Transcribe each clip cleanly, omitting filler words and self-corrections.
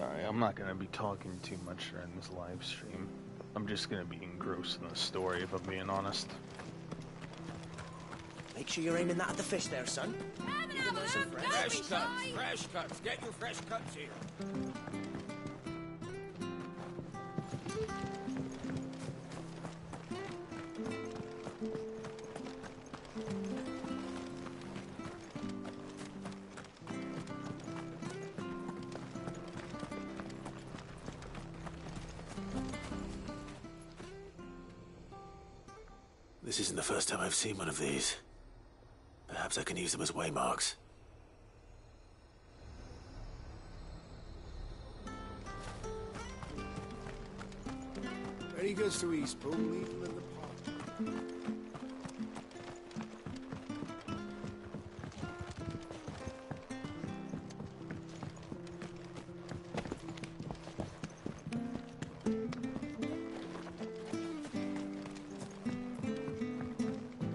Alright, I'm not gonna be talking too much during this live stream. I'm just gonna be engrossed in the story, if I'm being honest. Make sure you're aiming that at the fish there, son. Fresh cuts. Get your fresh cuts here. This isn't the first time I've seen one of these. Perhaps I can use them as waymarks. Where he goes to East Pool, leave him in the pot.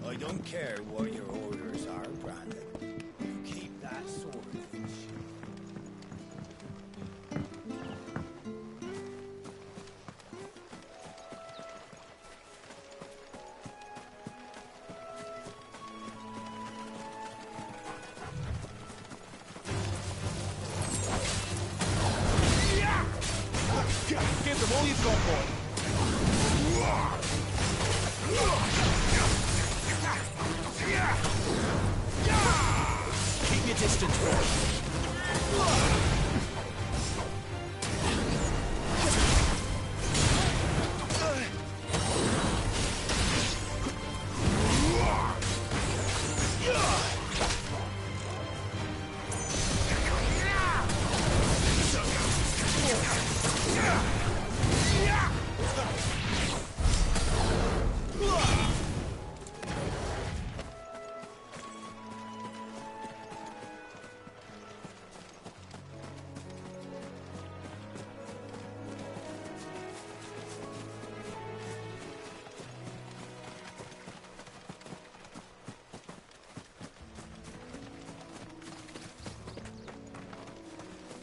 I don't care what your orders are, Brandon. You keep that swordfish. Give them all you've got, boy. Keep your distance, boy.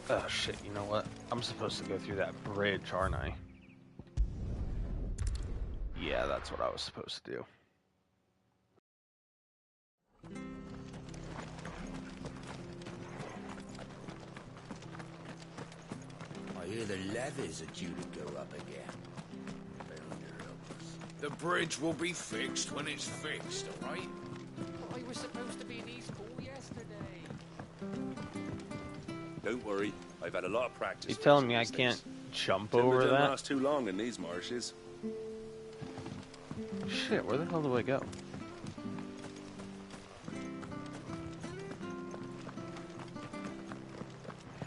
Oh shit, you know what? I'm supposed to go through that bridge, aren't I? Yeah, that's what I was supposed to do. I hear the levees are due to go up again. The bridge will be fixed when it's fixed, alright? I was supposed to be in East Pool yesterday. Don't worry, I've had a lot of practice. You telling me I can't jump over Timber that? don't last too long in these marshes. Shit, where the hell do I go?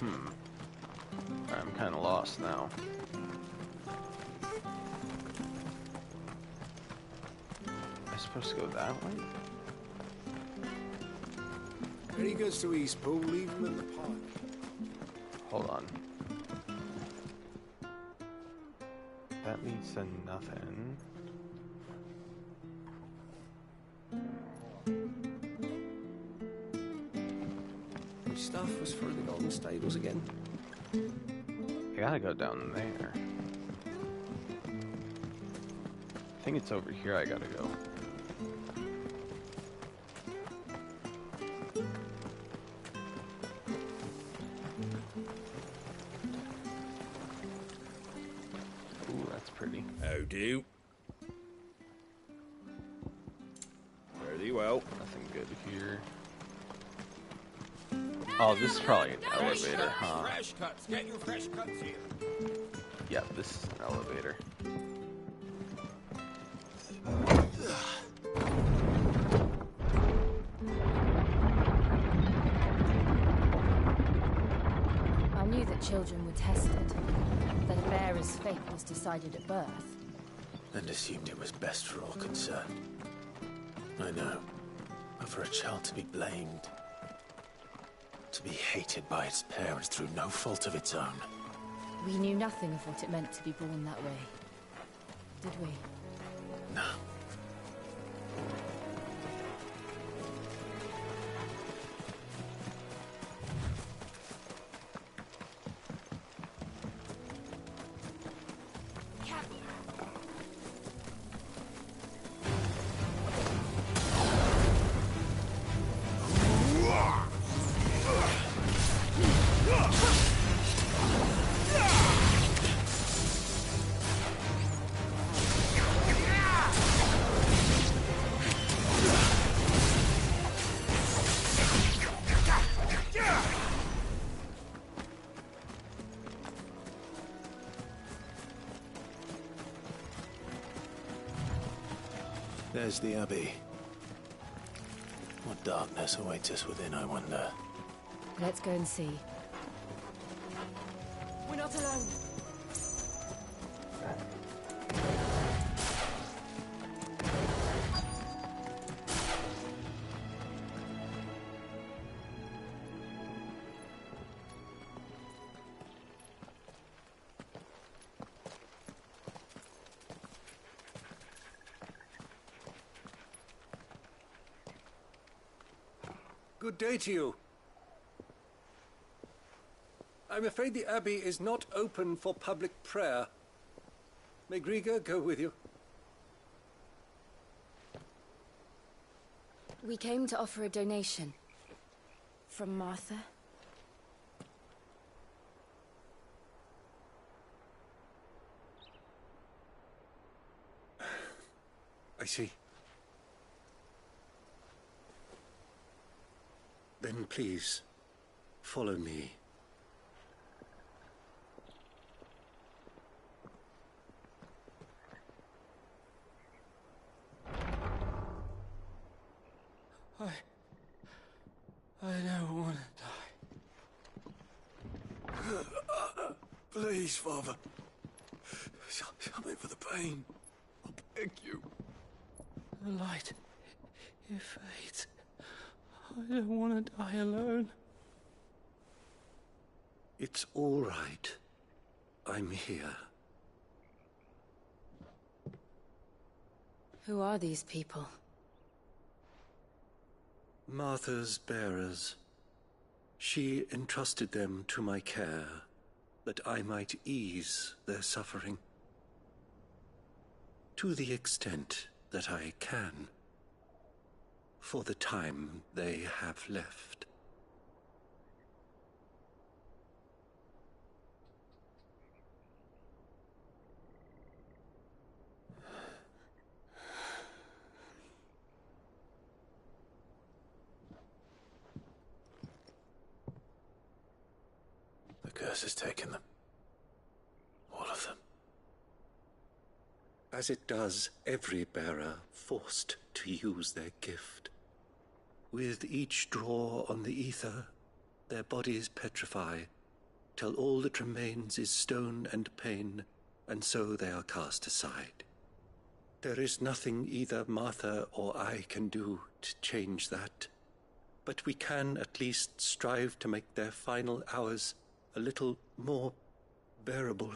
I'm kind of lost now. Am I supposed to go that way? Where he goes to East Pool, leave him in the pot. Hold on. That leads to nothing. Which stuff was for the Golden Stables again? I gotta go down there. I think it's over here I gotta go. Ooh, that's pretty. How do? Fairly well. Nothing good here. Oh, this is probably an elevator, huh? Fresh cuts. Get your fresh cuts here. Yep, this is an elevator. I knew that children were tested, that a bearer's fate was decided at birth. And assumed it was best for all concerned. I know. But for a child to be blamed, to be hated by its parents through no fault of its own. We knew nothing of what it meant to be born that way, did we? No. There's the Abbey. What darkness awaits us within, I wonder? Let's go and see. We're not alone. Good day to you. I'm afraid the Abbey is not open for public prayer. May Griga go with you? We came to offer a donation. From Martha. I see. Then please, follow me. I don't want to die. Please, Father. Something for the pain. I beg you. The light, it fades. I don't want to die alone. It's all right. I'm here. Who are these people? Martha's bearers. She entrusted them to my care, that I might ease their suffering. To the extent that I can, for the time they have left. The curse has taken them. All of them. As it does every bearer forced to use their gift. With each draw on the ether, their bodies petrify, till all that remains is stone and pain, and so they are cast aside. There is nothing either Martha or I can do to change that, but we can at least strive to make their final hours a little more bearable.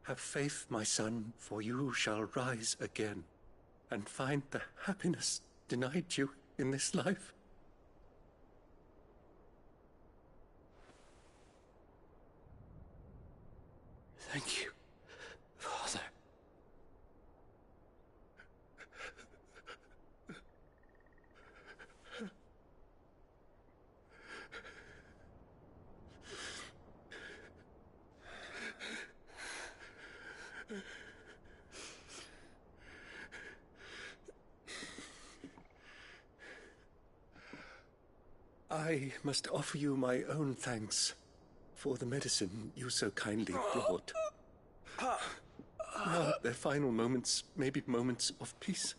Have faith, my son, for you shall rise again, and find the happiness denied you in this life. Thank you, Father. I must offer you my own thanks for the medicine you so kindly brought. Now their final moments may be moments of peace.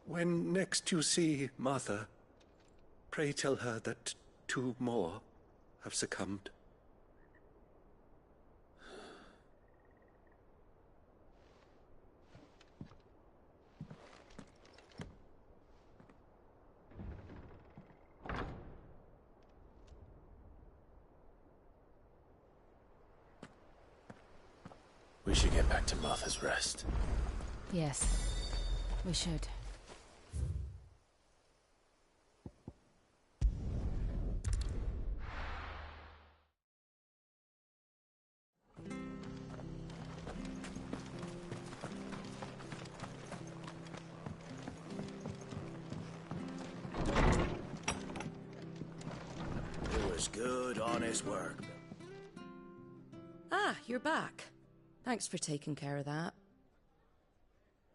When next you see Martha, pray tell her that 2 more have succumbed. We should get back to Martha's Rest. Yes, we should. Good, honest work. Ah, you're back. Thanks for taking care of that.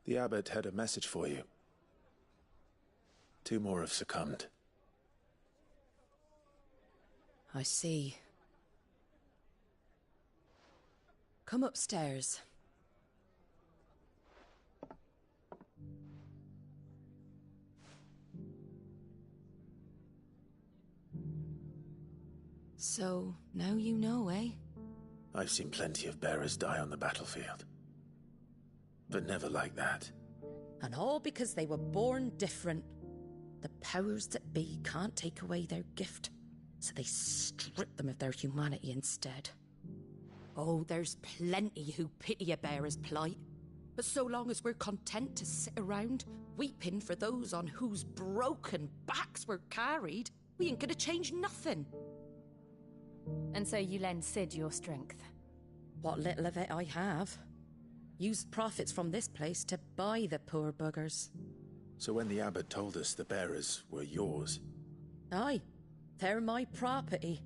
The abbot had a message for you. 2 more have succumbed. I see. Come upstairs. So, now you know, eh? I've seen plenty of bearers die on the battlefield. But never like that. And all because they were born different. The powers that be can't take away their gift, so they strip them of their humanity instead. Oh, there's plenty who pity a bearer's plight. But so long as we're content to sit around, weeping for those on whose broken backs we're carried, we ain't gonna change nothing. And so you lend Sid your strength? What little of it I have. Used profits from this place to buy the poor buggers. So when the abbot told us the bearers were yours... Aye, they're my property,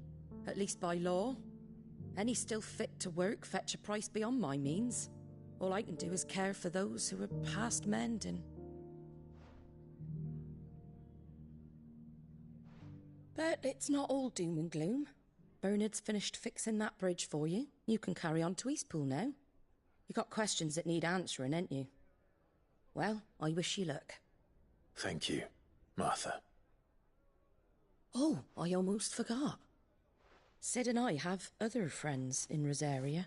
at least by law. Any still fit to work fetch a price beyond my means. All I can do is care for those who are past mending. But it's not all doom and gloom. Bernard's finished fixing that bridge for you. You can carry on to Eastpool now. You got questions that need answering, ain't you? Well, I wish you luck. Thank you, Martha. Oh, I almost forgot. Sid and I have other friends in Rosaria.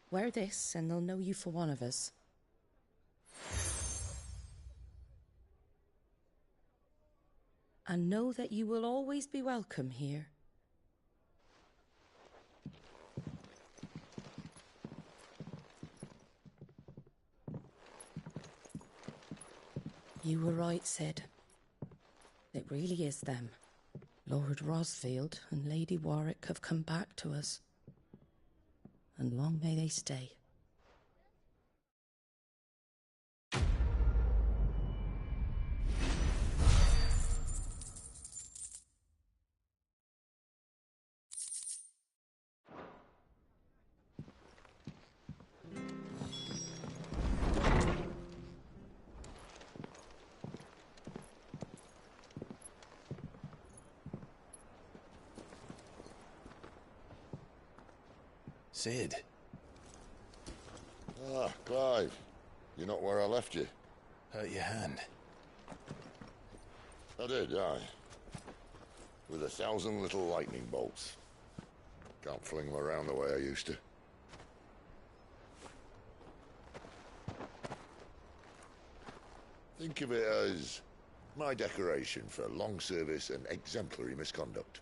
Wear this and they'll know you for one of us. And know that you will always be welcome here. You were right, Sid. It really is them. Lord Rosfield and Lady Warwick have come back to us. And long may they stay. Sid. Ah, Clive. You're not where I left you. Hurt your hand. I did, aye. With 1,000 little lightning bolts. Can't fling them around the way I used to. Think of it as my decoration for long service and exemplary misconduct.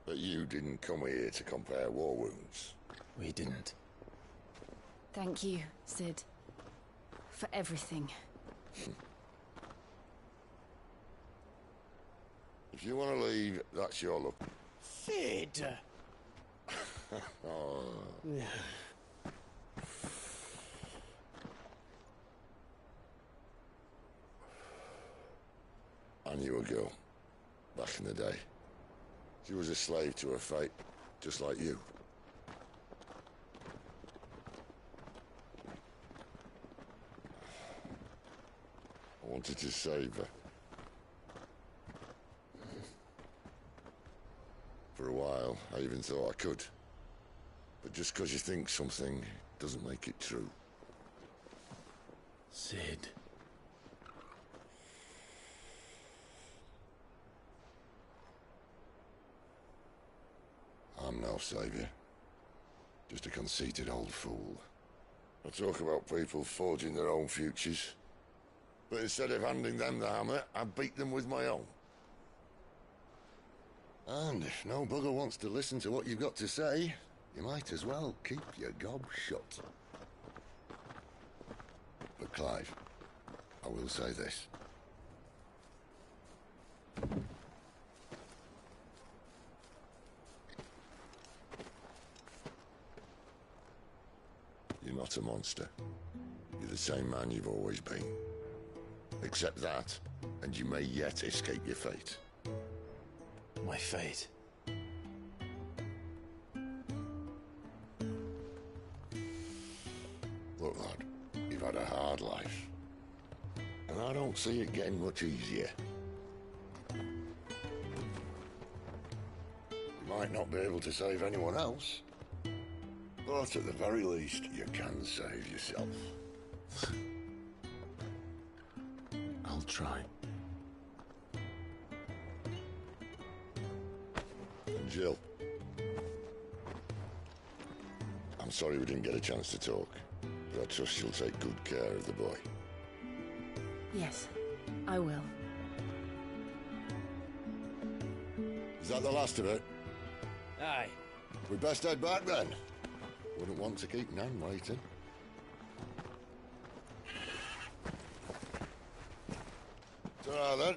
But you didn't come here to compare war wounds. We didn't. Thank you, Sid. For everything. If you want to leave, that's your luck. Sid! Oh. I knew a girl, back in the day. She was a slave to her fate, just like you. I wanted to save her. For a while, I even thought I could. But just because you think something doesn't make it true. Sid. I'm no savior. Just a conceited old fool. I talk about people forging their own futures. But instead of handing them the hammer, I beat them with my own. And if no bugger wants to listen to what you've got to say, you might as well keep your gob shut. But Clive, I will say this. You're not a monster. You're the same man you've always been. Accept that, and you may yet escape your fate. My fate? Look, lad, you've had a hard life. And I don't see it getting much easier. You might not be able to save anyone else, but at the very least, you can save yourself. I'll try. And Jill, I'm sorry we didn't get a chance to talk, but I trust she'll take good care of the boy. Yes, I will. Is that the last of it? Aye. We best head back then. Wouldn't want to keep Nan waiting. Ta-ra then.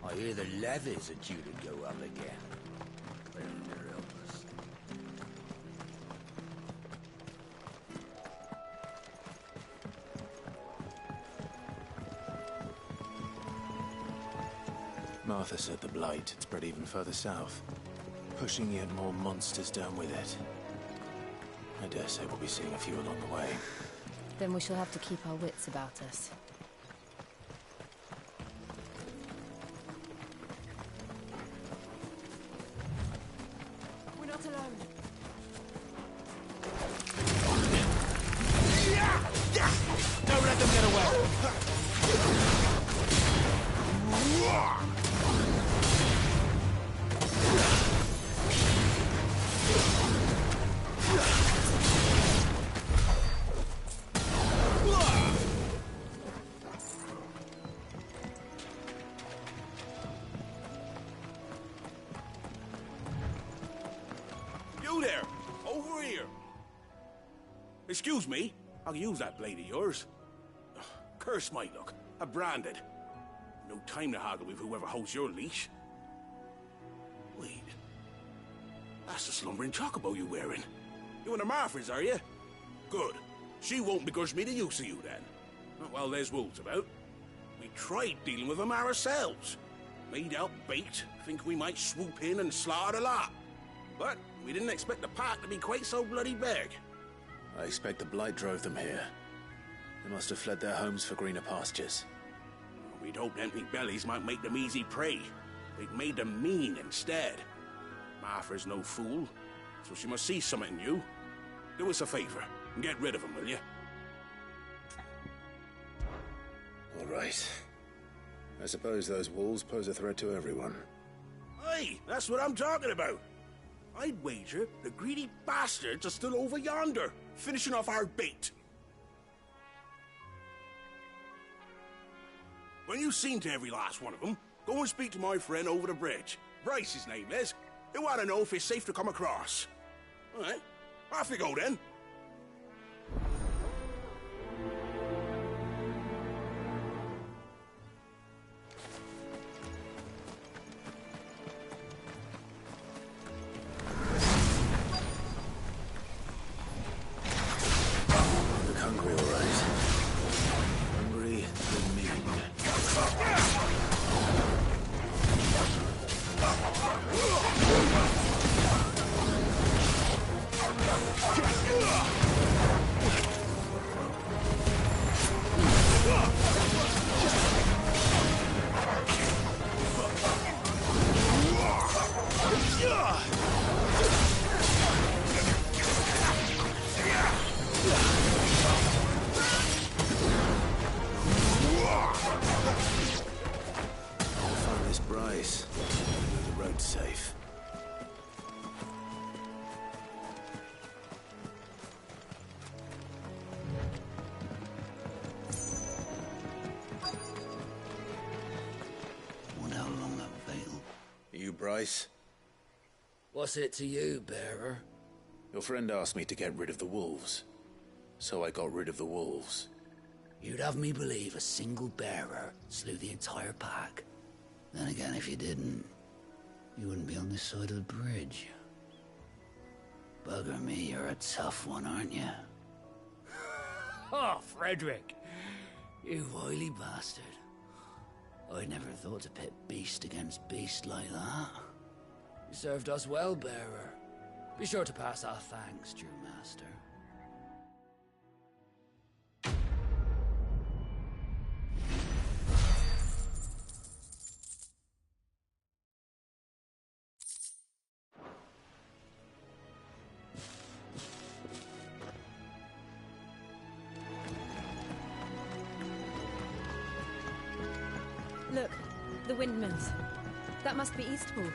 I hear the levies are due to go up again. Thunder help us. Martha said the Blight had spread even further south, pushing yet more monsters down with it. I dare say we'll be seeing a few along the way. Then we shall have to keep our wits about us. We're not alone. Don't let them get away! You there! Over here! Excuse me, I can use that blade of yours. Curse my luck. I'm branded. No time to haggle with whoever holds your leash. Wait. That's the slumbering chocobo you're wearing. You and the Marfors, are you? Good. She won't begrudge me the use of you, then. Not while there's wolves about. We tried dealing with them ourselves. Made out bait, think we might swoop in and slaughter the lot. But we didn't expect the pack to be quite so bloody big. I expect the Blight drove them here. They must have fled their homes for greener pastures. We'd hoped empty bellies might make them easy prey. They'd made them mean instead. Martha's no fool, so she must see something in you. Do us a favor and get rid of them, will you? All right. I suppose those wolves pose a threat to everyone. Aye, that's what I'm talking about. I'd wager the greedy bastards are still over yonder, finishing off our bait. When you've seen to every last one of them, go and speak to my friend over the bridge. Bryce, his name is. He want to know if it's safe to come across. All right, off you go then. Look hungry, all right. Hungry and mean. Find this Bryce. The road's safe. Wonder how long that veil. Are you Bryce. What's it to you, bearer? Your friend asked me to get rid of the wolves, so I got rid of the wolves. You'd have me believe a single bearer slew the entire pack. Then again, if you didn't, you wouldn't be on this side of the bridge. Bugger me, you're a tough one, aren't you? Oh, Frederick! You wily bastard. I never thought to pit beast against beast like that. You served us well, bearer. Be sure to pass our thanks, true master. Look, the windmills. That must be Eastpool.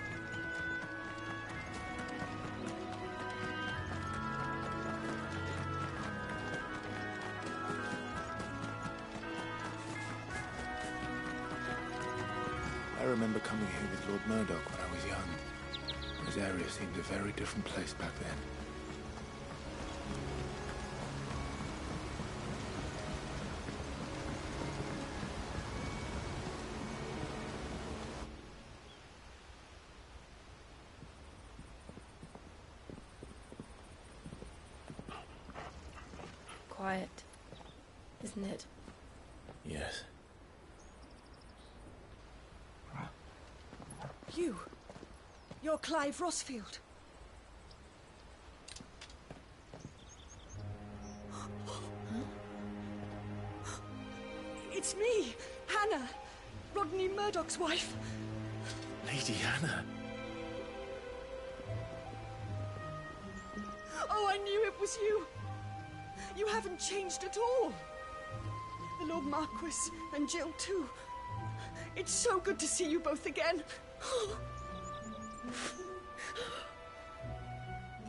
I remember coming here with Lord Murdoch when I was young. This area seemed a very different place back then. Quiet, isn't it? Yes. You're Clive Rossfield. It's me, Hannah, Rodney Murdoch's wife. Lady Hannah. Oh, I knew it was you. You haven't changed at all. The Lord Marquis and Jill too. It's so good to see you both again.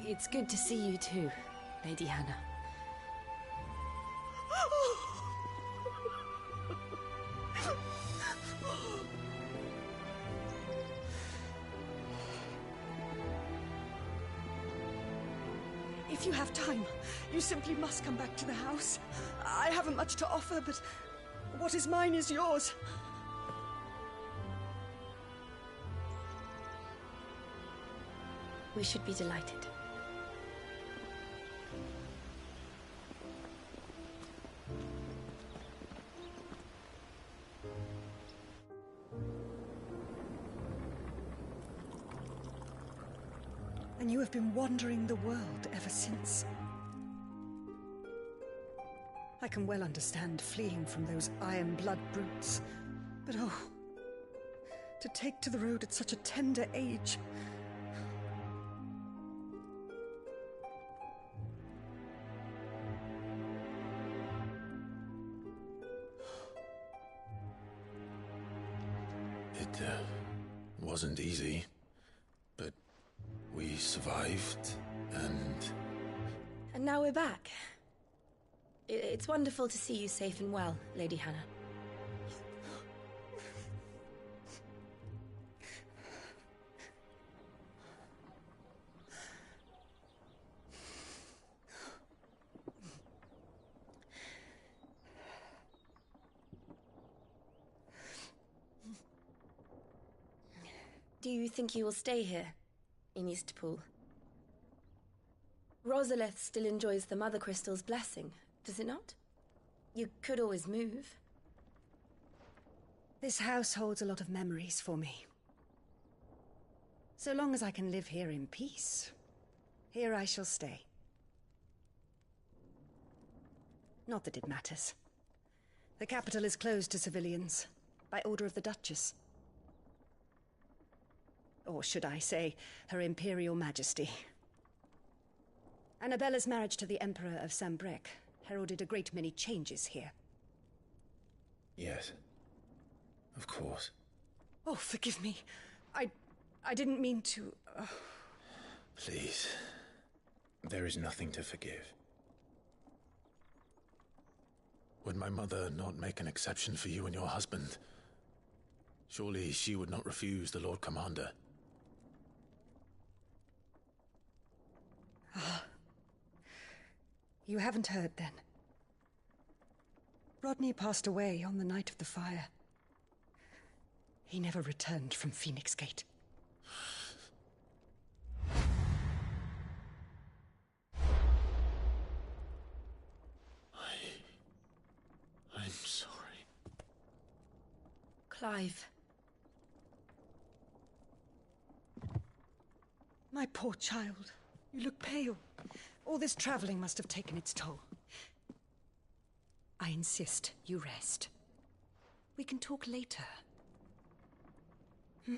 It's good to see you too, Lady Hannah. If you have time, you simply must come back to the house. I haven't much to offer, but what is mine is yours. We should be delighted. And you have been wandering the world ever since. I can well understand fleeing from those iron blood brutes, but oh, to take to the road at such a tender age. It wasn't easy, but we survived, and now we're back. It's wonderful to see you safe and well, Lady Hannah. Do you think you will stay here, in Eastpool? Rosalith still enjoys the Mother Crystal's blessing, does it not? You could always move. This house holds a lot of memories for me. So long as I can live here in peace, here I shall stay. Not that it matters. The capital is closed to civilians, by order of the Duchess. Or should I say, Her Imperial Majesty. Annabella's marriage to the Emperor of Sambrec heralded a great many changes here. yes, of course. Oh, forgive me. I didn't mean to... Please, there is nothing to forgive. Would my mother not make an exception for you and your husband? Surely she would not refuse the Lord Commander. Ah. You haven't heard, then. Rodney passed away on the night of the fire. He never returned from Phoenix Gate. I'm sorry. Clive. My poor child. You look pale. All this traveling must have taken its toll. I insist you rest. We can talk later. Hmm?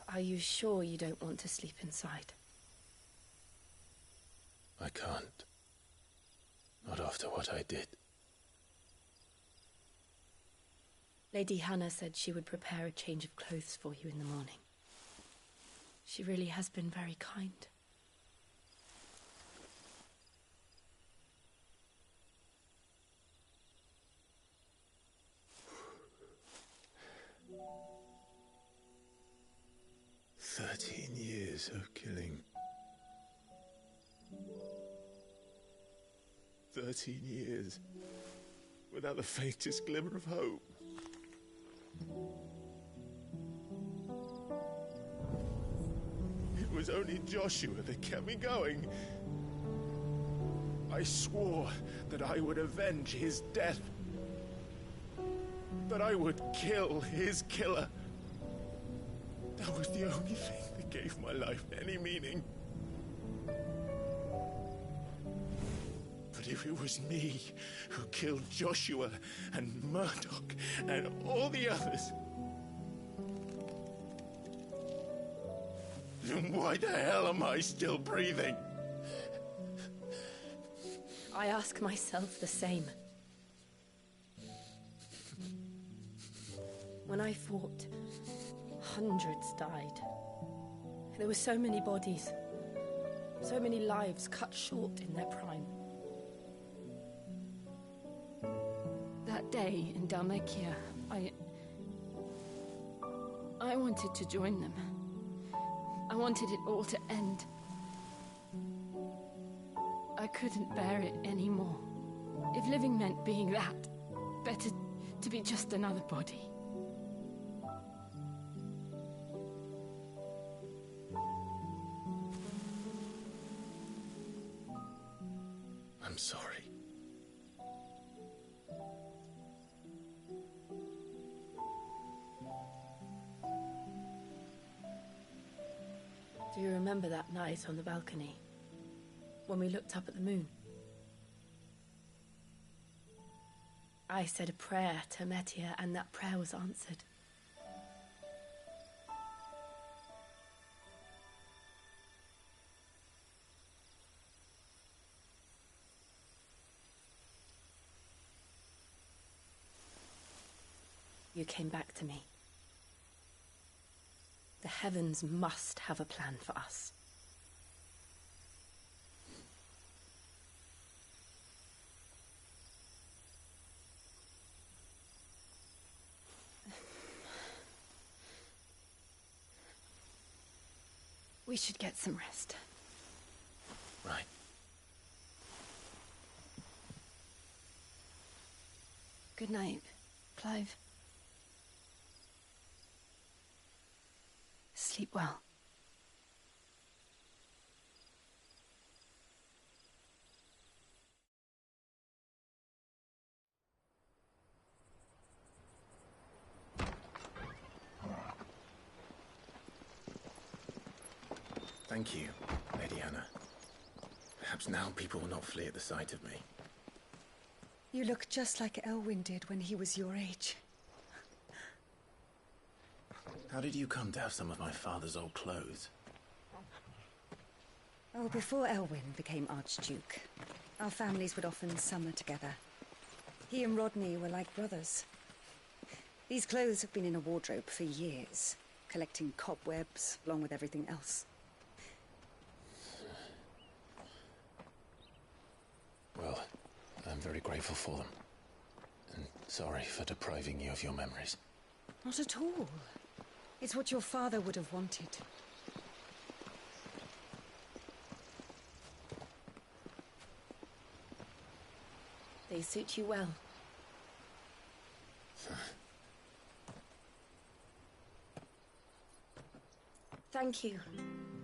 Are you sure you don't want to sleep inside? I can't. Not after what I did. Lady Hannah said she would prepare a change of clothes for you in the morning. She really has been very kind. Years of killing. 13 years without the faintest glimmer of hope. It was only Joshua that kept me going. I swore that I would avenge his death. That I would kill his killer. That was the only thing that gave my life any meaning. But if it was me who killed Joshua and Murdoch and all the others, then why the hell am I still breathing? I ask myself the same. When I fought, hundreds died. There were so many bodies, so many lives cut short in their prime. That day in Dalmekia, I wanted to join them. I wanted it all to end. I couldn't bear it anymore. If living meant being that, better to be just another body. I'm sorry. Do you remember that night on the balcony, when we looked up at the moon? I said a prayer to Metia, and that prayer was answered. You came back to me. The heavens must have a plan for us. We should get some rest. Right. Good night, Clive. Sleep well. Thank you, Lady Hannah. Perhaps now people will not flee at the sight of me. You look just like Elwyn did when he was your age. How did you come to have some of my father's old clothes? Oh, before Elwyn became Archduke, our families would often summer together. He and Rodney were like brothers. These clothes have been in a wardrobe for years, collecting cobwebs along with everything else. Well, I'm very grateful for them. And sorry for depriving you of your memories. Not at all. It's what your father would have wanted. They suit you well. Thank you,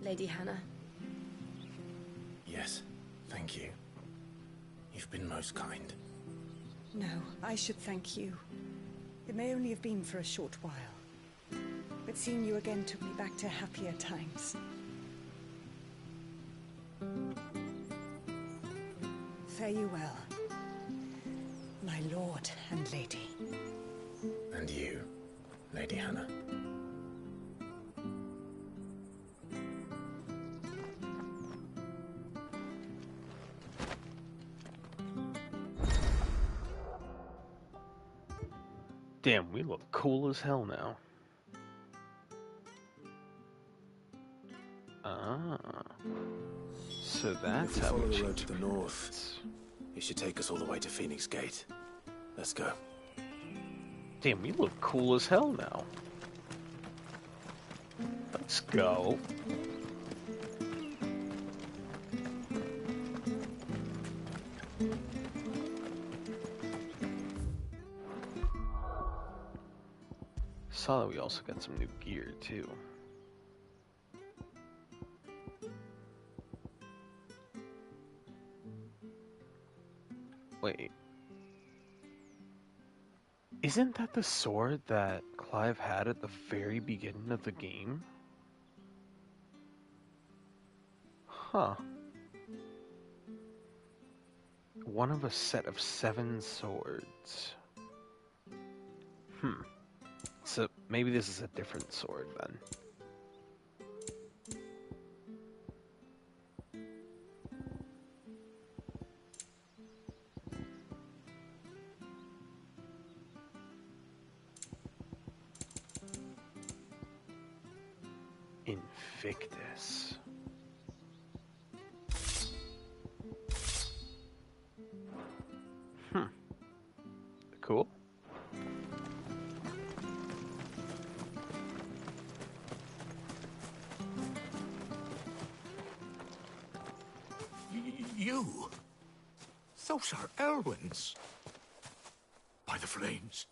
Lady Hannah. Yes, thank you. You've been most kind. No, I should thank you. It may only have been for a short while, but seeing you again took me back to happier times. Fare you well, my lord and lady. And you, Lady Hannah. Damn, we look cool as hell now. Ah. So that's If we how follow we the road change to the north, it should take us all the way to Phoenix Gate. Let's go. Damn, we look cool as hell now. Let's go. Saw that we also got some new gear too. Wait. Isn't that the sword that Clive had at the very beginning of the game? Huh. One of a set of 7 swords. So maybe this is a different sword then. Invictus. Cool. You? Those are Elwyn's. By the flames.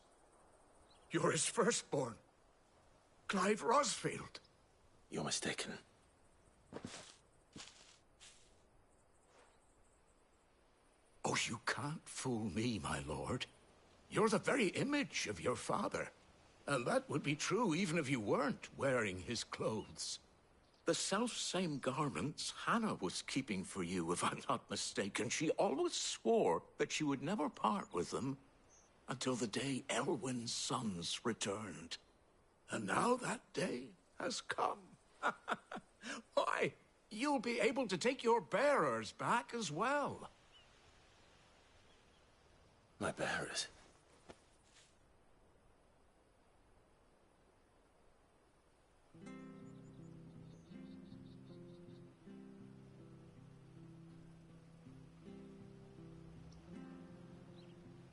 You're his firstborn. Clive Rosfield. You're mistaken. Oh, you can't fool me, my lord. You're the very image of your father. And that would be true even if you weren't wearing his clothes. The self-same garments Hannah was keeping for you, if I'm not mistaken. She always swore that she would never part with them until the day Elwyn's sons returned. And now that day has come. Why, you'll be able to take your bearers back as well. My bearers?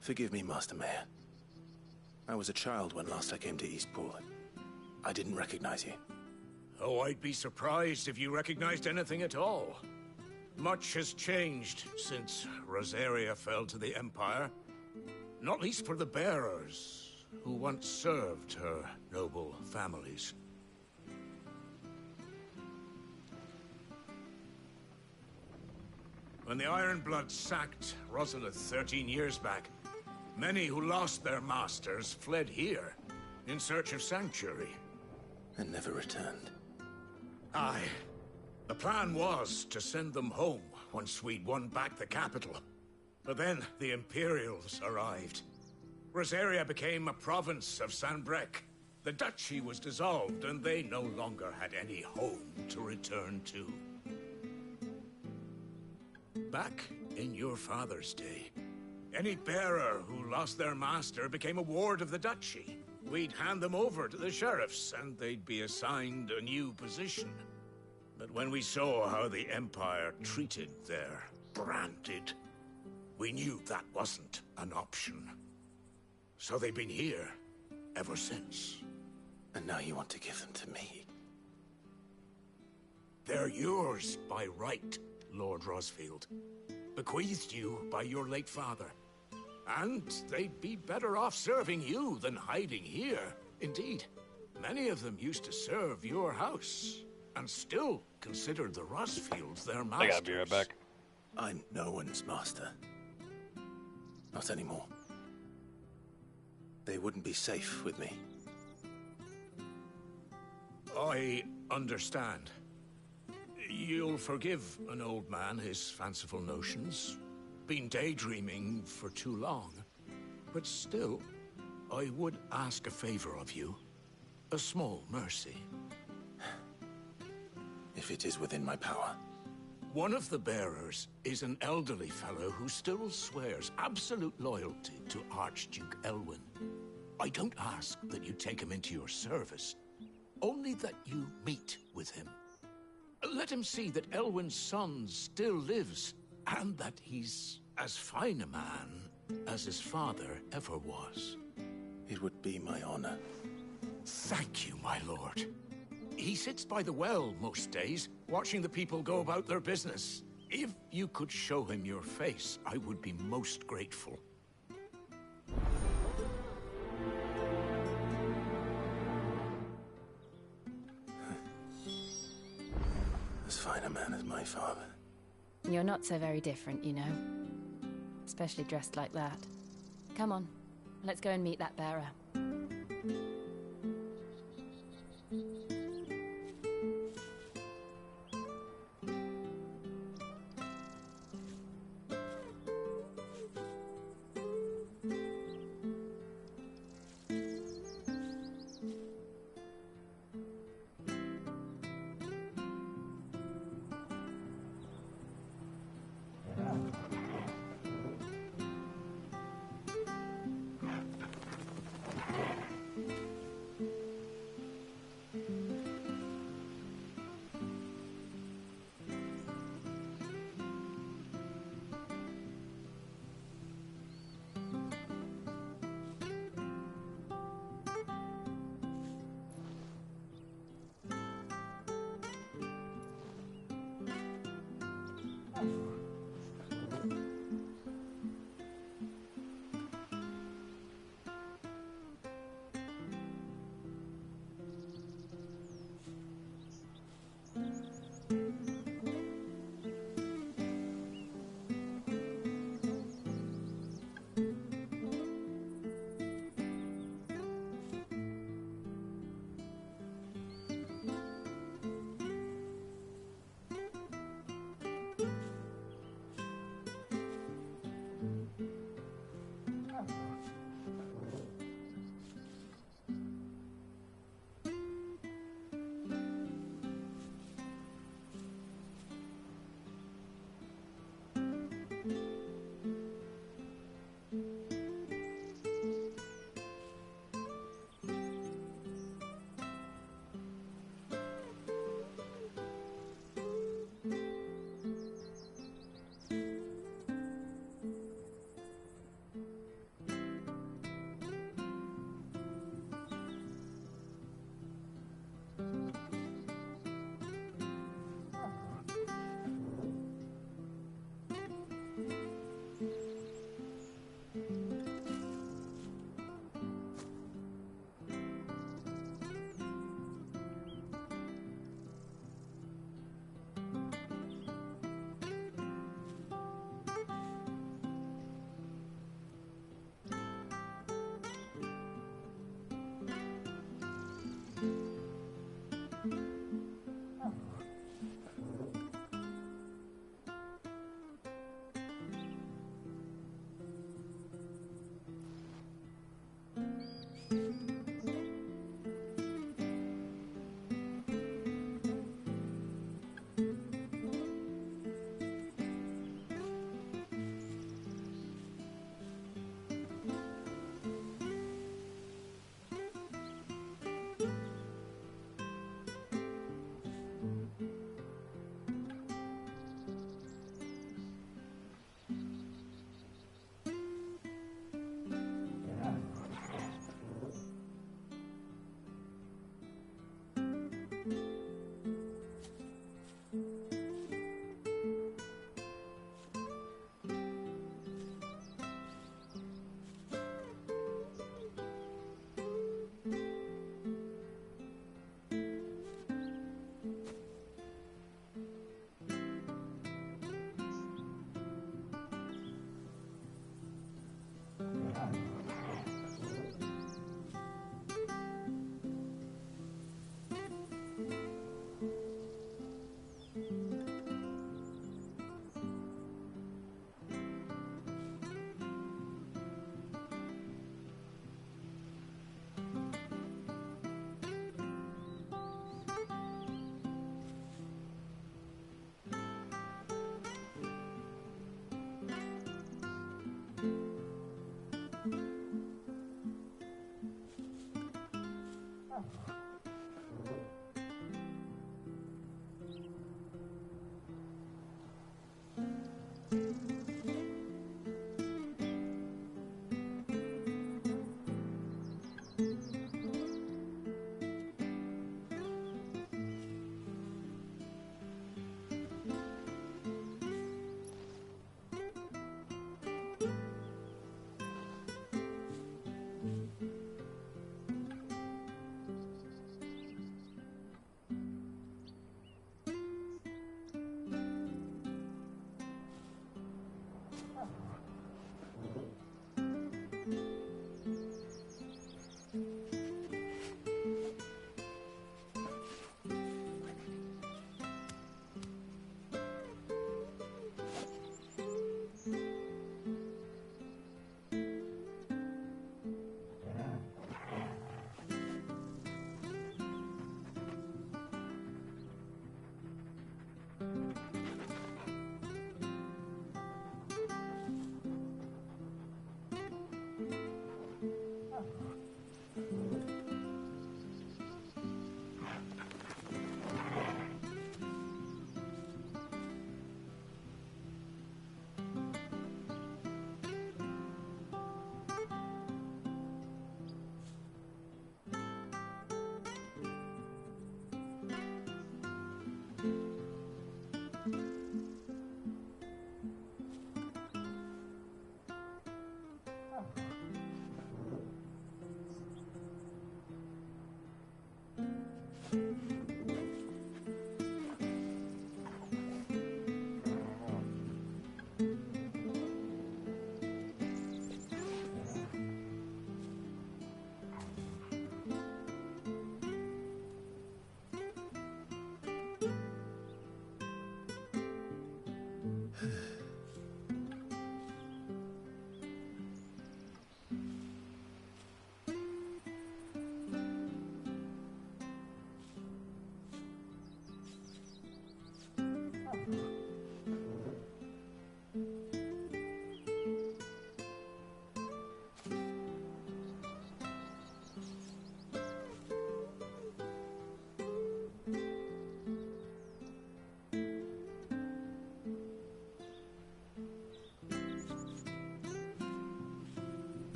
Forgive me, Master Mayor. I was a child when last I came to Eastpool. I didn't recognize you. Oh, I'd be surprised if you recognized anything at all. Much has changed since Rosaria fell to the Empire. Not least for the bearers, who once served her noble families. When the Ironbloods sacked Rosalith 13 years back, many who lost their masters fled here, in search of sanctuary. And never returned. Aye. The plan was to send them home once we'd won back the capital. But then the Imperials arrived. Rosaria became a province of Sanbreque. The duchy was dissolved, and they no longer had any home to return to. Back in your father's day, any bearer who lost their master became a ward of the duchy. We'd hand them over to the sheriffs, and they'd be assigned a new position. But when we saw how the Empire treated their branded We knew that wasn't an option. So they've been here ever since. And now you want to give them to me? They're yours by right, Lord Rosfield. Bequeathed you by your late father. And they'd be better off serving you than hiding here. Indeed, many of them used to serve your house, and still considered the Rosfields their masters. I gotta be right back. I'm no one's master. Not anymore. They wouldn't be safe with me. I understand. You'll forgive an old man his fanciful notions. Been daydreaming for too long. But still, I would ask a favor of you. A small mercy. If it is within my power. One of the bearers is an elderly fellow who still swears absolute loyalty to Archduke Elwyn. I don't ask that you take him into your service, only that you meet with him. Let him see that Elwyn's son still lives, and that he's as fine a man as his father ever was. It would be my honor. Thank you, my lord. He sits by the well most days, watching the people go about their business. If you could show him your face, I would be most grateful. As fine a man as my father. You're not so very different, you know. Especially dressed like that. Come on, let's go and meet that bearer.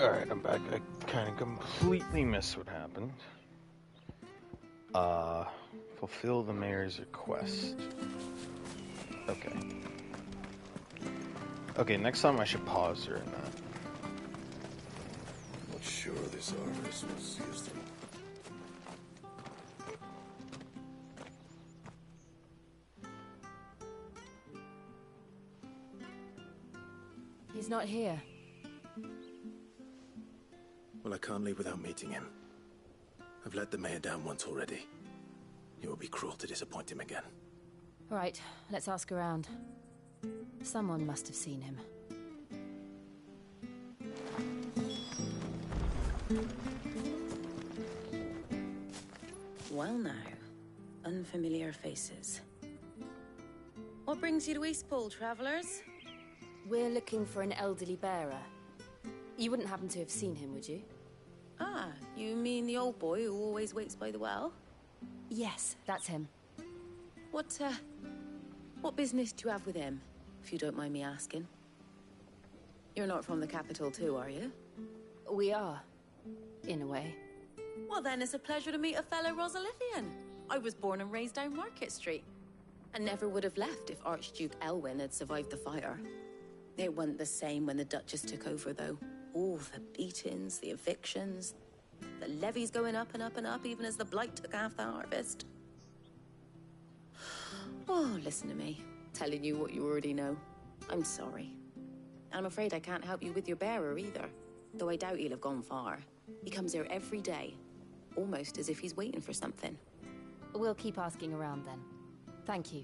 Alright, I'm back. I kind of completely missed what happened. Fulfill the mayor's request. Okay. Okay, next time I should pause during that. Not sure this artist will see us through. He's not here. Well, I can't leave without meeting him. I've let the mayor down once already. It would be cruel to disappoint him again. All right, let's ask around. Someone must have seen him. Well now, unfamiliar faces. What brings you to Eastpool, travellers? We're looking for an elderly bearer. You wouldn't happen to have seen him, would you? Ah, you mean the old boy who always waits by the well? Yes, that's him. What business do you have with him, if you don't mind me asking? You're not from the capital too, are you? We are, in a way. Well then, it's a pleasure to meet a fellow Rosalithian. I was born and raised down Market Street, and never would have left if Archduke Elwyn had survived the fire. It wasn't the same when the Duchess took over, though. All the beatings, the evictions, the levies going up and up and up, even as the blight took half the harvest. Oh, listen to me, telling you what you already know. I'm sorry. And I'm afraid I can't help you with your bearer either, though I doubt he'll have gone far. He comes here every day, almost as if he's waiting for something. We'll keep asking around then. Thank you.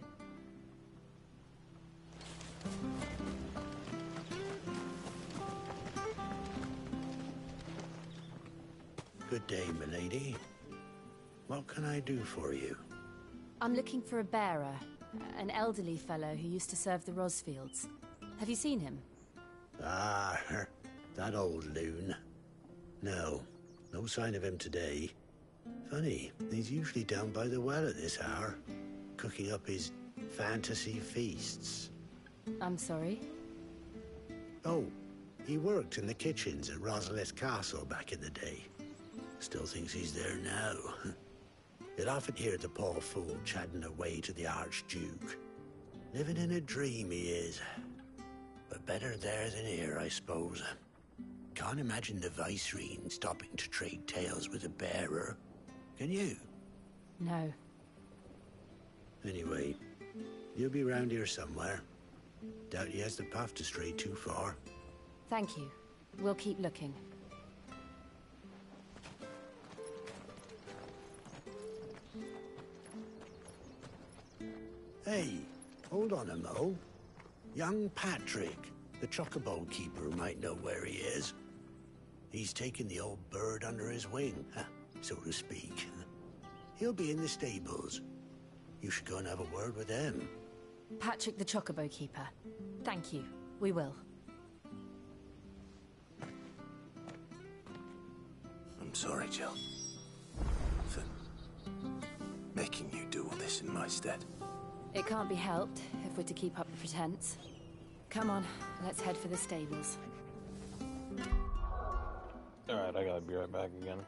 Good day, milady. What can I do for you? I'm looking for a bearer, an elderly fellow who used to serve the Rosfields. Have you seen him? Ah, that old loon. No sign of him today. Funny, he's usually down by the well at this hour, cooking up his fantasy feasts. I'm sorry? Oh, he worked in the kitchens at Rosalith Castle back in the day. Still thinks he's there now. You'll often hear the poor fool chatting away to the Archduke. Living in a dream he is. But better there than here, I suppose. Can't imagine the Viceroy stopping to trade tales with a bearer. Can you? No. Anyway, he'll be round here somewhere. Doubt he has the path to stray too far. Thank you. We'll keep looking. Hey, hold on a mo. Young Patrick, the chocobo keeper, might know where he is. He's taken the old bird under his wing, so to speak. He'll be in the stables. You should go and have a word with him. Patrick the chocobo keeper. Thank you. We will. I'm sorry, Jill. For making you do all this in my stead. It can't be helped if we're to keep up the pretense. Come on, let's head for the stables. Alright, I gotta be right back again.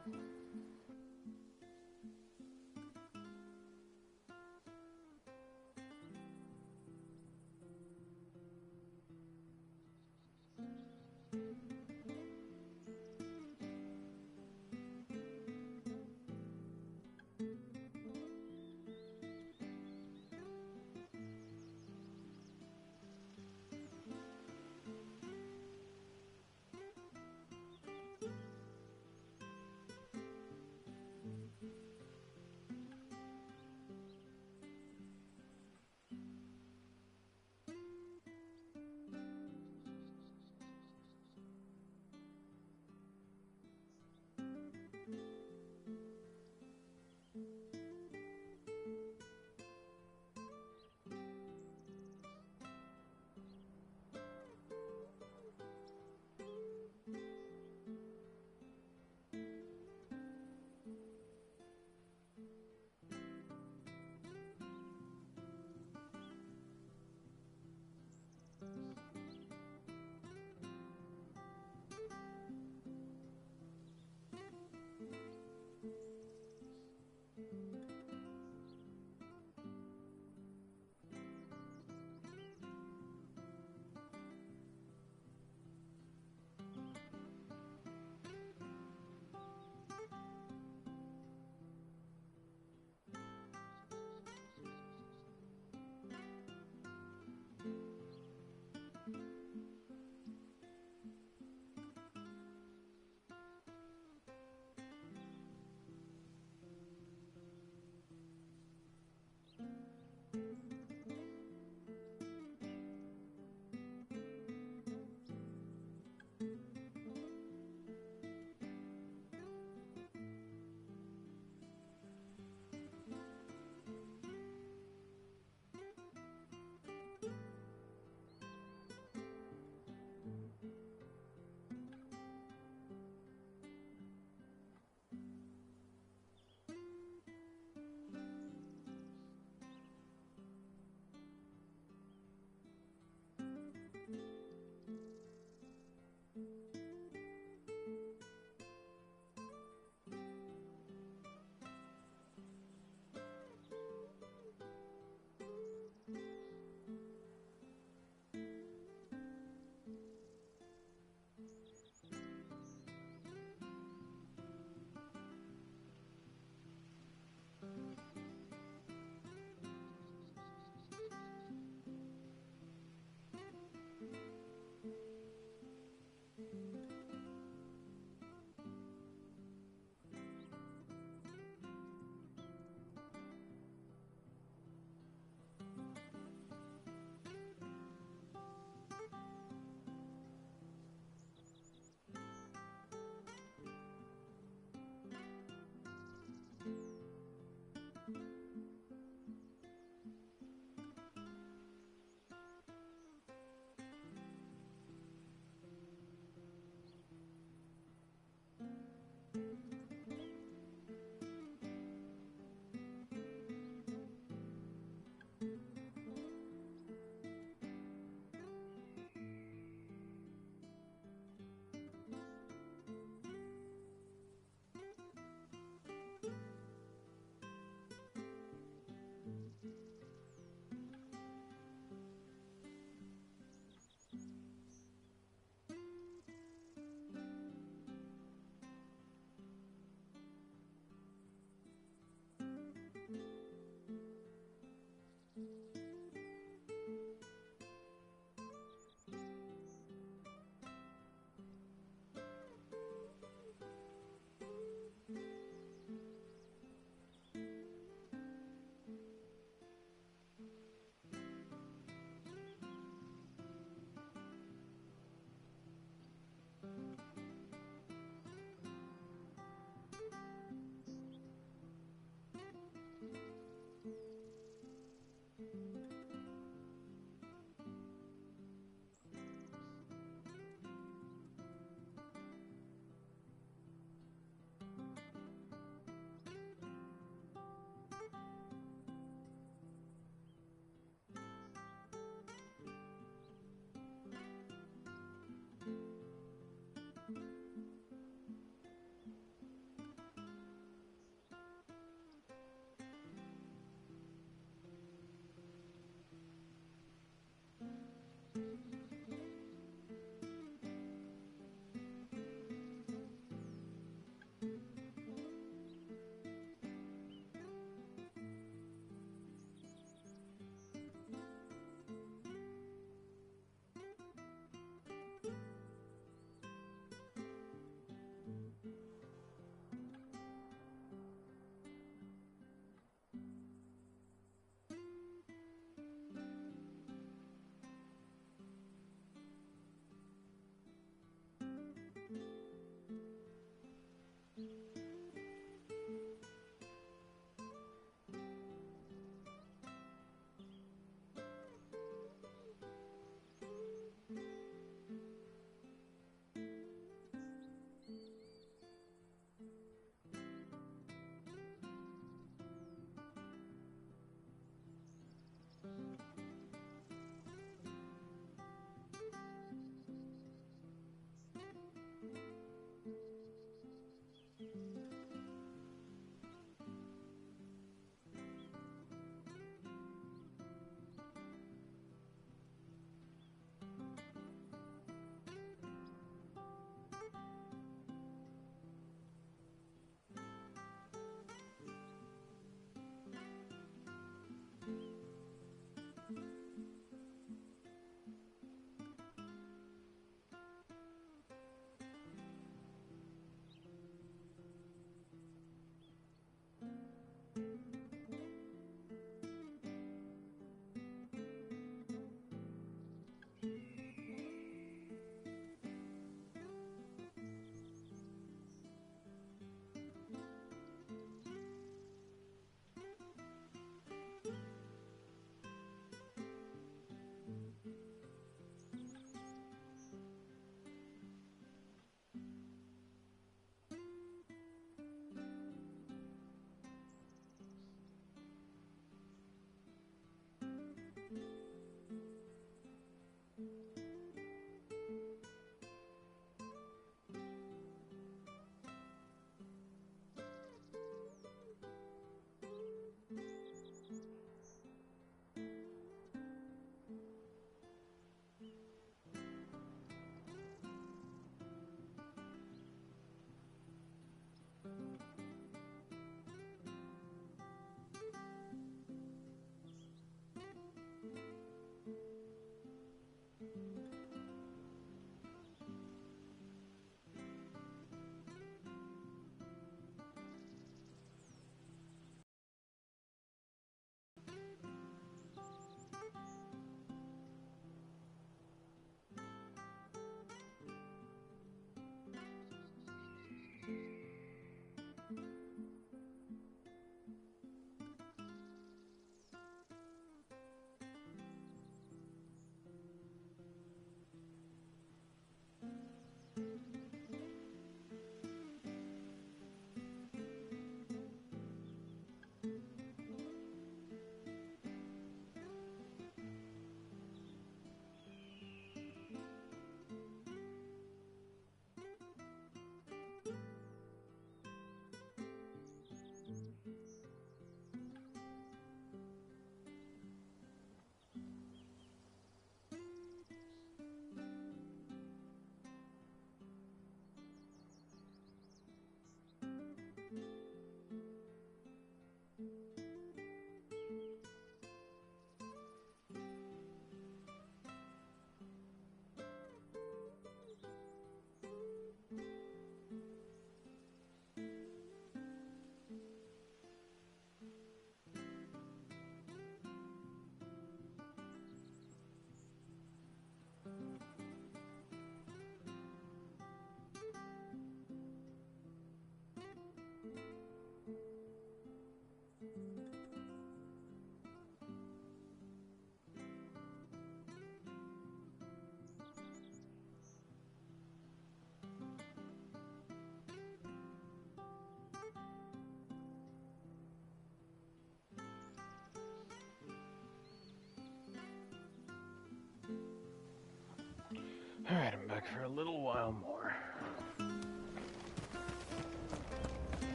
Alright, I'm back for a little while more.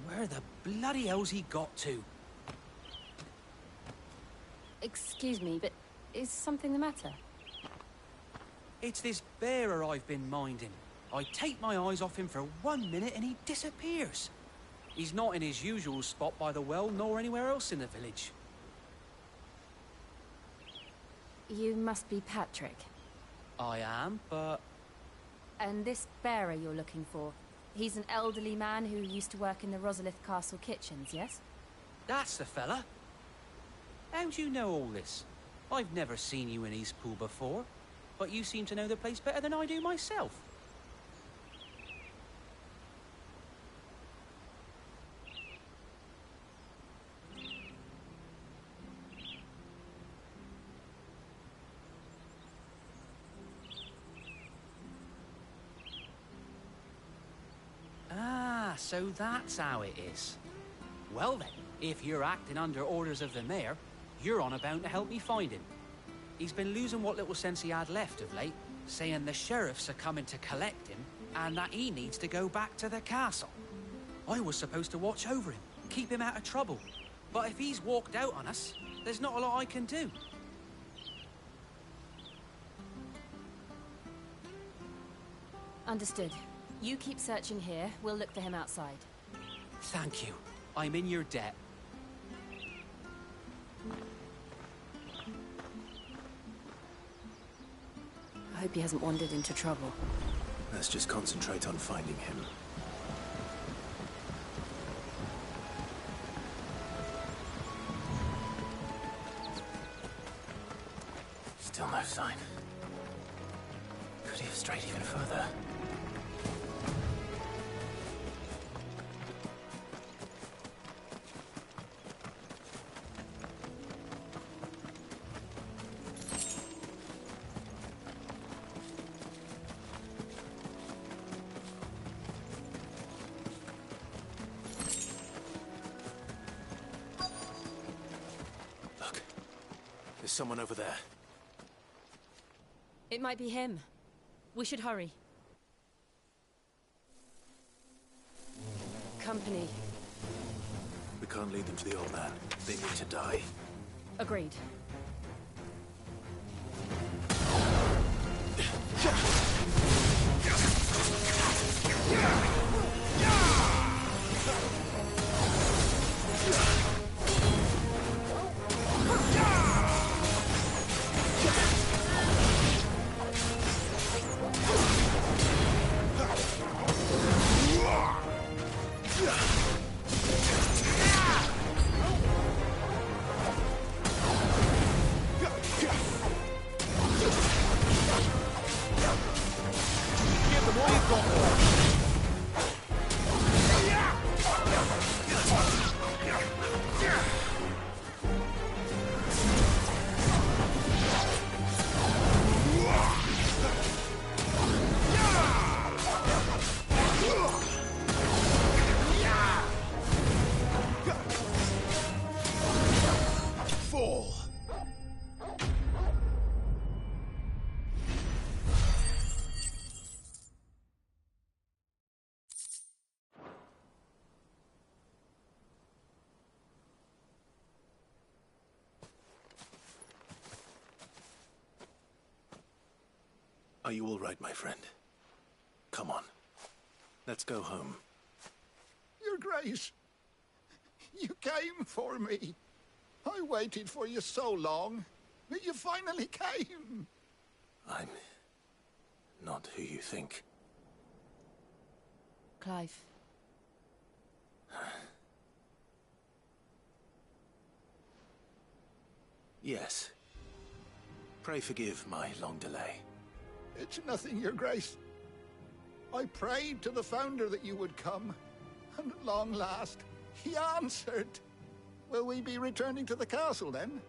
Where the bloody hell's he got to? Excuse me, but is something the matter? It's this bearer I've been minding. I take my eyes off him for 1 minute and he disappears. He's not in his usual spot by the well, nor anywhere else in the village. You must be Patrick. I am, but... And this bearer you're looking for, he's an elderly man who used to work in the Rosalith Castle kitchens, yes? That's the fella. How do you know all this? I've never seen you in Eastpool before, but you seem to know the place better than I do myself. Ah, so that's how it is. Well then, if you're acting under orders of the mayor, you're on about to help me find him. He's been losing what little sense he had left of late, saying the sheriffs are coming to collect him, and that he needs to go back to the castle. I was supposed to watch over him, keep him out of trouble. But if he's walked out on us, there's not a lot I can do. Understood. You keep searching here, we'll look for him outside. Thank you. I'm in your debt. I hope he hasn't wandered into trouble. Let's just concentrate on finding him. Still no sign. Could he have strayed even further? There's someone over there. It might be him. We should hurry. Company. We can't lead them to the old man. They need to die. Agreed. Are you all right, my friend? Come on. Let's go home. Your Grace, you came for me. I waited for you so long, but you finally came. I'm not who you think. Clive. Yes. Pray forgive my long delay. It's nothing, Your Grace. I prayed to the Founder that you would come, and at long last, he answered. Will we be returning to the castle, then?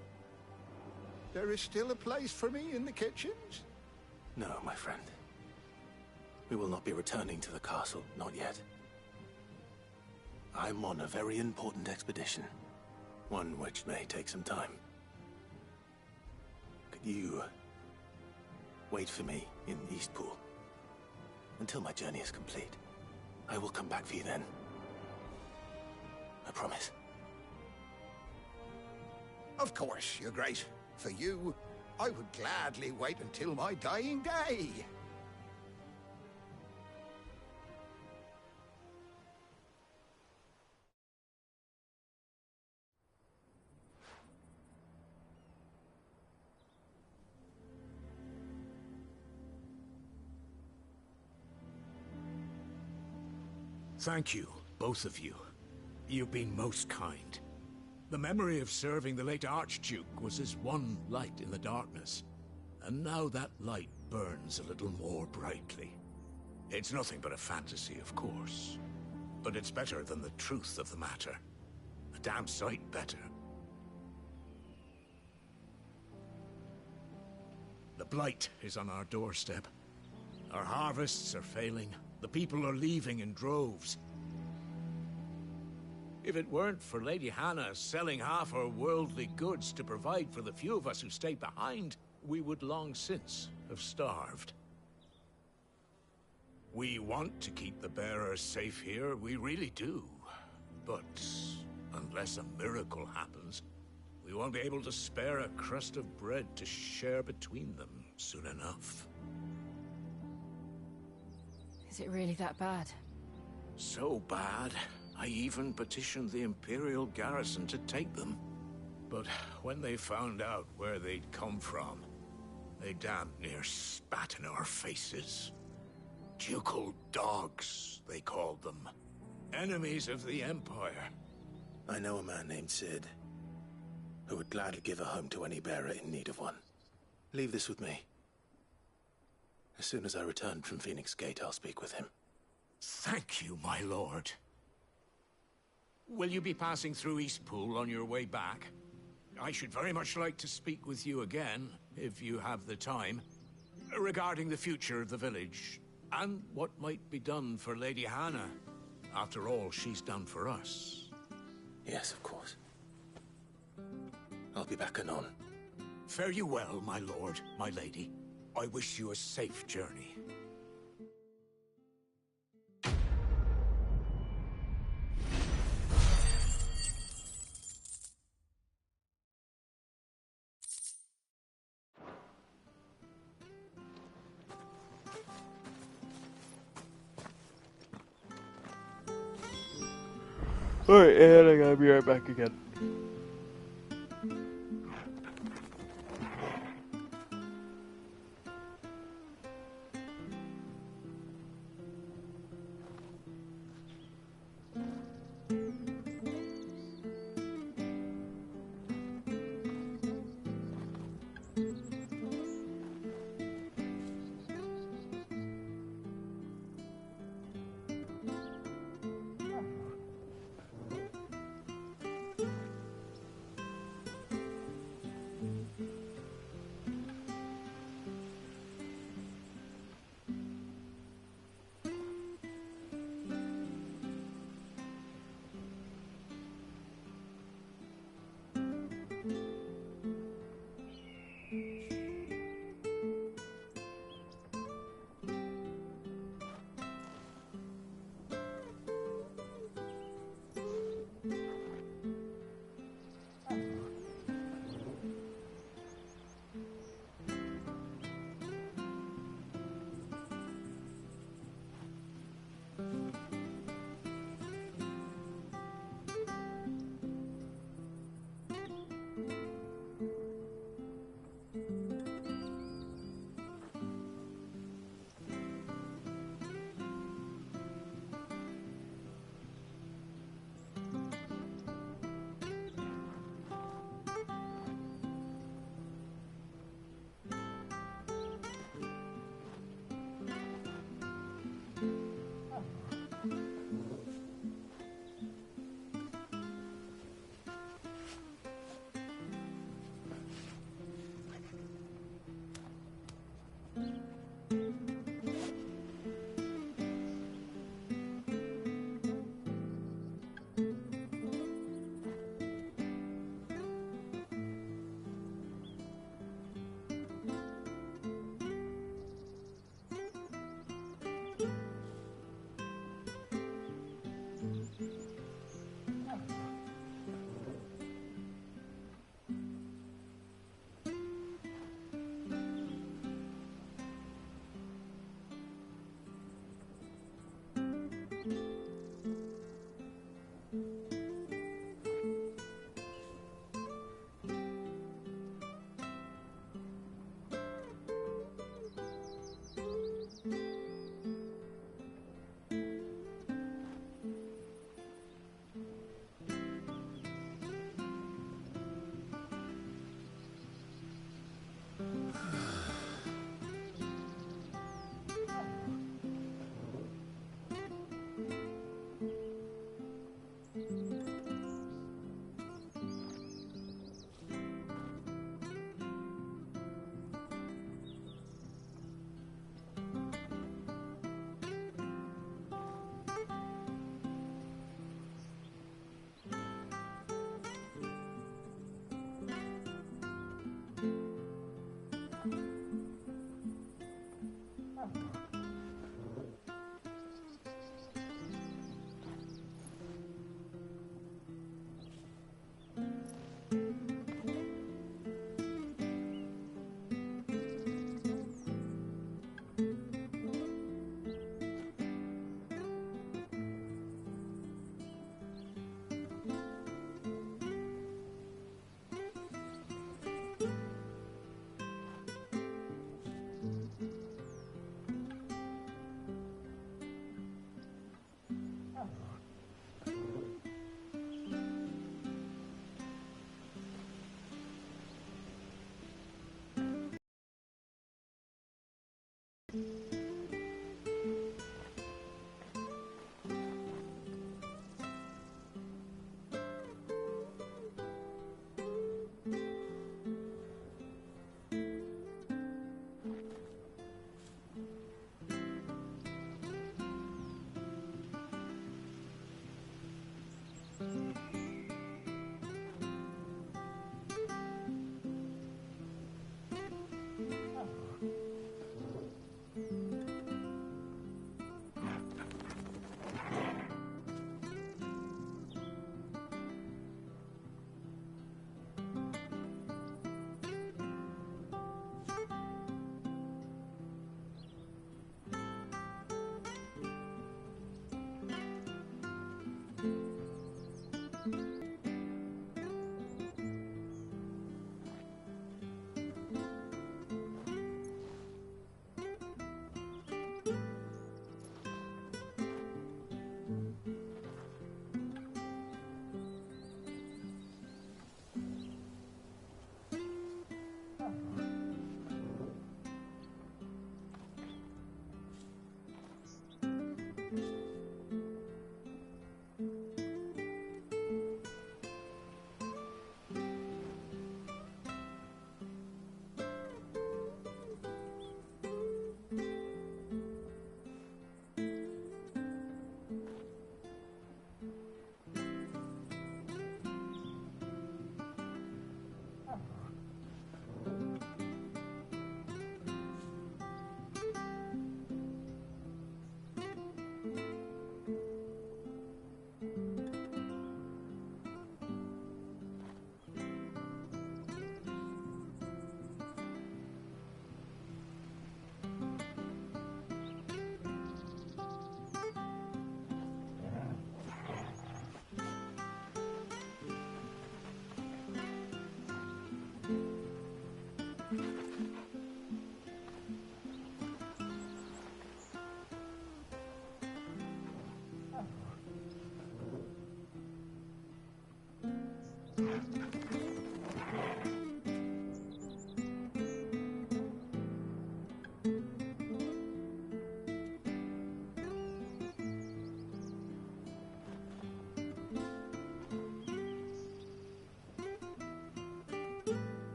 There is still a place for me in the kitchens? No, my friend. We will not be returning to the castle, not yet. I'm on a very important expedition. One which may take some time. Could you wait for me in Eastpool until my journey is complete? I will come back for you then. I promise. Of course, Your Grace. For you, I would gladly wait until my dying day. Thank you, both of you. You've been most kind. The memory of serving the late Archduke was as one light in the darkness, and now that light burns a little more brightly. It's nothing but a fantasy, of course, but it's better than the truth of the matter. A damn sight better. The blight is on our doorstep. Our harvests are failing. The people are leaving in droves. If it weren't for Lady Hannah selling half her worldly goods to provide for the few of us who stay behind, we would long since have starved. We want to keep the bearers safe here, we really do. But unless a miracle happens, we won't be able to spare a crust of bread to share between them soon enough. Is it really that bad? So bad, I even petitioned the Imperial garrison to take them. But when they found out where they'd come from, they damn near spat in our faces. Ducal dogs, they called them. Enemies of the Empire. I know a man named Sid, who would gladly give a home to any bearer in need of one. Leave this with me. As soon as I return from Phoenix Gate, I'll speak with him. Thank you, my lord. Will you be passing through Eastpool on your way back? I should very much like to speak with you again, if you have the time, regarding the future of the village, and what might be done for Lady Hannah, after all she's done for us. Yes, of course. I'll be back anon. Fare you well, my lord, my lady. I wish you a safe journey. Alright, and I gotta be right back again.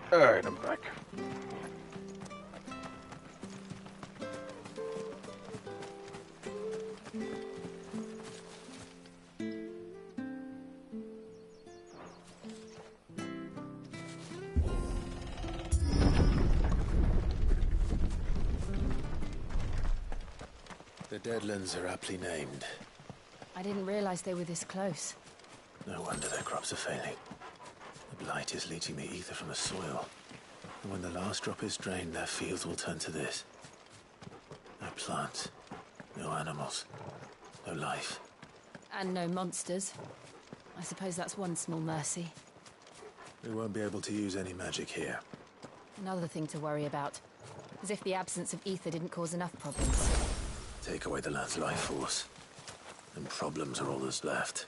Alright, I'm back. The Deadlands are aptly named. I didn't realize they were this close. No wonder their crops are failing. The blight is leaching the ether from the soil. And when the last drop is drained, their fields will turn to this. No plants, no animals, no life. And no monsters. I suppose that's one small mercy. We won't be able to use any magic here. Another thing to worry about. As if the absence of ether didn't cause enough problems. Take away the land's life force, and problems are all that's left.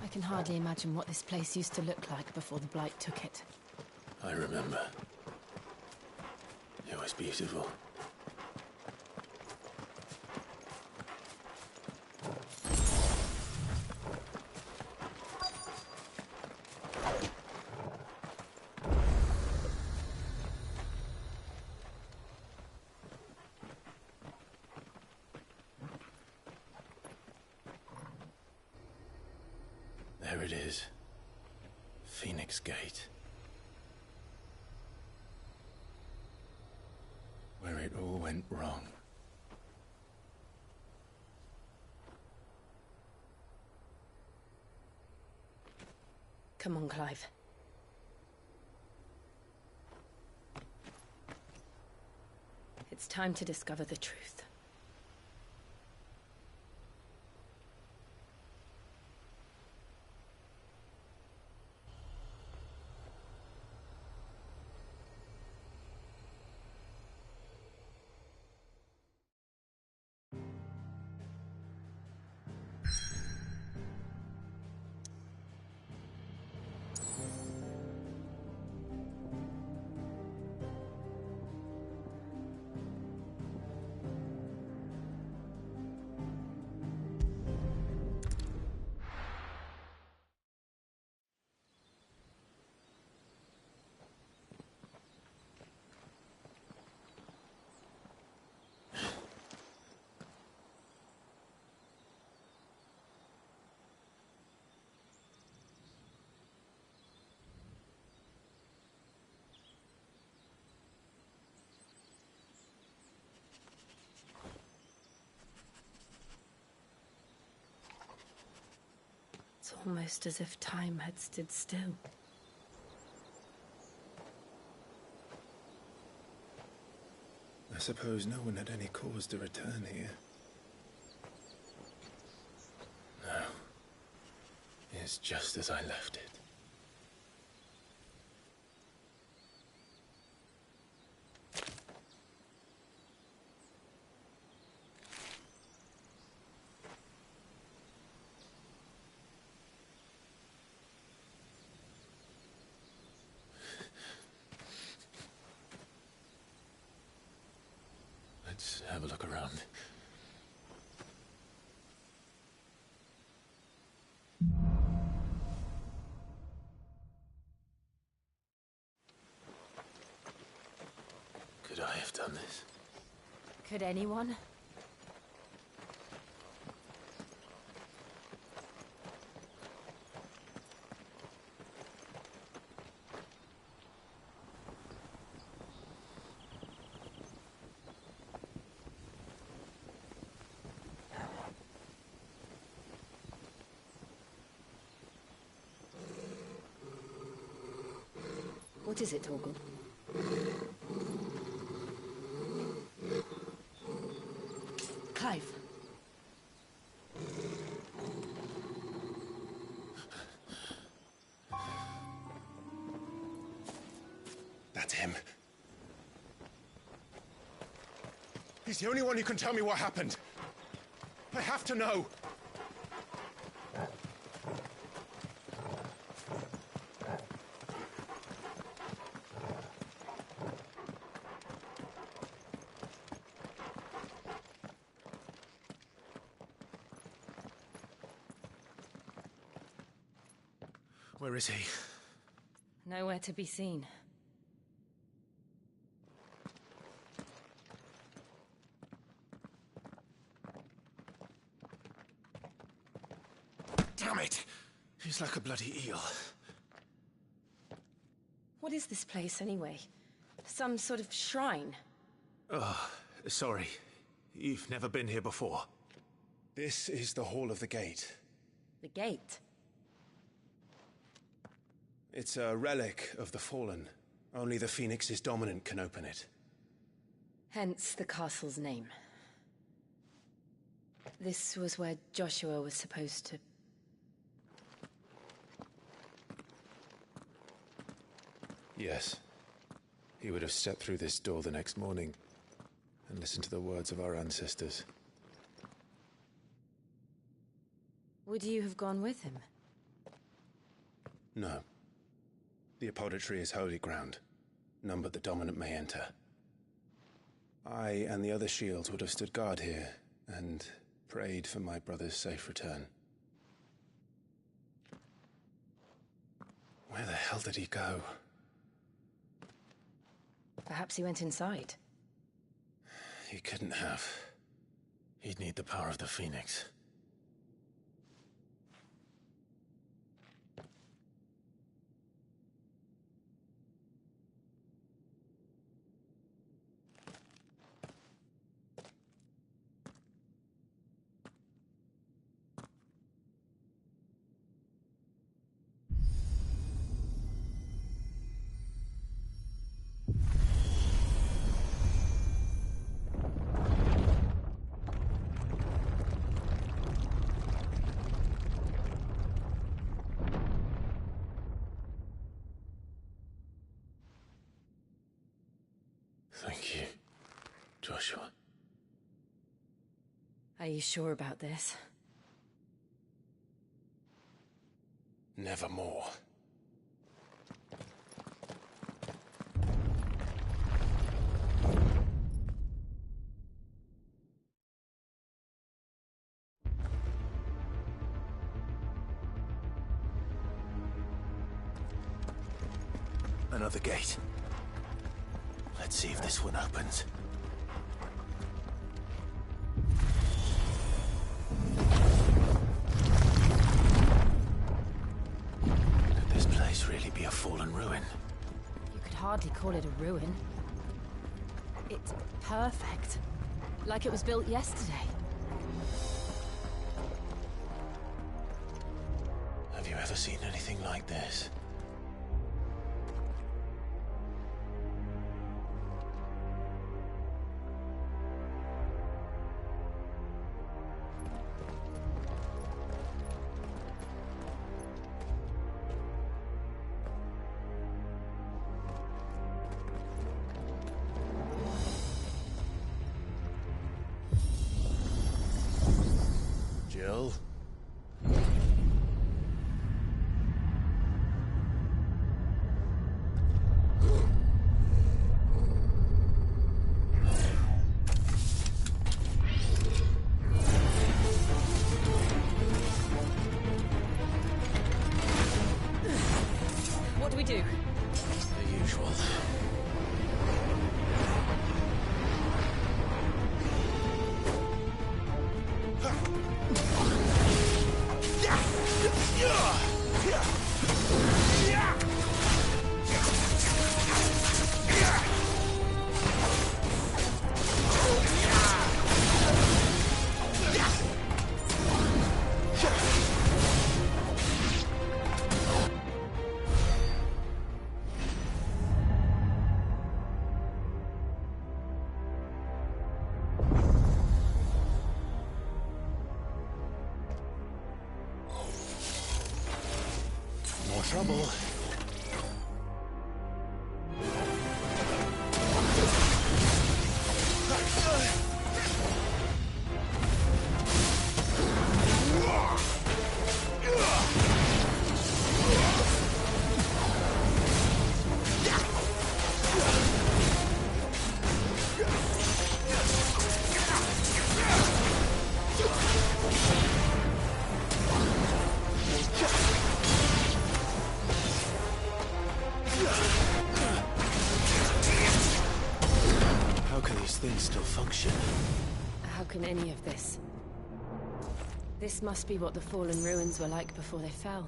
I can hardly imagine what this place used to look like before the Blight took it. I remember. It was beautiful. There it is. Phoenix Gate. Where it all went wrong. Come on, Clive. It's time to discover the truth. It's almost as if time had stood still. I suppose no one had any cause to return here. No. It's just as I left it. Let's have a look around. Could I have done this? Could anyone? What is it, Torgal? Clive. That's him. He's the only one who can tell me what happened. I have to know. Where is he? Nowhere to be seen. Damn it! He's like a bloody eel. What is this place, anyway? Some sort of shrine? Oh, sorry. You've never been here before. This is the Hall of the Gate. The gate? It's a relic of the Fallen. Only the Phoenix's dominant can open it. Hence the castle's name. This was where Joshua was supposed to... Yes. He would have stepped through this door the next morning and listened to the words of our ancestors. Would you have gone with him? No. The apodatory is holy ground. None but the dominant may enter. I and the other shields would have stood guard here and prayed for my brother's safe return. Where the hell did he go? Perhaps he went inside. He couldn't have. He'd need the power of the Phoenix. Thank you, Joshua. Are you sure about this? Nevermore. Another gate. Let's see if this one opens. Could this place really be a fallen ruin? You could hardly call it a ruin. It's perfect. Like it was built yesterday. Have you ever seen anything like this? Jill? What do we do? The usual. trouble. How can these things still function? How can any of this? This must be what the fallen ruins were like before they fell.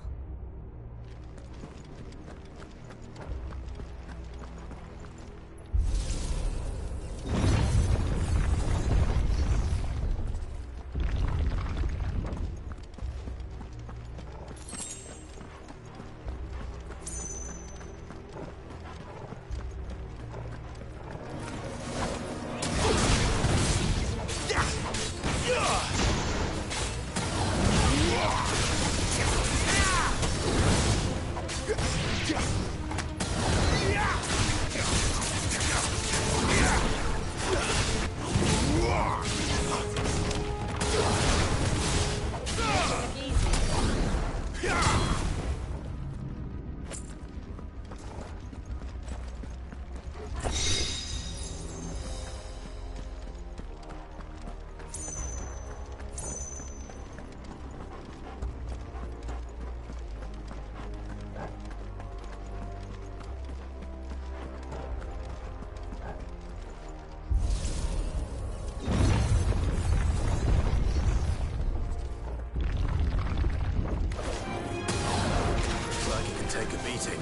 Take a beating.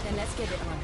Then let's give it one.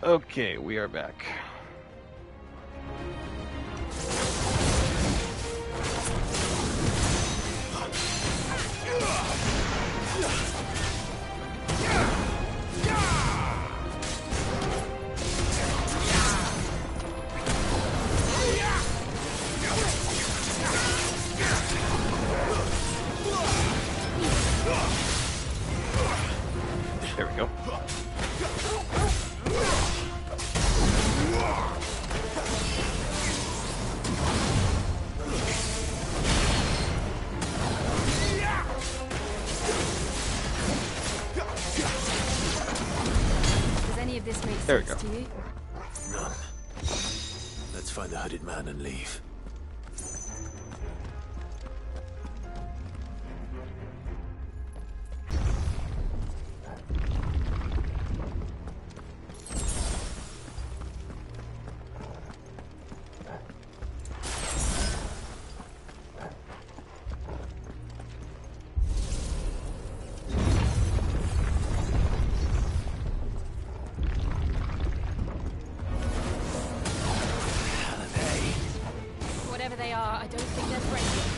Okay, we are back. There we go. Does any of this make There we sense go. to you? None. Let's find the hooded man and leave. Whatever they are, I don't think they're friendly.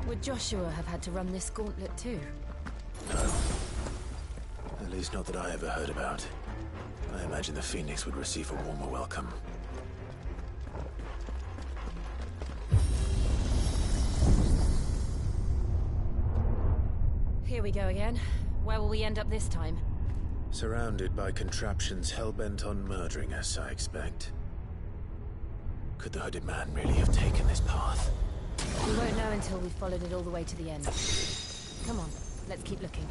Would Joshua have had to run this gauntlet too? No. At least not that I ever heard about. I imagine the Phoenix would receive a warmer welcome. Here we go again. Where will we end up this time? Surrounded by contraptions hell-bent on murdering us, I expect. Could the hooded man really have taken this path? We won't know until we've followed it all the way to the end. Come on, let's keep looking.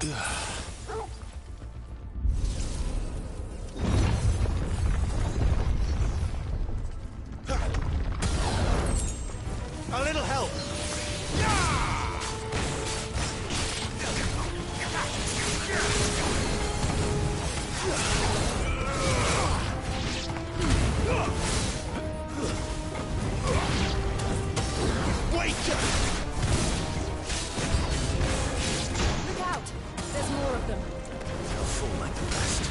A little help. Wait! Look out! There's more of them. They'll fall like the rest.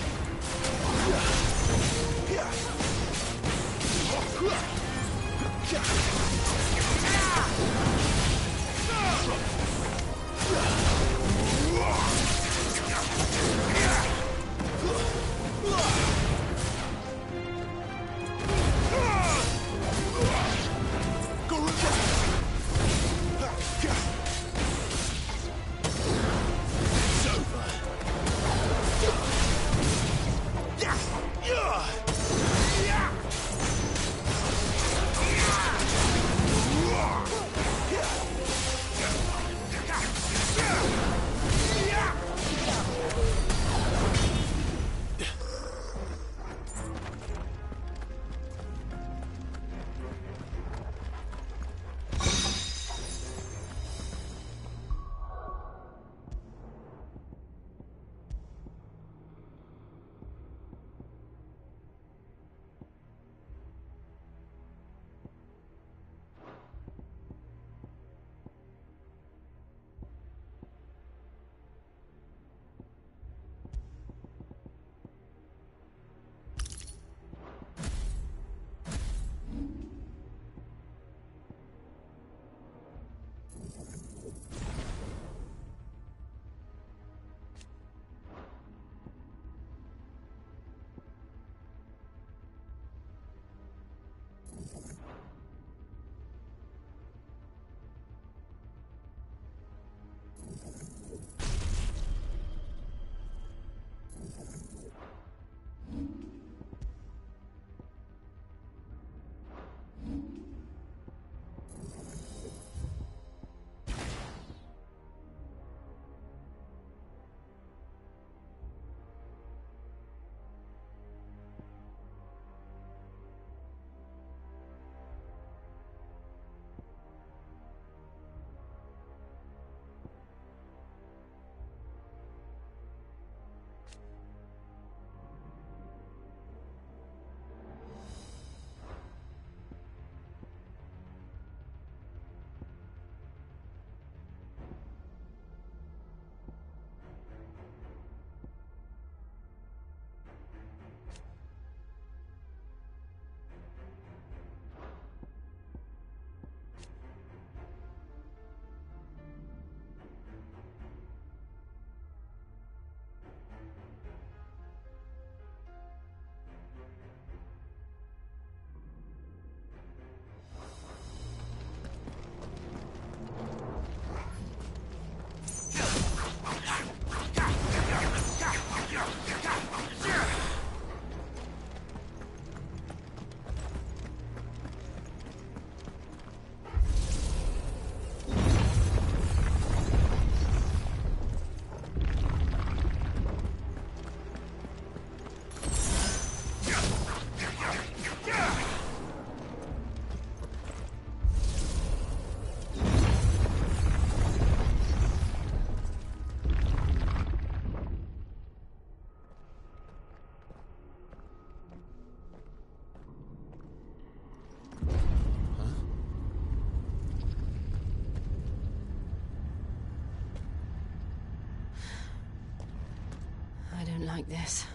I don't like this.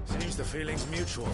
Seems the feeling's mutual.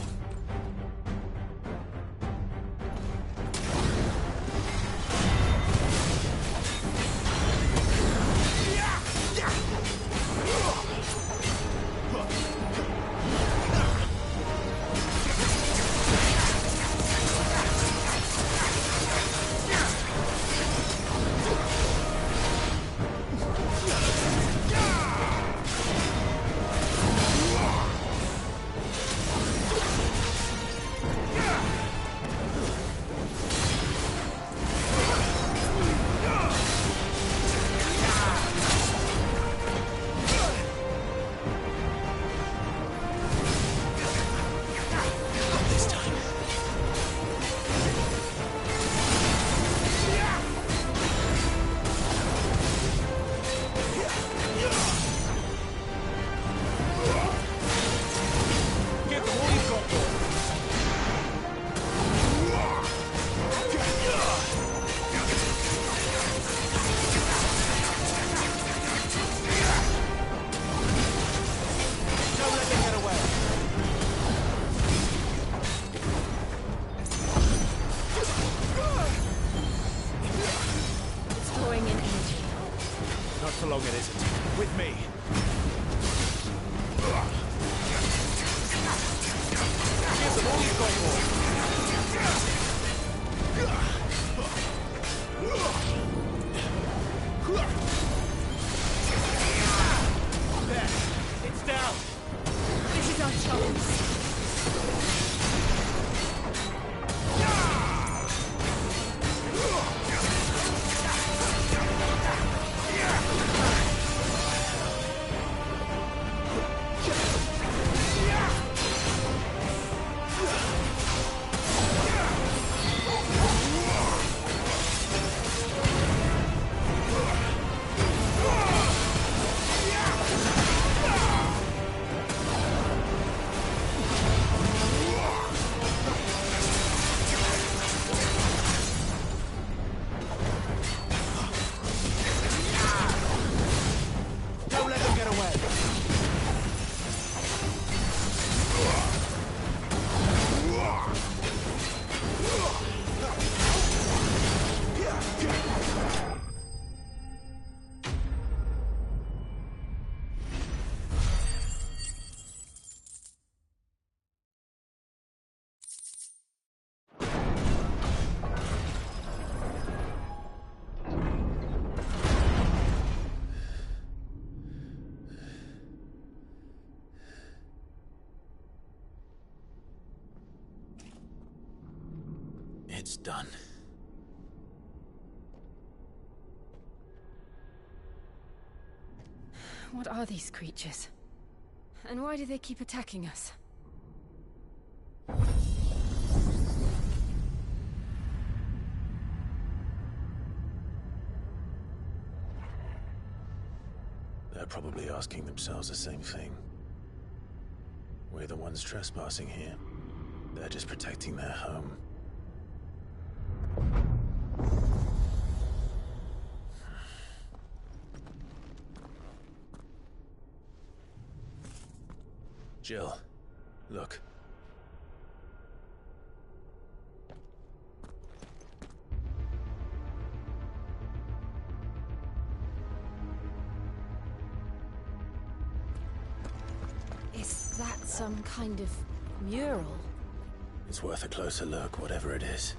With me. Give them all you've got There. It's down. This is our chance. It's done. What are these creatures? And why do they keep attacking us? They're probably asking themselves the same thing. We're the ones trespassing here. They're just protecting their home. Jill, look. Is that some kind of mural? It's worth a closer look, whatever it is.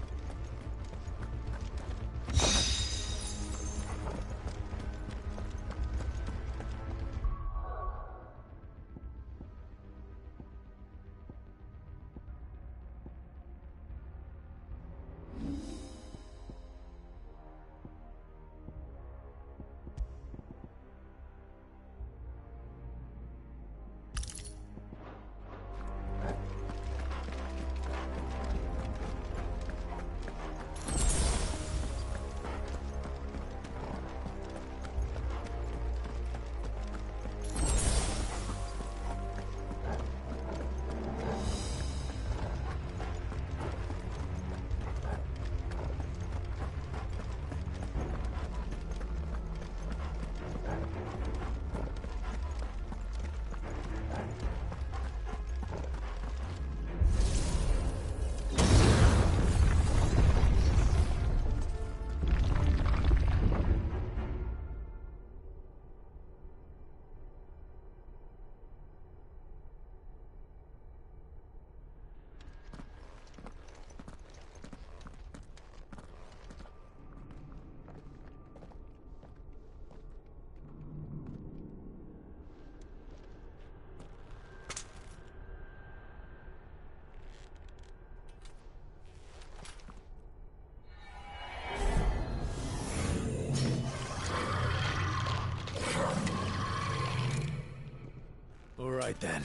All right then.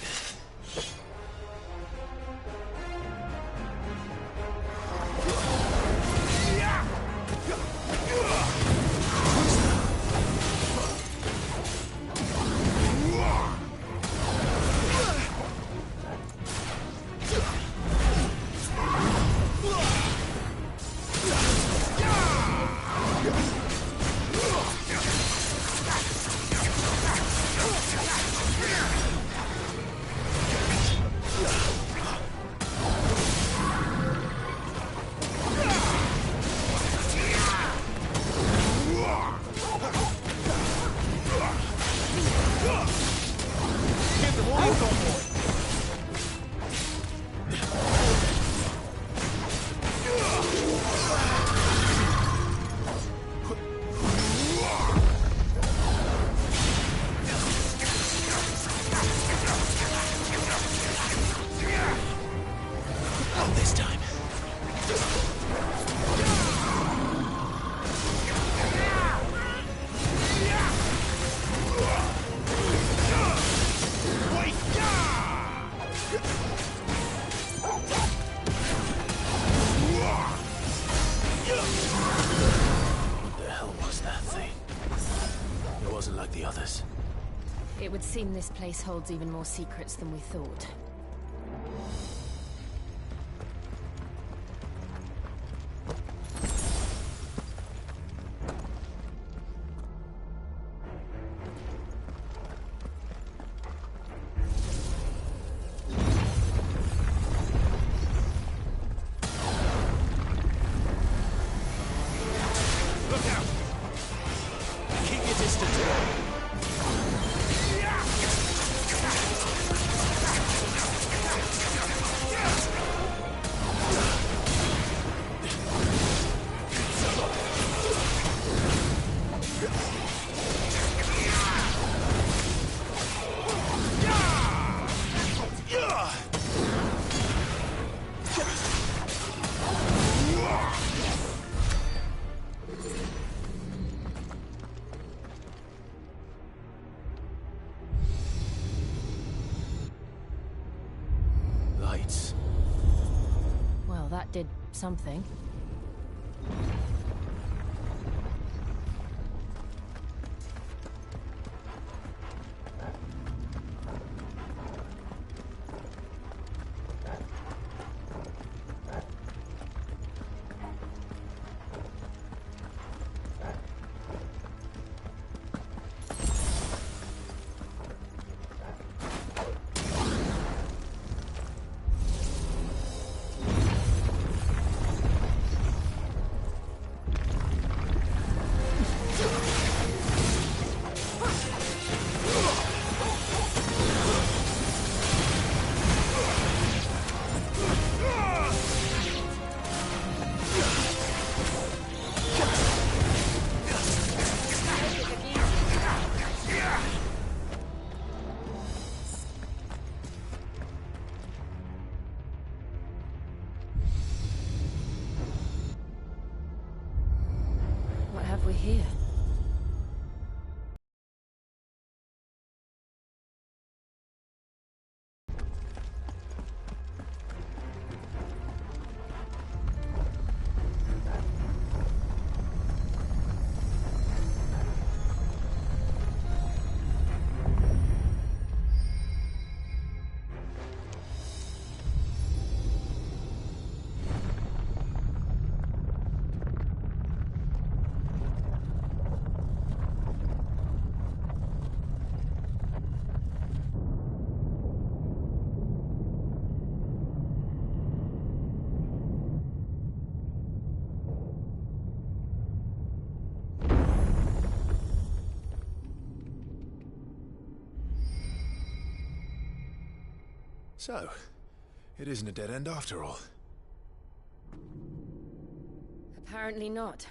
Get the relief on board. Not this time. What the hell was that thing? It wasn't like the others. It would seem this place holds even more secrets than we thought. Look out! Keep your distance. Lights. Well, that did something. What have we here? So, it isn't a dead end after all. Apparently not.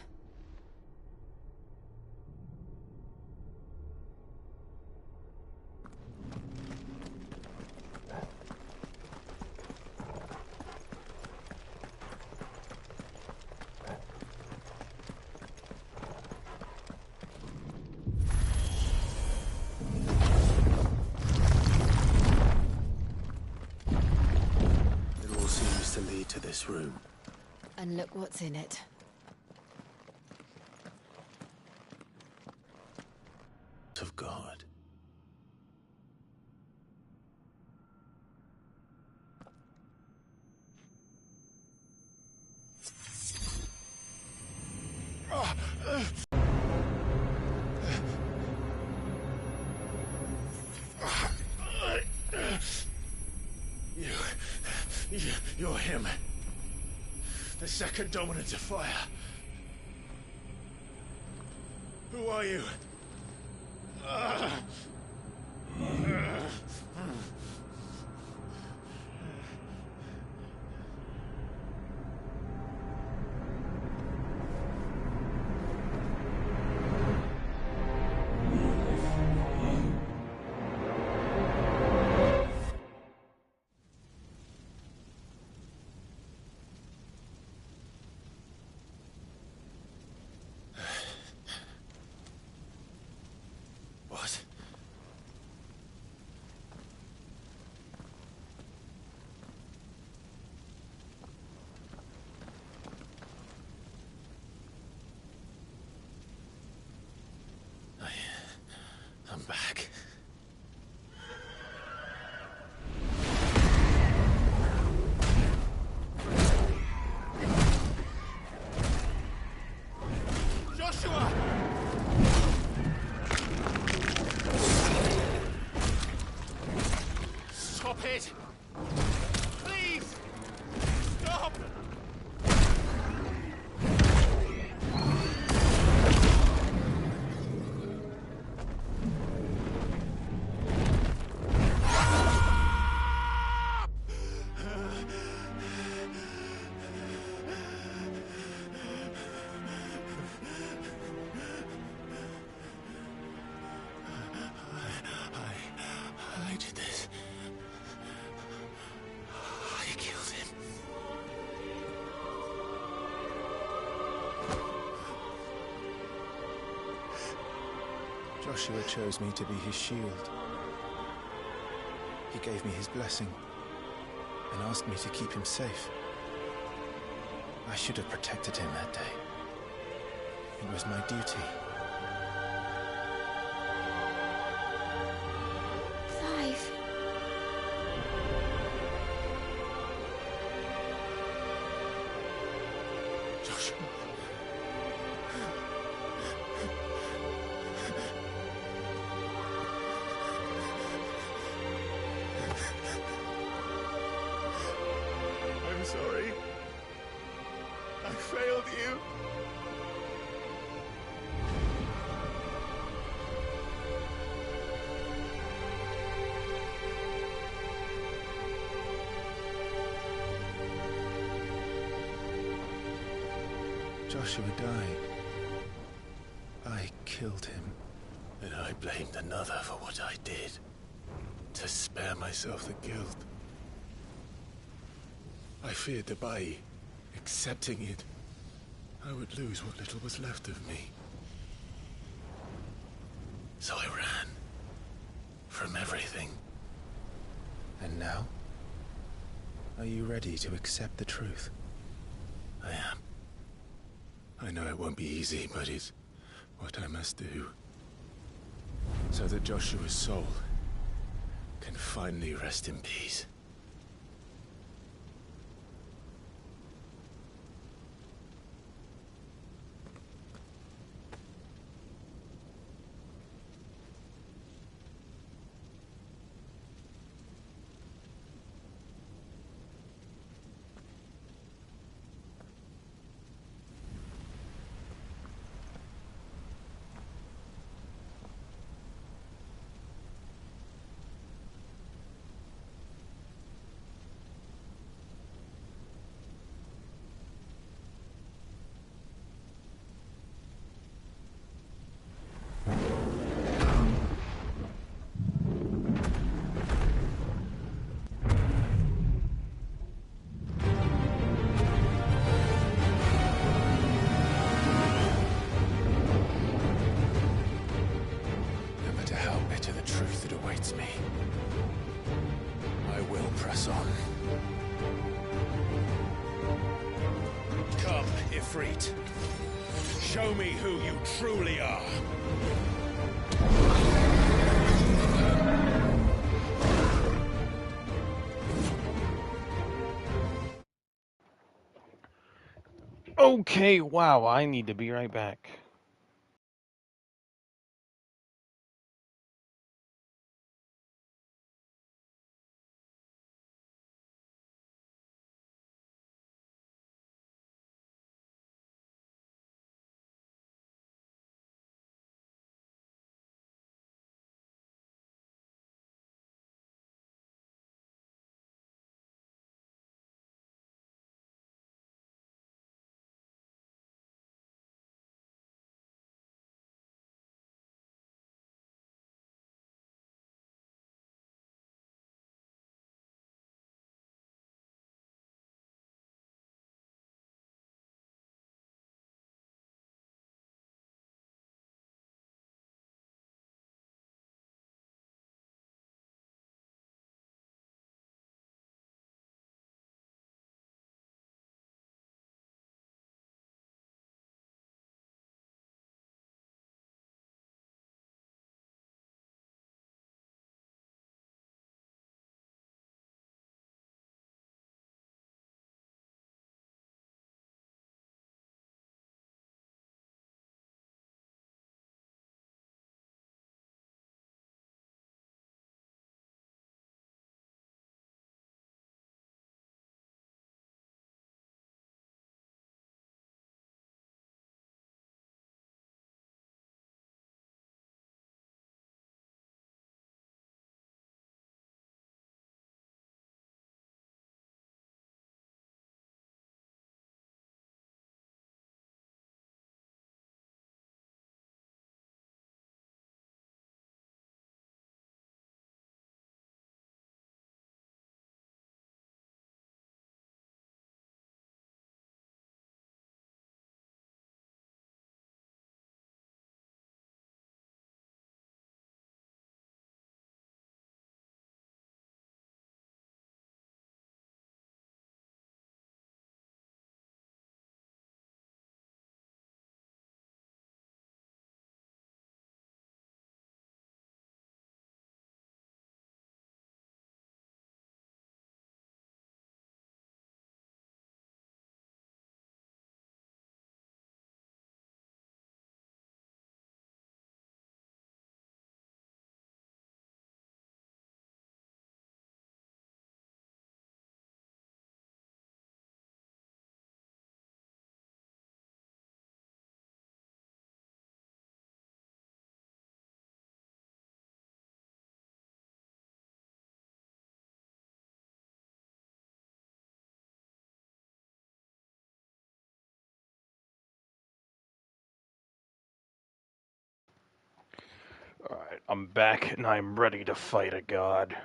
It all seems to lead to this room. And look what's in it. Of God. You're him. The second dominant of fire. Who are you? it! Please! Stop! I did this. I killed him. Joshua chose me to be his shield. He gave me his blessing and asked me to keep him safe. I should have protected him that day. It was my duty. Clive. Joshua. I'm sorry. I failed you. Joshua died. I killed him. And I blamed another for what I did. To spare myself the guilt. I feared that by accepting it, I would lose what little was left of me. So I ran. From everything. And now? Are you ready to accept the truth? I am. I know it won't be easy, but it's what I must do. So that Joshua's soul can finally rest in peace. Me. I will press on. Come, Ifrit. Show me who you truly are. Okay, wow, I need to be right back. Alright, I'm back and I'm ready to fight a god.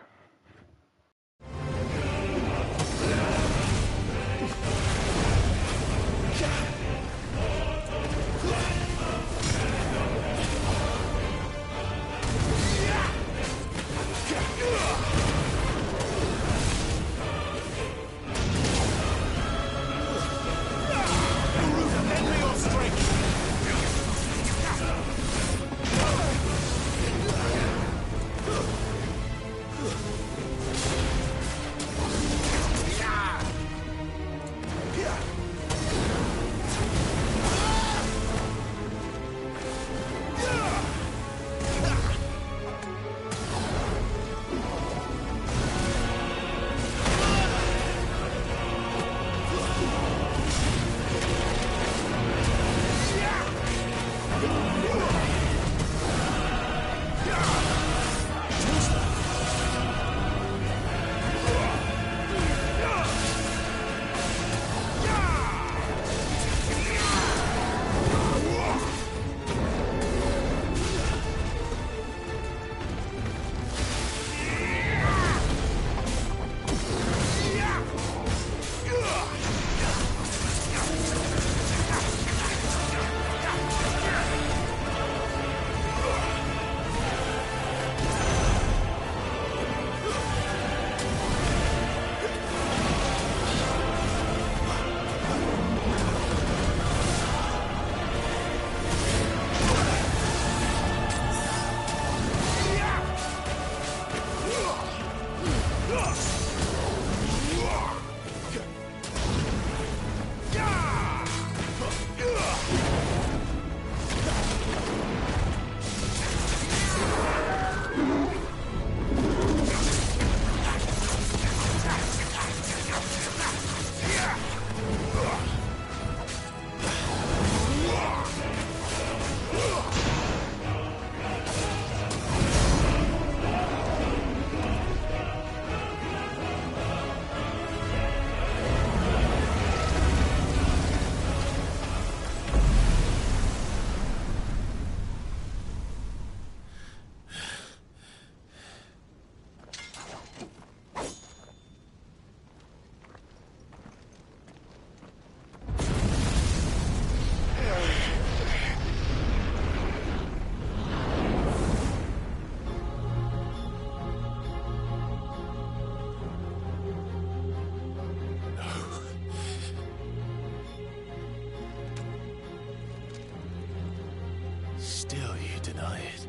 Still you deny it.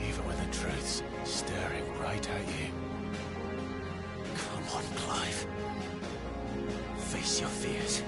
Even when the truth's staring right at you. Come on, Clive. Face your fears.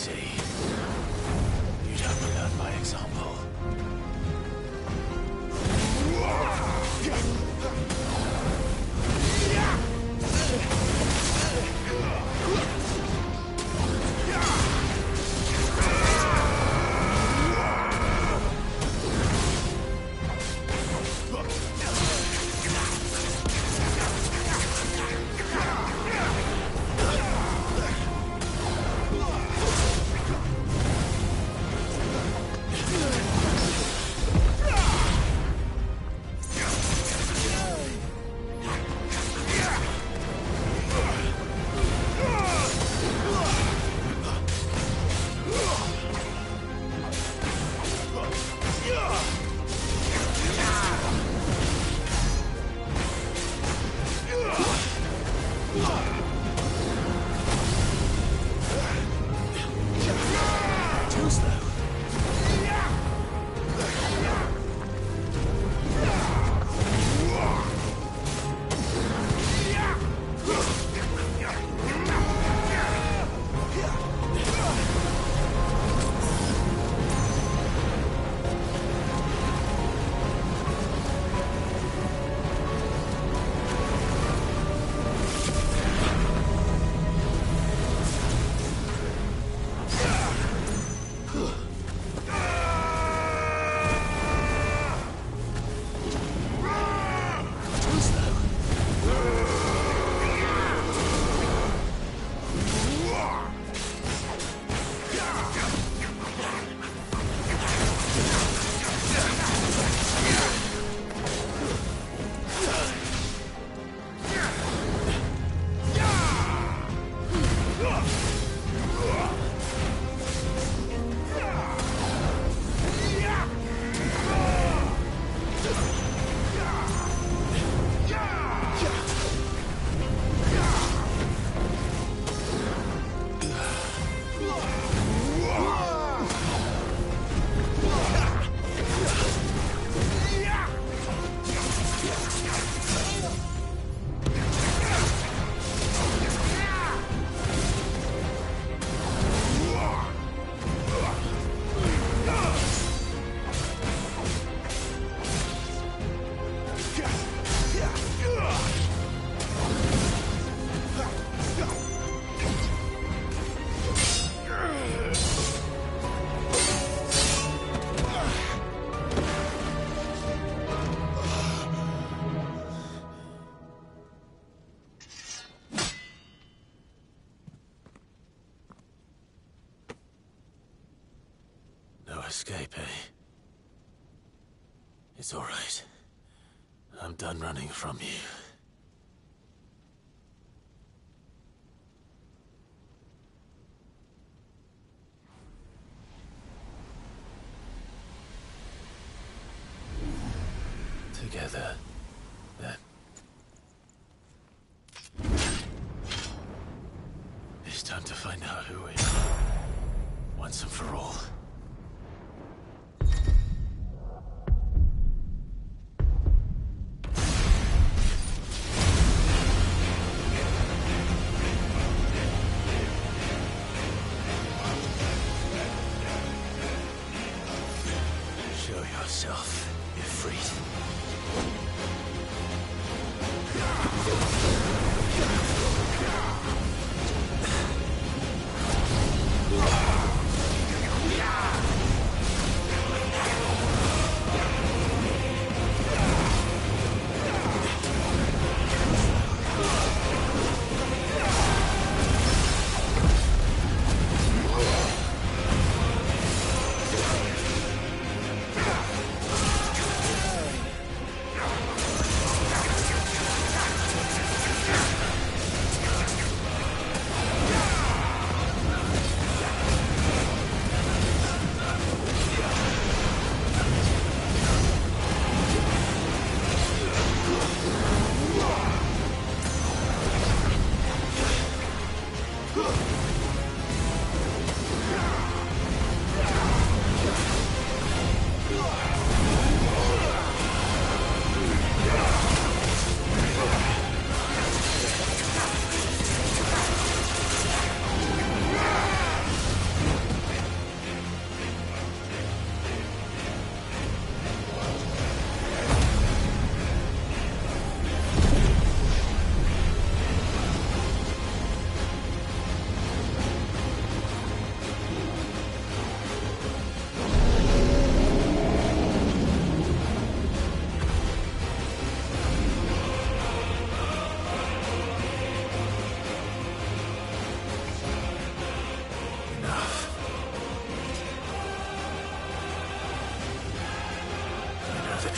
see. You'd have to learn by example. Escape, eh? It's all right. I'm done running from you. Together, then. It's time to find out who we are, once and for all. Yeah!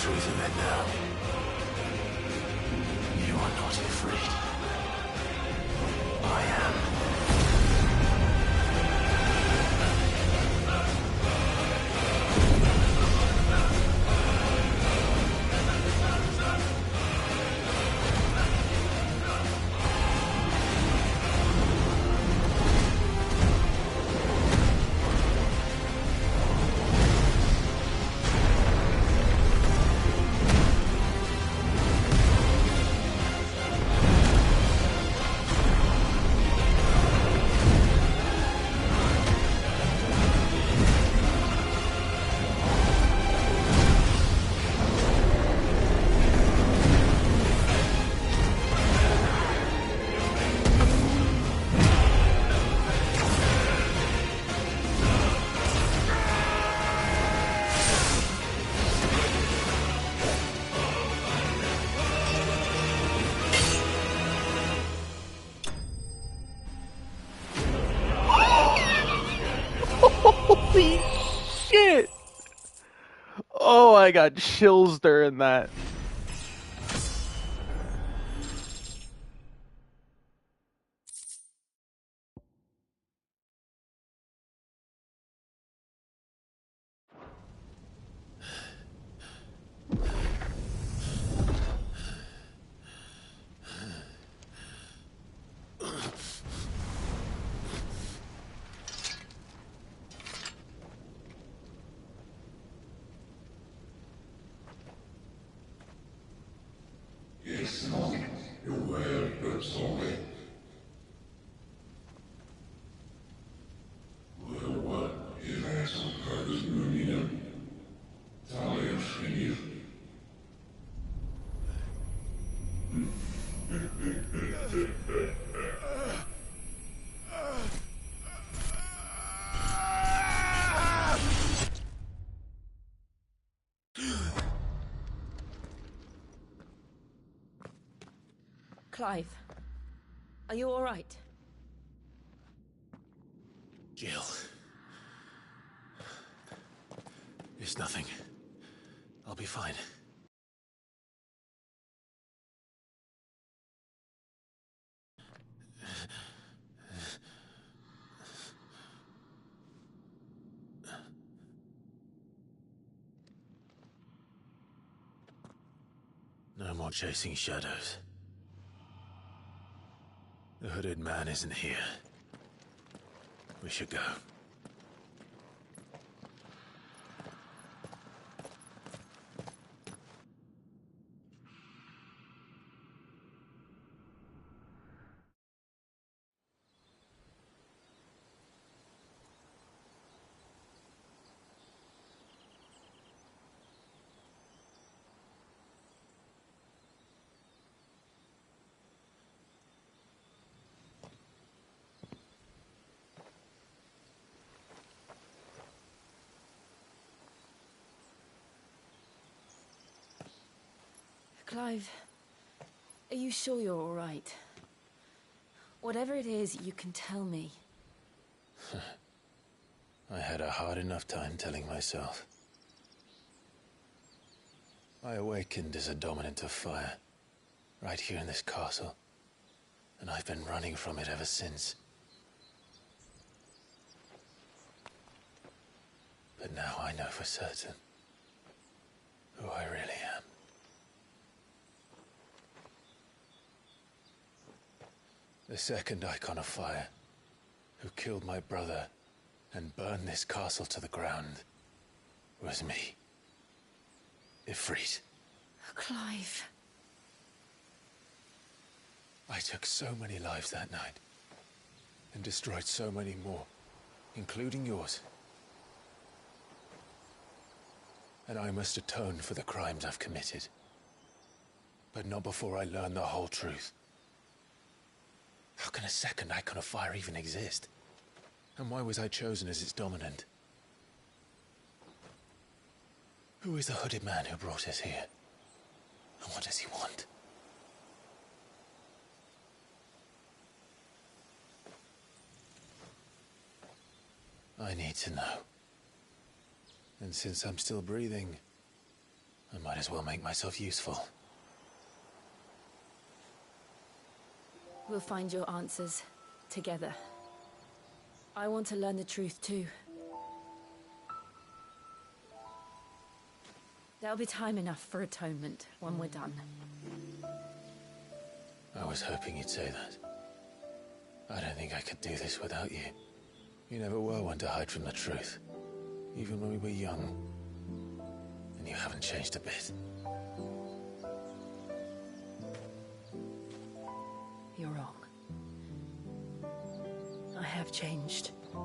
truth of it now. You are not Ifrit. I am. Holy shit! Oh, I got chills during that. Clive, are you all right? Jill. It's nothing. I'll be fine. No more chasing shadows. The hooded man isn't here. We should go. Clive, are you sure you're all right? Whatever it is, you can tell me. I had a hard enough time telling myself. I awakened as a dominant of fire, right here in this castle, and I've been running from it ever since. But now I know for certain who I really am. The second icon of fire, who killed my brother and burned this castle to the ground, was me. Ifrit. Clive. I took so many lives that night, and destroyed so many more, including yours. And I must atone for the crimes I've committed. But not before I learn the whole truth. How can a second icon of fire even exist? And why was I chosen as its dominant? Who is the hooded man who brought us here? And what does he want? I need to know. And since I'm still breathing, I might as well make myself useful. We'll find your answers together. I want to learn the truth too. There'll be time enough for atonement when we're done. I was hoping you'd say that. I don't think I could do this without you. You never were one to hide from the truth, even when we were young. And you haven't changed a bit. You're wrong. I have changed. But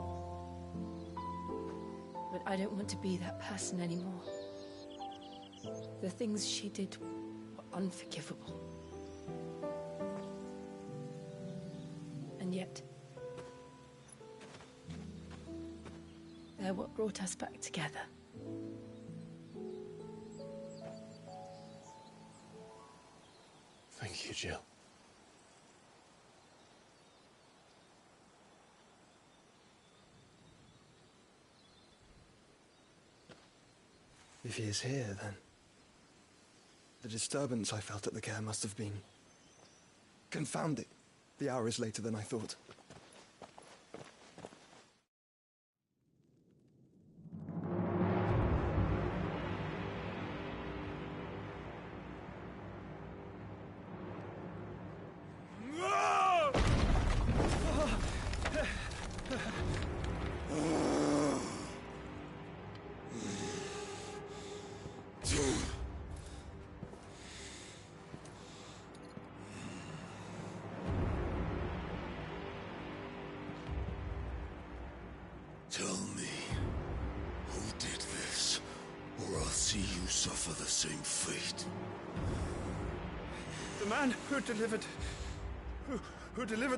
I don't want to be that person anymore. The things she did were unforgivable. And yet, they're what brought us back together. Thank you, Jill. If he is here, then the disturbance I felt at the care must have been confounding. The hour is later than I thought. Tell me, who did this, or I'll see you suffer the same fate. The man who delivered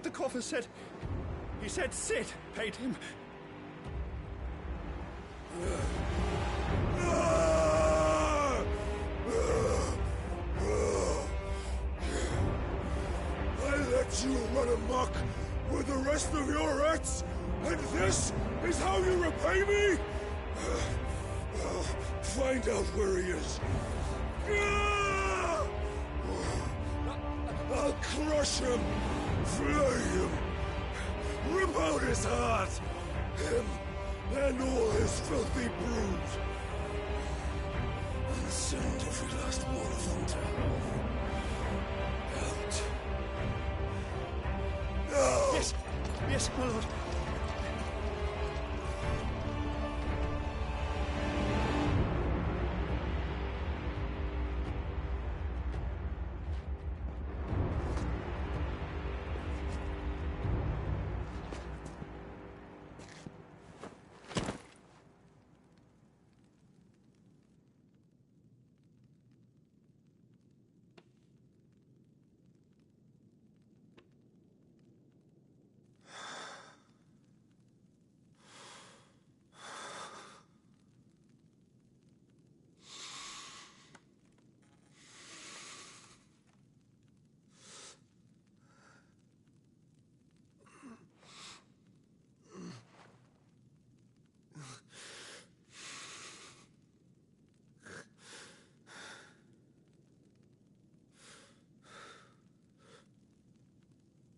the coffer said... He said Sid paid him. I let you run amok with the rest of your rats, and this is how you repay me? Find out where he is. I'll crush him, flay him, rip out his heart, him and all his filthy brood, and send every last one of them to out. No! Yes, my lord.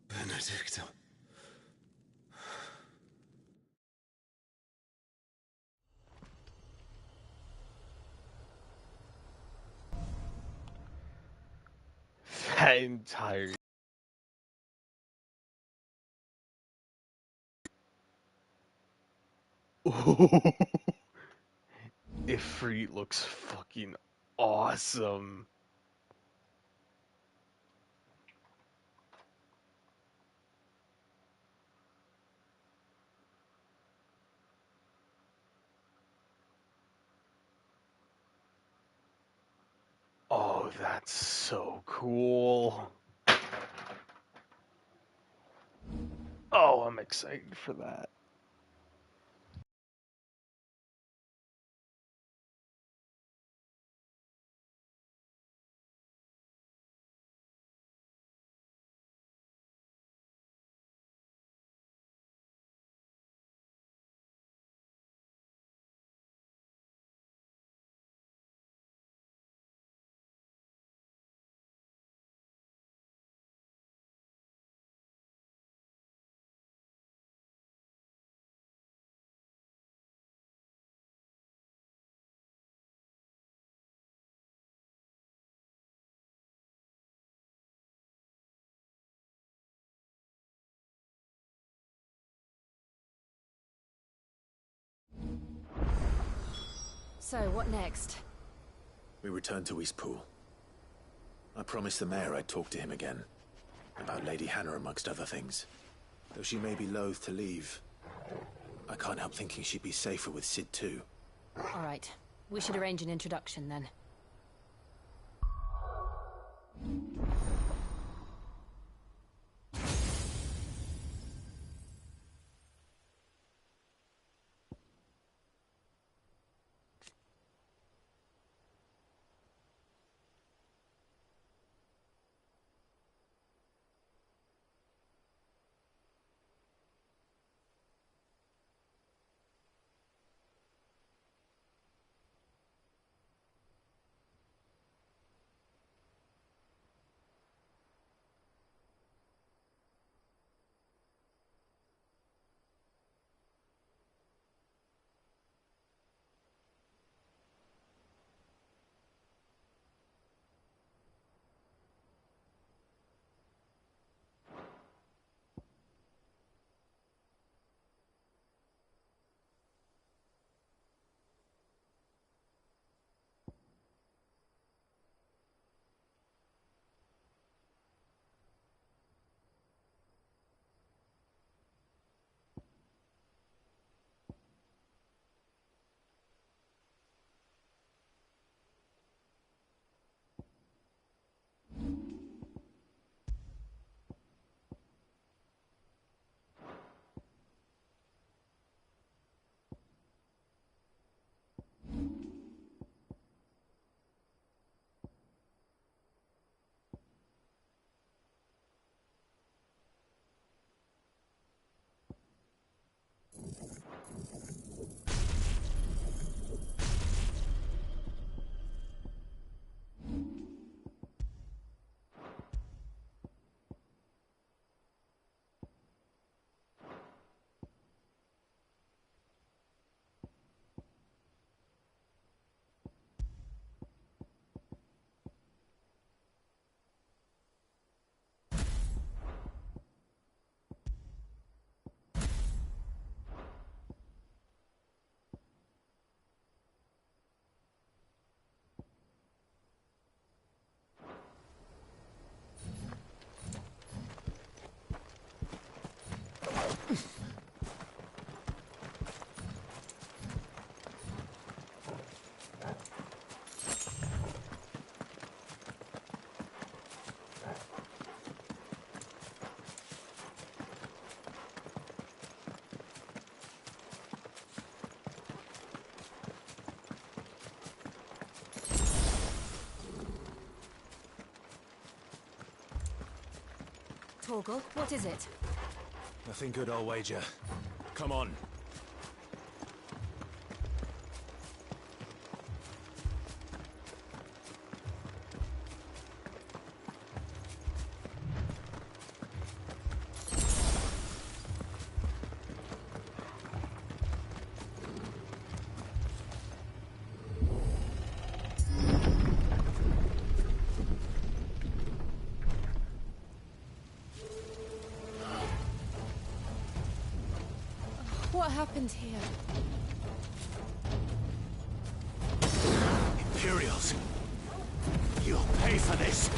Benedicta. That entire... Ifrit looks fucking awesome. Oh, that's so cool. Oh, I'm excited for that. So, what next? We return to Eastpool. I promised the mayor I'd talk to him again. About Lady Hannah, amongst other things. Though she may be loath to leave, I can't help thinking she'd be safer with Sid too. All right. We should arrange an introduction then. Torgal, what is it? Nothing good, I'll wager. Come on. What happened here? Imperials! You'll pay for this!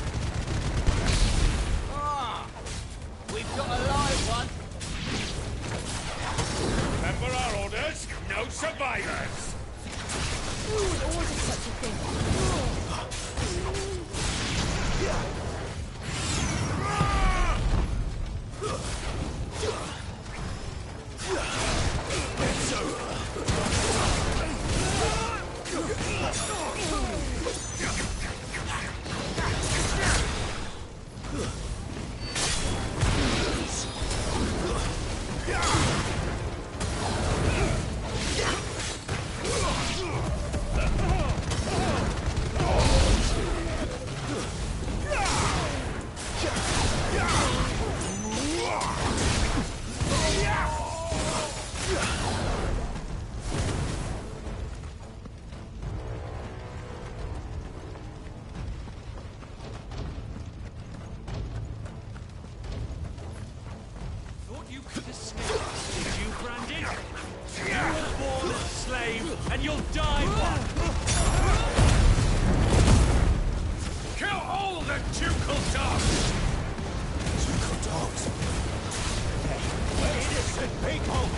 Ah! We've got a live one! Remember our orders? No survivors! Who would order such a thing? And you'll die one! people!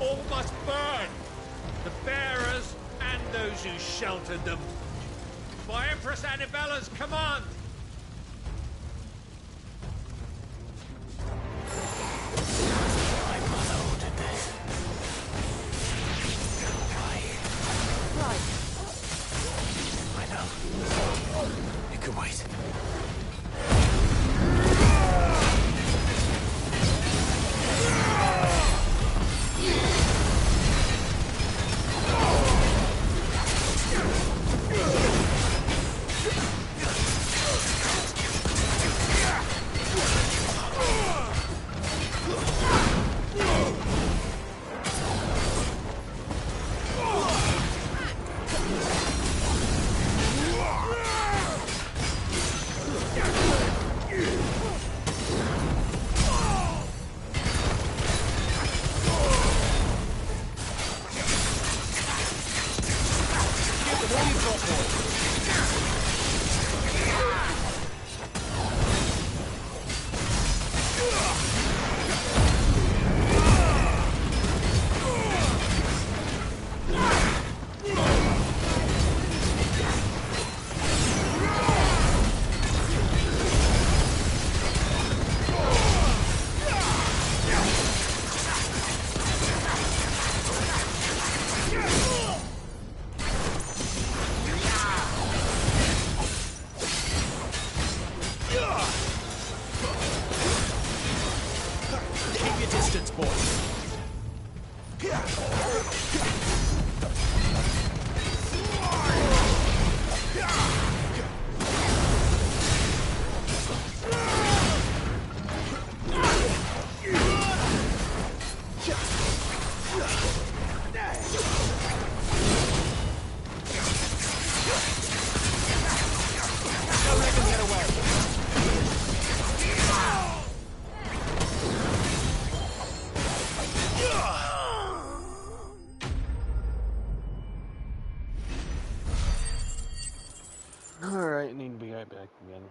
All must burn! The bearers and those who sheltered them. By Empress Annibella's command! My mother ordered this. Why? Right. I know. It could wait. Alright, need to be right back again.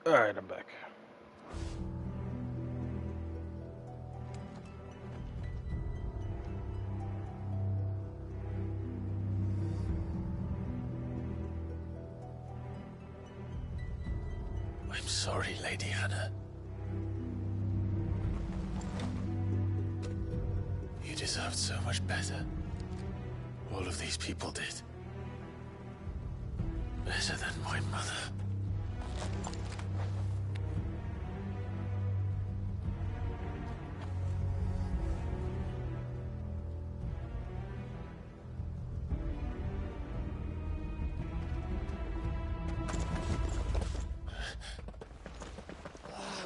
Alright, I'm back. I'm sorry, Lady Hannah. You deserved so much better. All of these people did. Better than my mother.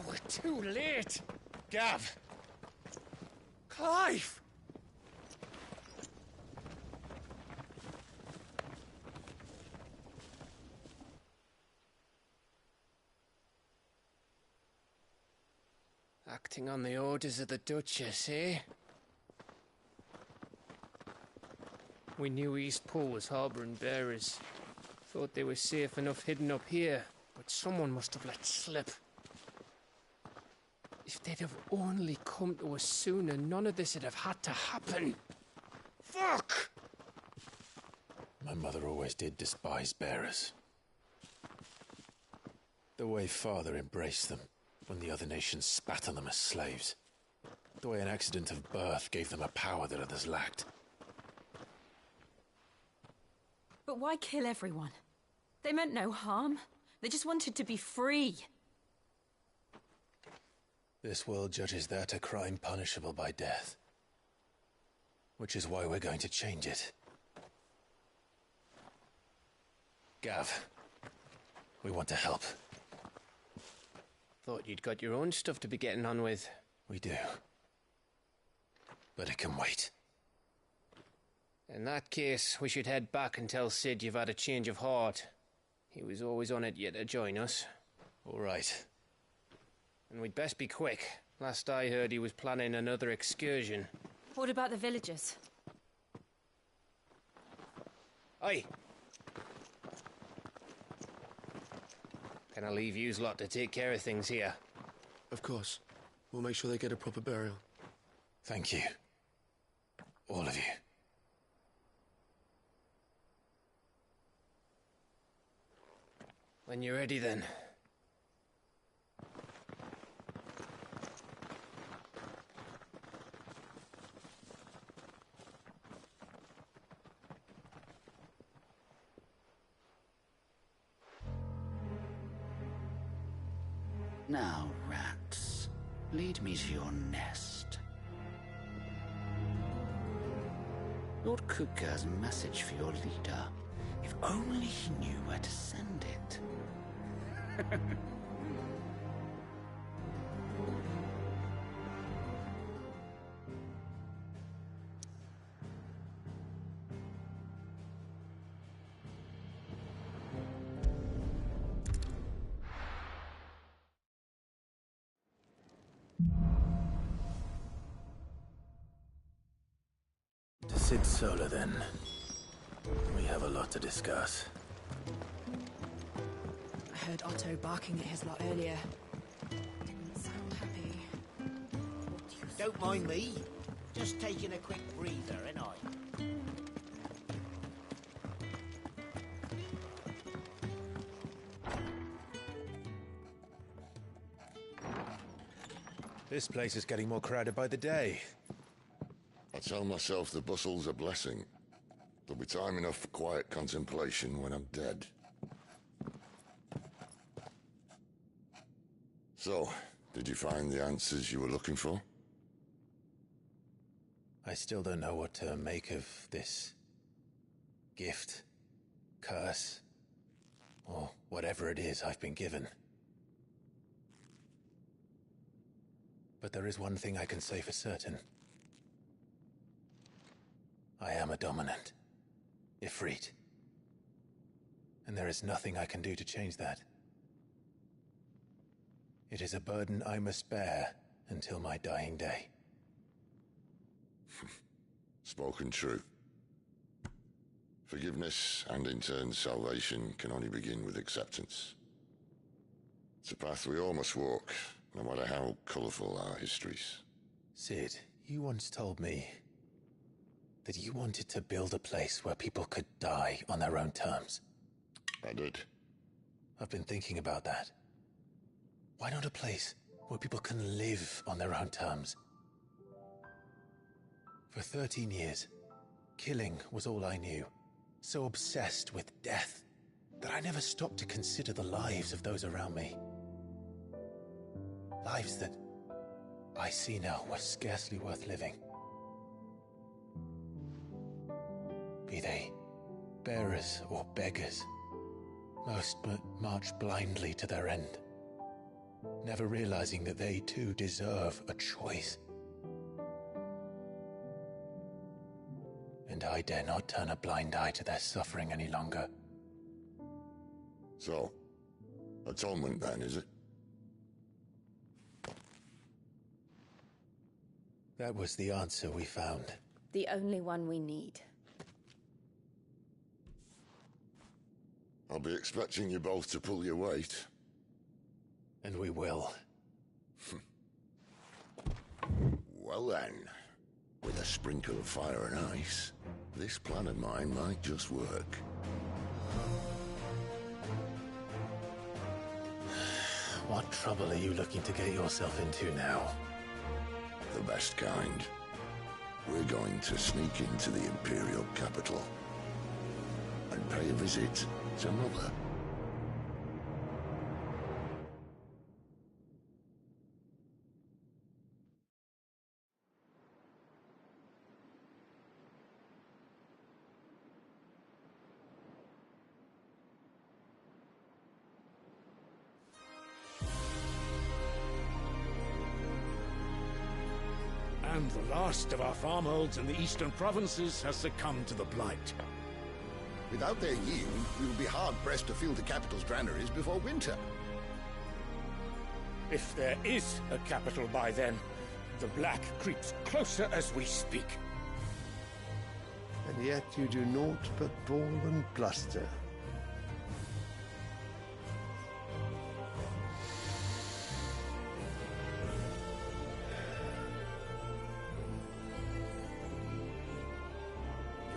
We're too late. Gav. Clive. Acting on the orders of the Duchess, eh? We knew East Pool was harbouring bearers. Thought they were safe enough hidden up here, but someone must have let slip. If they'd have only come to us sooner, none of this would have had to happen. Fuck! My mother always did despise bearers. The way Father embraced them when the other nations spat on them as slaves. The way an accident of birth gave them a power that others lacked. But why kill everyone? They meant no harm. They just wanted to be free. This world judges that a crime punishable by death. Which is why we're going to change it. Gav, we want to help. Thought you'd got your own stuff to be getting on with. We do. But it can wait. In that case, we should head back and tell Sid you've had a change of heart. He was always on it yet to join us. All right. And we'd best be quick. Last I heard, he was planning another excursion. What about the villagers? Aye. Can I leave yous lot to take care of things here? Of course. We'll make sure they get a proper burial. Thank you. All of you. When you're ready, then. Now, rats, lead me to your nest. Lord Kuka's message for your leader. If only he knew where to send it. To Sid Solar, then. We have a lot to discuss. I heard Otto barking at his lot earlier. Didn't sound happy. Don't mind me. Just taking a quick breather, ain't I? This place is getting more crowded by the day. I tell myself the bustle's a blessing. There'll be time enough for quiet contemplation when I'm dead. So, did you find the answers you were looking for? I still don't know what to make of this gift, curse, or whatever it is I've been given. But there is one thing I can say for certain. I am a dominant, Ifrit. And there is nothing I can do to change that. It is a burden I must bear until my dying day. Spoken true. Forgiveness, and in turn salvation, can only begin with acceptance. It's a path we all must walk, no matter how colourful our histories. Sid, you once told me that you wanted to build a place where people could die on their own terms. I did. I've been thinking about that. Why not a place where people can live on their own terms? For 13 years, killing was all I knew. So obsessed with death that I never stopped to consider the lives of those around me. Lives that I see now were scarcely worth living. Be they bearers or beggars, most but march blindly to their end, never realizing that they too deserve a choice. And I dare not turn a blind eye to their suffering any longer. So, atonement then, is it? That was the answer we found. The only one we need. I'll be expecting you both to pull your weight. And we will. Well then, with a sprinkle of fire and ice, this plan of mine might just work. What trouble are you looking to get yourself into now? The best kind. We're going to sneak into the Imperial capital and pay a visit to Mother. And the last of our farmholds in the eastern provinces has succumbed to the blight. Without their yield, we will be hard-pressed to fill the capital's granaries before winter. If there is a capital by then, the black creeps closer as we speak. And yet you do naught but bawl and bluster.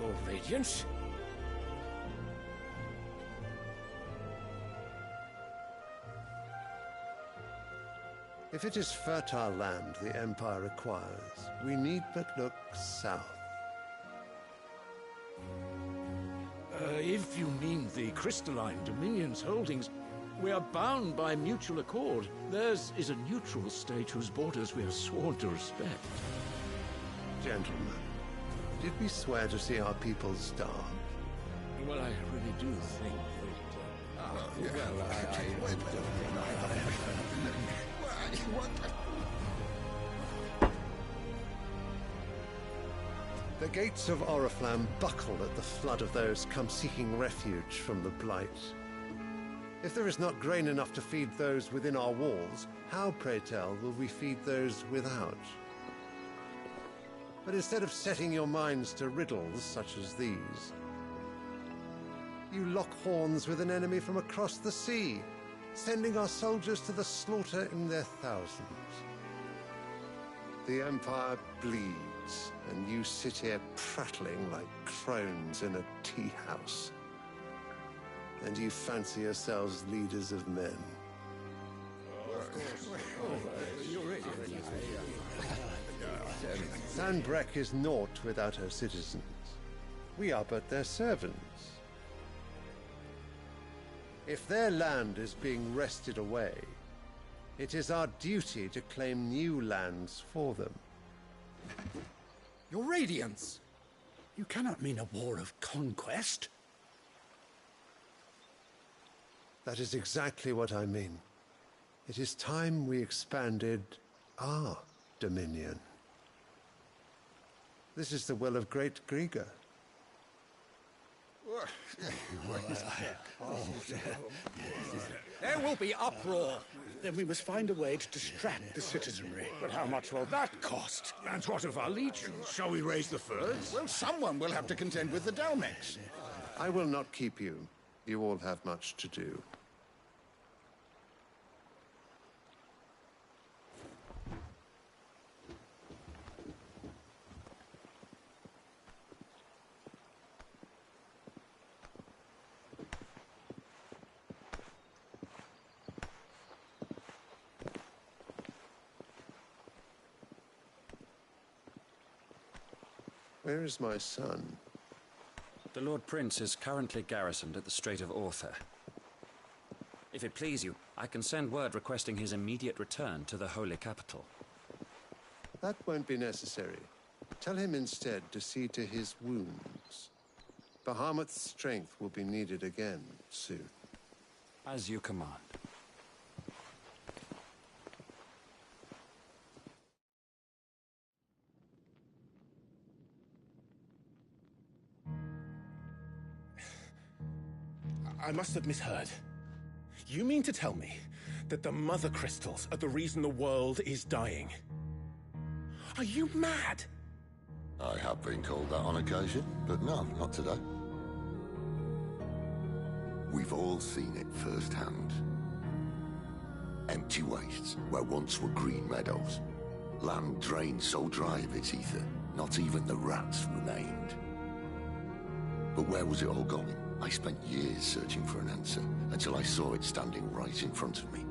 Your Radiance? If it is fertile land the Empire requires, we need but look south. If you mean the crystalline Dominion's holdings, we are bound by mutual accord. Theirs is a neutral state whose borders we have sworn to respect. Gentlemen, did we swear to see our people starve? Well, I really do think that... The gates of Oriflamme buckle at the flood of those come seeking refuge from the blight. If there is not grain enough to feed those within our walls, how, pray tell, will we feed those without? But instead of setting your minds to riddles such as these, you lock horns with an enemy from across the sea, sending our soldiers to the slaughter in their thousands. The Empire bleeds, and you sit here prattling like crones in a tea house. And you fancy yourselves leaders of men. Sanbreque is naught without her citizens. We are but their servants. If their land is being wrested away, it is our duty to claim new lands for them. Your Radiance! You cannot mean a war of conquest. That is exactly what I mean. It is time we expanded our dominion. This is the will of great Grieger. There will be uproar. Then we must find a way to distract the citizenry. But how much will that cost? And what of our legions? Shall we raise the furs? Well, someone will have to contend with the Dalmex. I will not keep you. You all have much to do. Where is my son? The Lord Prince is currently garrisoned at the Strait of Orther. If it please you, I can send word requesting his immediate return to the Holy Capital. That won't be necessary. Tell him instead to see to his wounds. Bahamut's strength will be needed again soon. As you command. I must have misheard. You mean to tell me that the Mother Crystals are the reason the world is dying? Are you mad? I have been called that on occasion, but no, not today. We've all seen it firsthand. Empty wastes where once were green meadows. Land drained so dry of its ether, not even the rats remained. But where was it all going? I spent years searching for an answer, until I saw it standing right in front of me.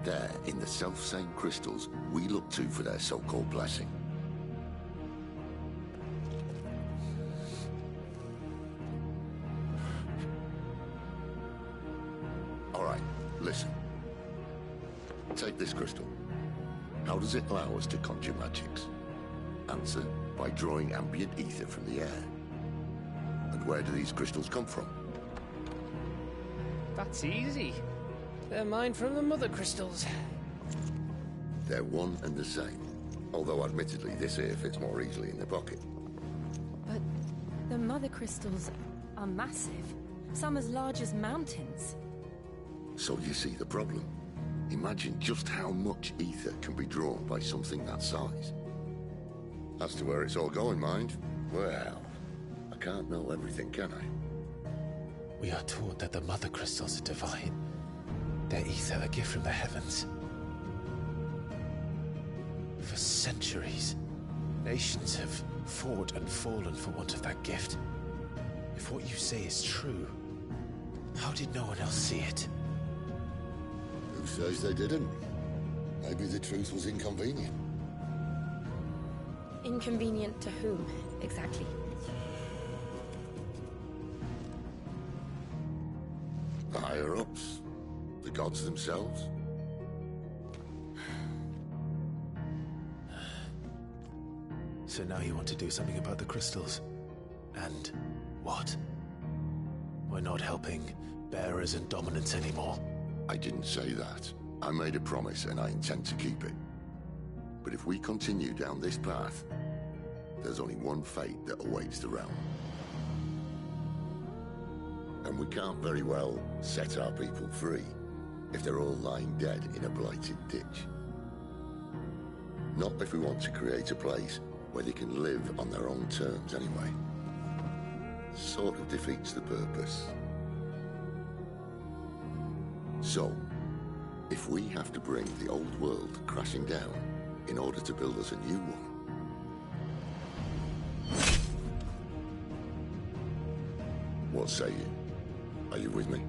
There, in the self-same crystals we look to for their so-called blessing. All right, listen. Take this crystal. How does it allow us to conjure magics? Answer, by drawing ambient ether from the air. And where do these crystals come from? That's easy. They're mine from the Mother Crystals. They're one and the same. Although admittedly this here fits more easily in the pocket. But the Mother Crystals are massive. Some as large as mountains. So you see the problem. Imagine just how much ether can be drawn by something that size. As to where it's all going, mind, well, I can't know everything, can I? We are taught that the Mother Crystals are divine. Their ether a gift from the heavens. For centuries, nations have fought and fallen for want of that gift. If what you say is true, how did no one else see it? Who says they didn't? Maybe the truth was inconvenient. Inconvenient to whom, exactly? The higher-ups? The gods themselves? So now you want to do something about the crystals? And what? We're not helping bearers and dominants anymore. I didn't say that. I made a promise and I intend to keep it. But if we continue down this path, there's only one fate that awaits the realm. And we can't very well set our people free if they're all lying dead in a blighted ditch. Not if we want to create a place where they can live on their own terms anyway. Sort of defeats the purpose. So, if we have to bring the old world crashing down in order to build us a new one, what say you? Are you with me?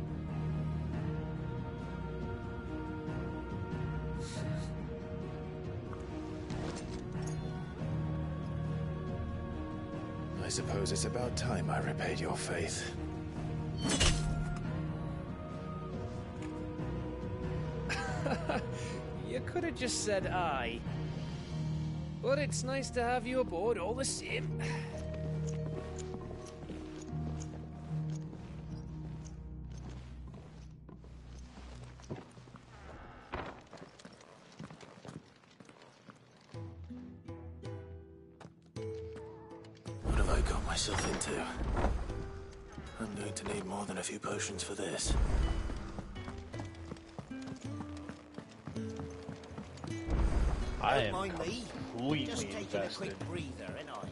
I suppose it's about time I repaid your faith. You could have just said aye. But it's nice to have you aboard all the same. What have I got myself into? I'm going to need more than a few potions for this. I Don't am mind me. completely Just taking invested. a quick breather, ain't I?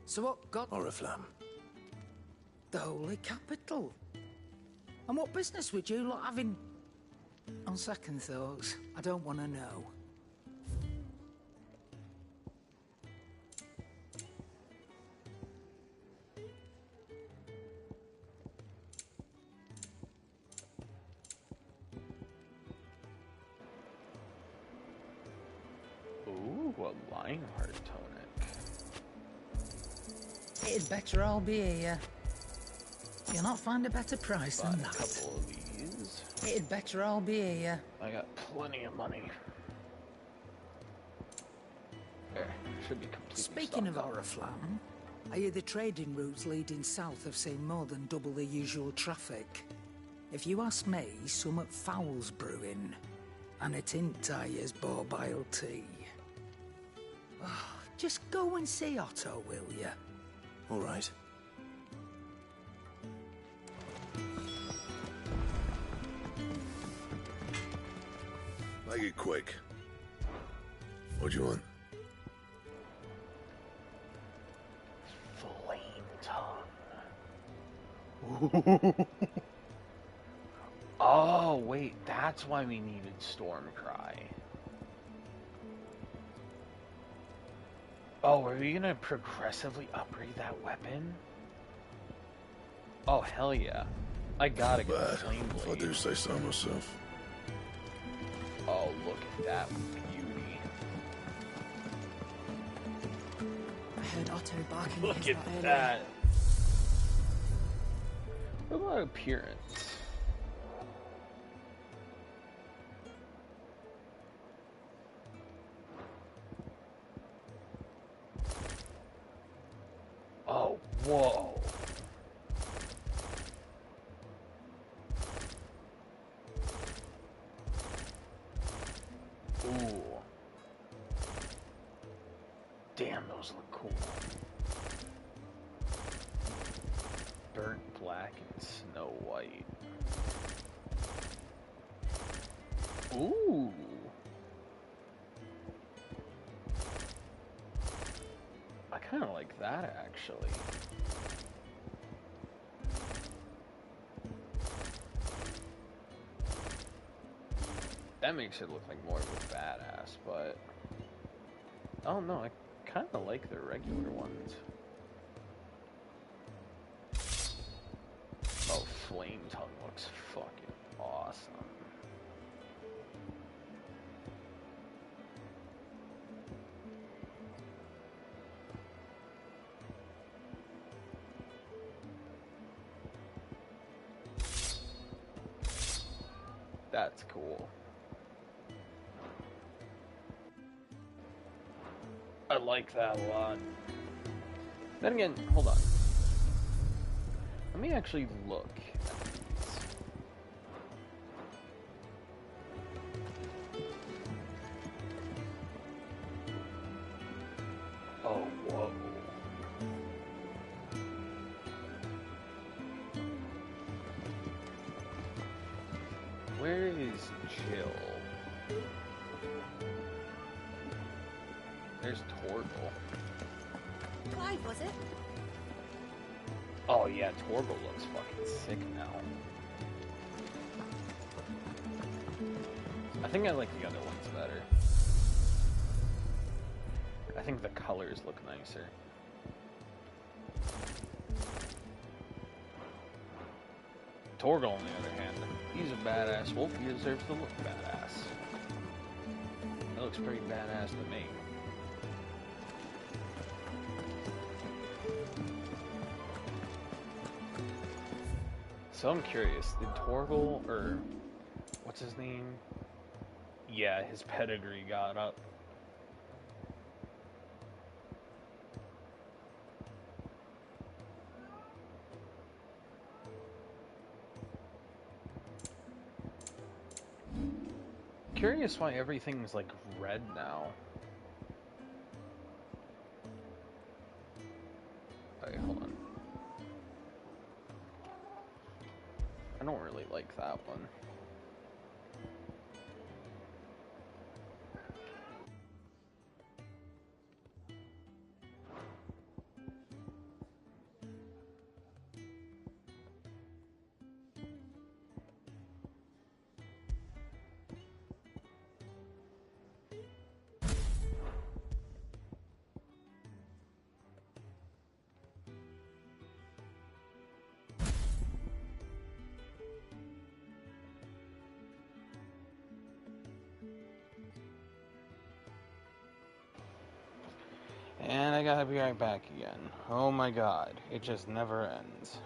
So what got Oriflamme. the Holy Capital? And what business would you lot having? On second thoughts, I don't want to know. Aqua Lionheart tonic. It'd better all be here. You'll not find a better price Bought than a that. couple of these. It'd better all be here. I got plenty of money. There, should be completely Speaking of stocked up. Oriflamme, I hear the trading routes leading south have seen more than double the usual traffic. If you ask me, somewhat foul's brewing. And it ain't Tyre's borbile tea. Oh, just go and see Otto, will you? All right. Make it quick. What do you want? Flame tongue. Oh, wait, that's why we needed Stormcry. Oh, are we gonna progressively upgrade that weapon? Oh, hell yeah. I gotta get the Flame If I Blade. do say so myself. Oh, look at that beauty. I heard Otto barking Look his at lot earlier. that. What about appearance? Oh, whoa. Ooh. Damn, those look cool. Burnt black and snow white. Ooh. I kind of like that, actually. That makes it look like more of a badass, but... Oh no, I kind of like the regular ones. Oh, Flame Tongue looks fucking awesome. That's cool. I like that a lot. Then again, hold on. Let me actually look at these. Oh, whoa. Where is Jill? There's Torgal. Clive, was it? Oh yeah, Torgal looks fucking sick now. I think I like the other ones better. I think the colors look nicer. Torgal, on the other hand, he's a badass wolf. He deserves to look badass. That looks pretty badass to me. So I'm curious, did Torgal, or what's his name? Yeah, his pedigree got up. Curious why everything's like red now. Wait, hold on. I don't really like that one. And I gotta be right back again. Oh my god, it just never ends.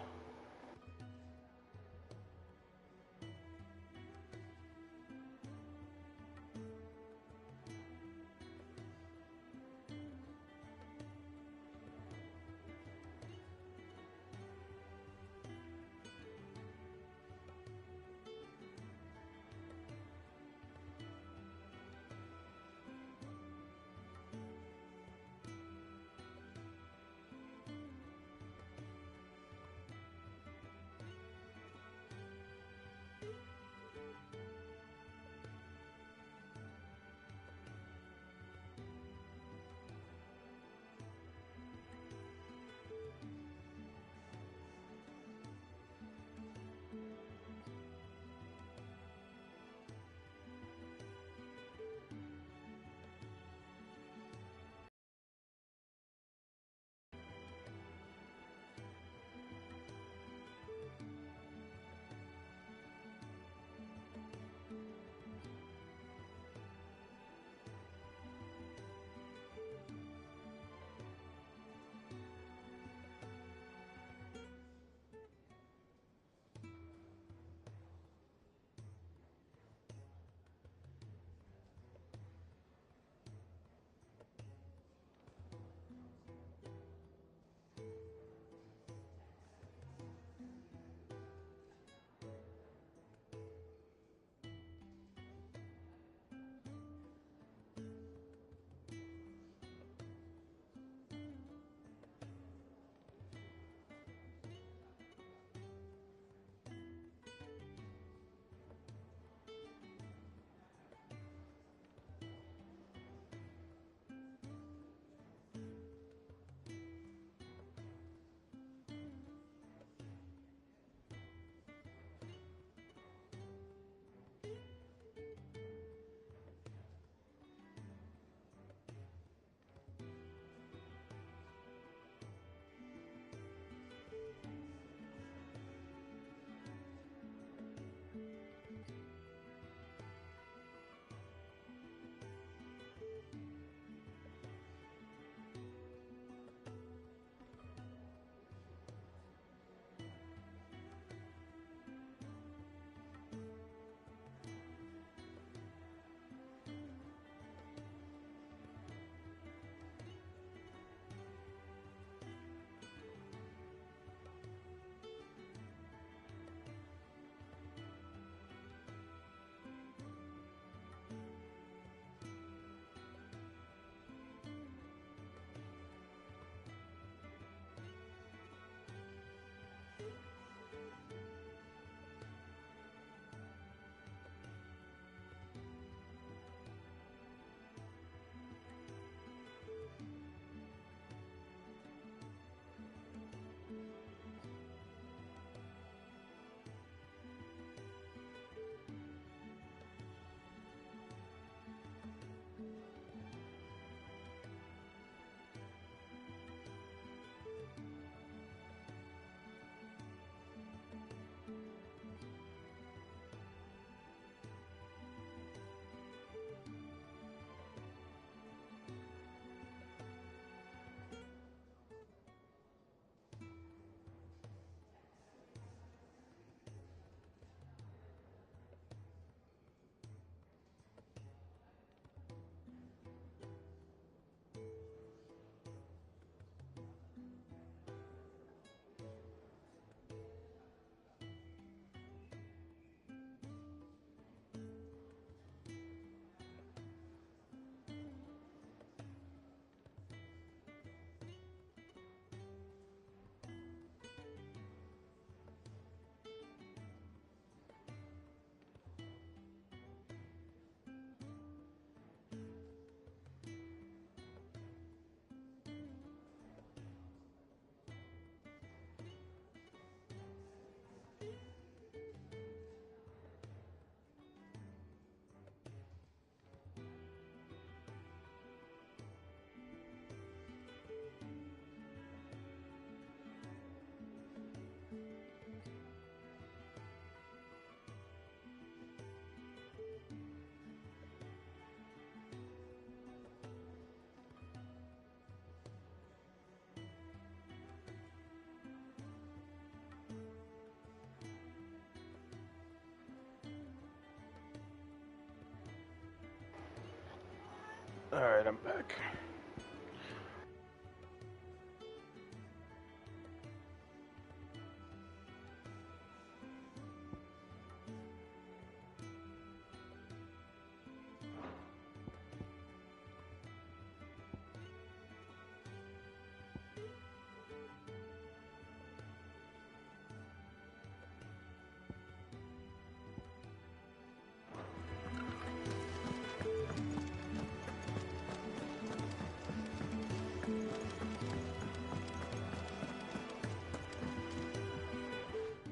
Alright, I'm back.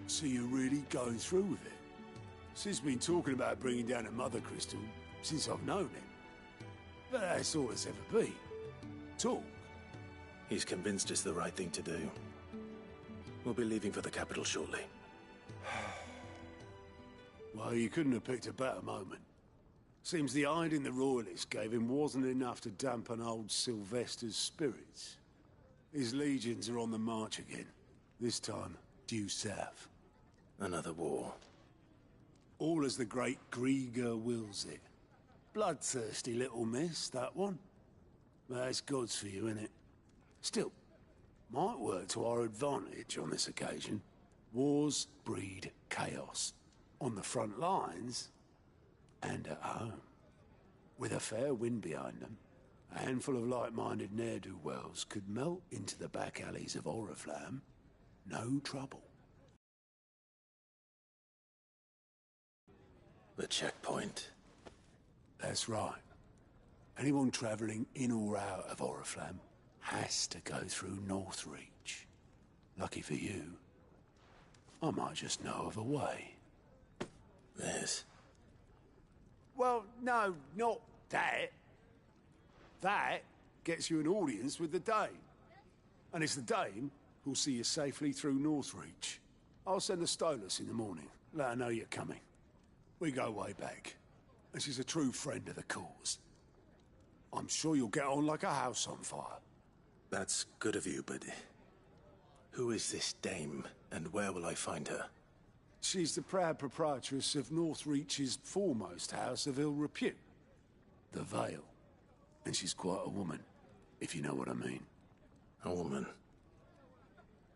So you're really going through with it? Sid's been talking about bringing down a mother crystal since I've known him. But that's all it's ever been. Talk. He's convinced it's the right thing to do. We'll be leaving for the capital shortly. Well, you couldn't have picked a better moment. Seems the hiding the Royalists gave him wasn't enough to dampen old Sylvester's spirits. His legions are on the march again. This time, due south. Another war. All as the great Grieger wills it. Bloodthirsty little miss, that one. That's God's for you, innit? Still, might work to our advantage on this occasion. Wars breed chaos. On the front lines, and at home. With a fair wind behind them, a handful of like-minded ne'er-do-wells could melt into the back alleys of Oriflamme. No trouble. The checkpoint. That's right. Anyone travelling in or out of Oriflamme has to go through Northreach. Lucky for you, I might just know of a way. This? Well, no, not that. That gets you an audience with the Dame. And it's the Dame who'll see you safely through Northreach. I'll send a Stolas in the morning. Let her know you're coming. We go way back. And she's a true friend of the cause. I'm sure you'll get on like a house on fire. That's good of you, but... who is this Dame, and where will I find her? She's the proud proprietress of Northreach's foremost house of ill repute. The Vale. And she's quite a woman, if you know what I mean. A woman?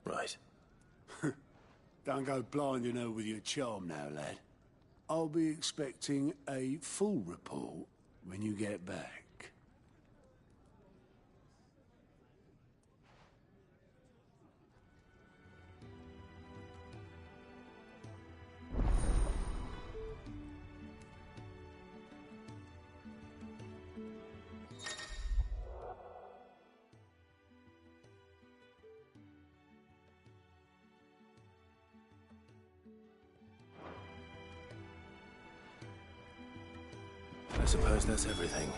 Right. Don't go blinding her with your charm now, lad. I'll be expecting a full report when you get back. I suppose that's everything.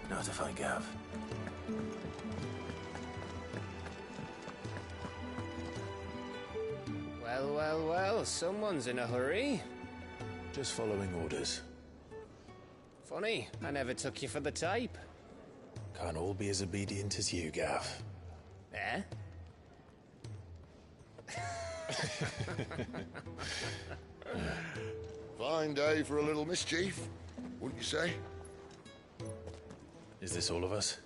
Now to find Gav. Well, well, well, someone's in a hurry. Just following orders. Funny, I never took you for the type. Can't all be as obedient as you, Gav. Eh? Fine day for a little mischief, wouldn't you say? Is this all of us?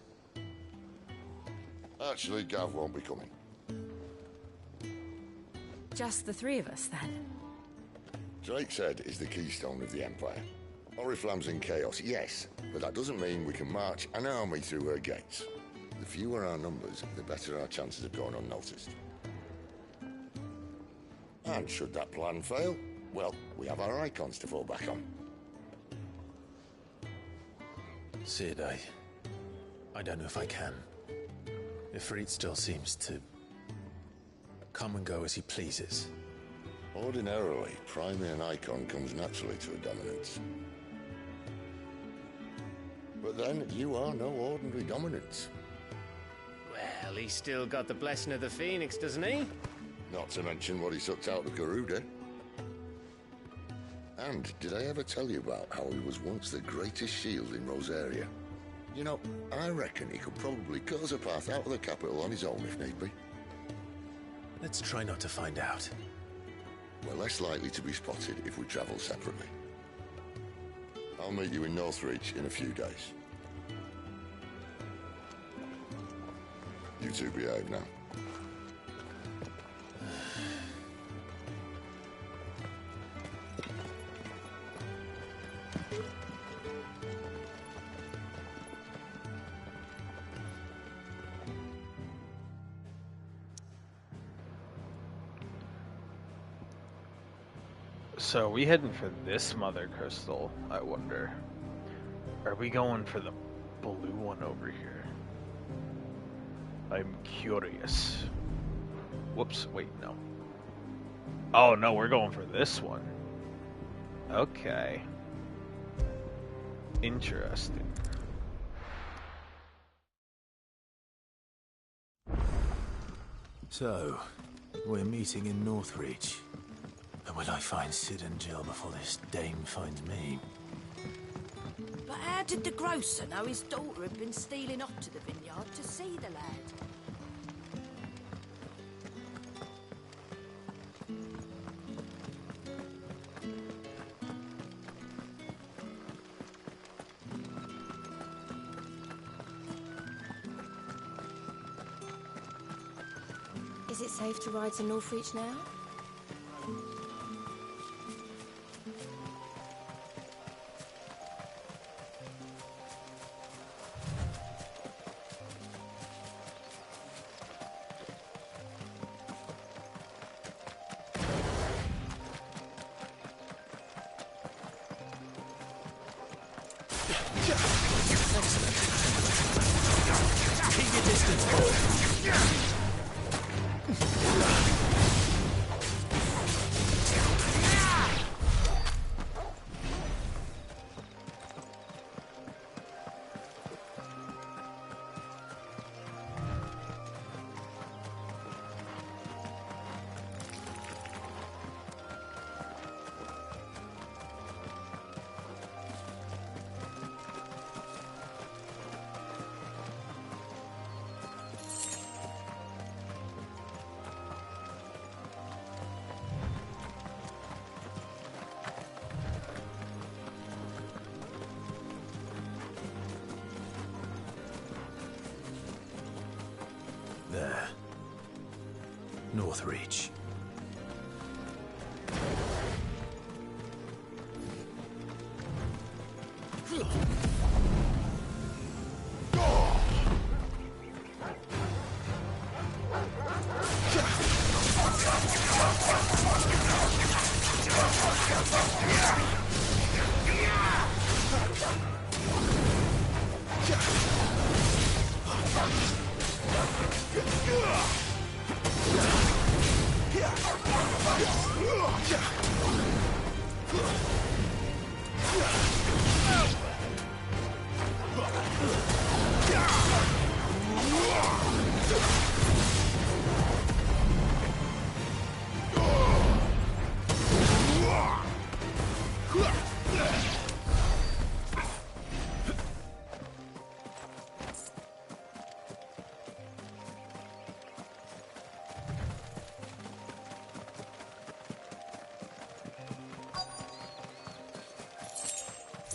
Actually, Gav won't be coming. Just the three of us, then? Drake's Head is the keystone of the Empire. Oriflamme's in chaos, yes, but that doesn't mean we can march an army through her gates. The fewer our numbers, the better our chances of going unnoticed. And should that plan fail, well, we have our icons to fall back on. Sid, I don't know if I can. Ifrit still seems to come and go as he pleases. Ordinarily, priming an icon comes naturally to a dominance. But then, you are no ordinary dominance. Well, he's still got the blessing of the Phoenix, doesn't he? Not to mention what he sucked out of Garuda. And did I ever tell you about how he was once the greatest shield in Rosaria? You know, I reckon he could probably cut us a path out of the capital on his own if need be. Let's try not to find out. We're less likely to be spotted if we travel separately. I'll meet you in Northreach in a few days. two behave now. So, we heading for this mother crystal, I wonder. Are we going for the blue one over here? I'm curious. Whoops, wait, no. Oh, no, we're going for this one. Okay. Interesting. So, we're meeting in Northreach. And will I find Sid and Jill before this dame finds me? But how did the grocer know his daughter had been stealing off to the vineyard to see the lad? Is it safe to ride to Northreach now? Keep your distance, boy. There. Northreach.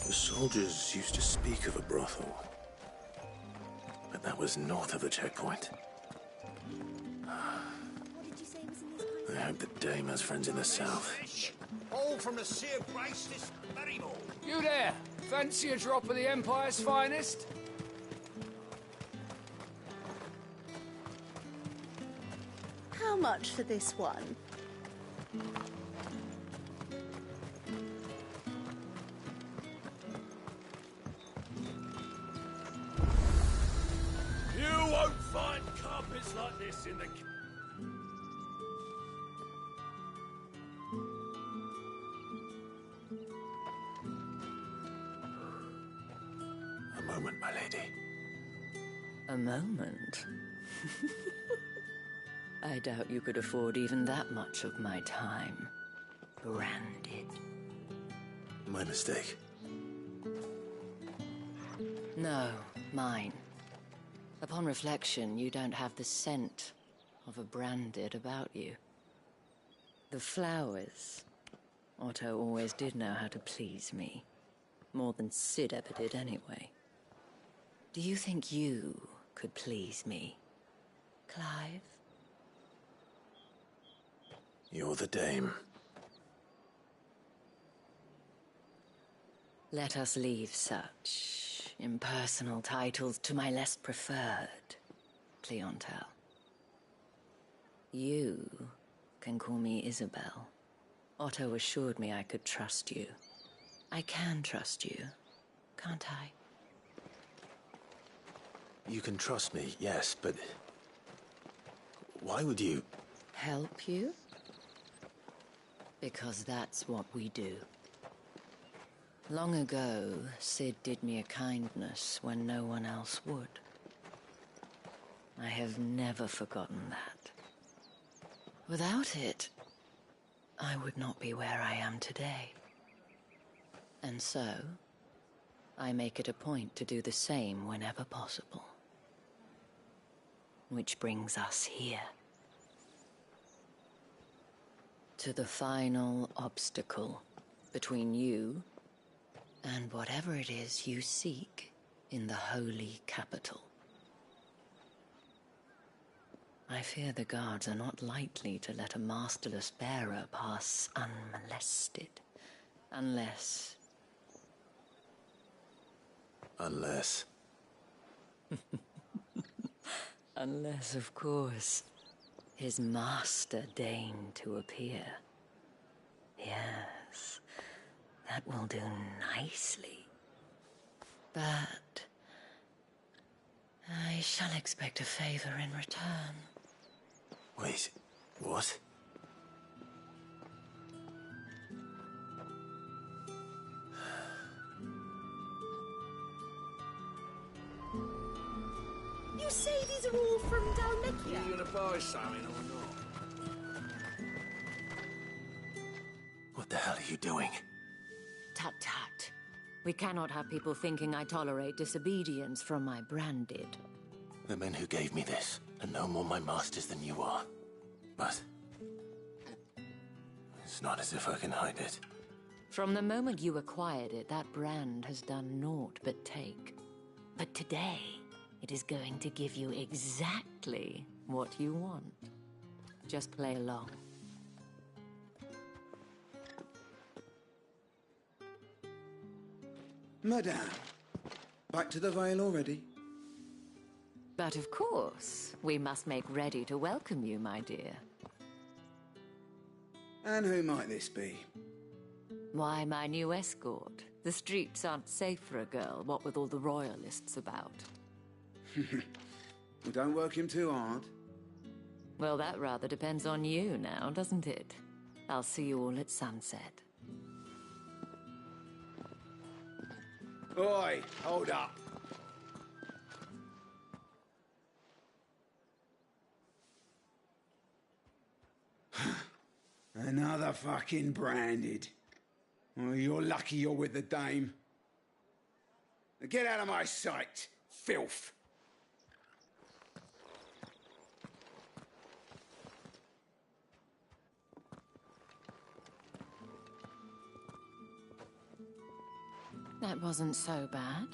The soldiers used to speak of a brothel, but that was north of the checkpoint. I hope the dame has friends in the south. All from the Sea of Grace this very morning. You there! Fancy a drop of the Empire's finest? How much for this one? You won't find carpets like this in the... A moment, my lady. A moment? I doubt you could afford even that much of my time. Branded. My mistake. No, mine. Upon reflection, you don't have the scent of a branded about you. The flowers. Otto always did know how to please me. More than Sid ever did anyway. Do you think you could please me? Clive? You're the dame. Let us leave such impersonal titles to my less preferred clientele. You can call me Isabel. Otto assured me I could trust you. I can trust you, can't I? You can trust me, yes, but... why would you... Help you? Because that's what we do. Long ago, Sid did me a kindness when no one else would. I have never forgotten that. Without it, I would not be where I am today. And so, I make it a point to do the same whenever possible. Which brings us here. To the final obstacle between you and whatever it is you seek in the holy capital. I fear the guards are not likely to let a masterless bearer pass unmolested. Unless... Unless... Unless, of course, his master deigned to appear. Yes, that will do nicely. But... I shall expect a favor in return. Wait, what? You say these are all from Dalmekia? Are you gonna buy something or not? What the hell are you doing? Tut tut. We cannot have people thinking I tolerate disobedience from my branded. The men who gave me this are no more my masters than you are. But... it's not as if I can hide it. From the moment you acquired it, that brand has done naught but take. But today, it is going to give you exactly what you want. Just play along. Madame, back to the Vale already? But of course, we must make ready to welcome you, my dear. And who might this be? Why, my new escort. The streets aren't safe for a girl, what with all the royalists about. Well, don't work him too hard. Well, that rather depends on you now, doesn't it? I'll see you all at sunset. Oi, hold up. Another fucking branded. Well, you're lucky you're with the dame. Now get out of my sight, filth. That wasn't so bad.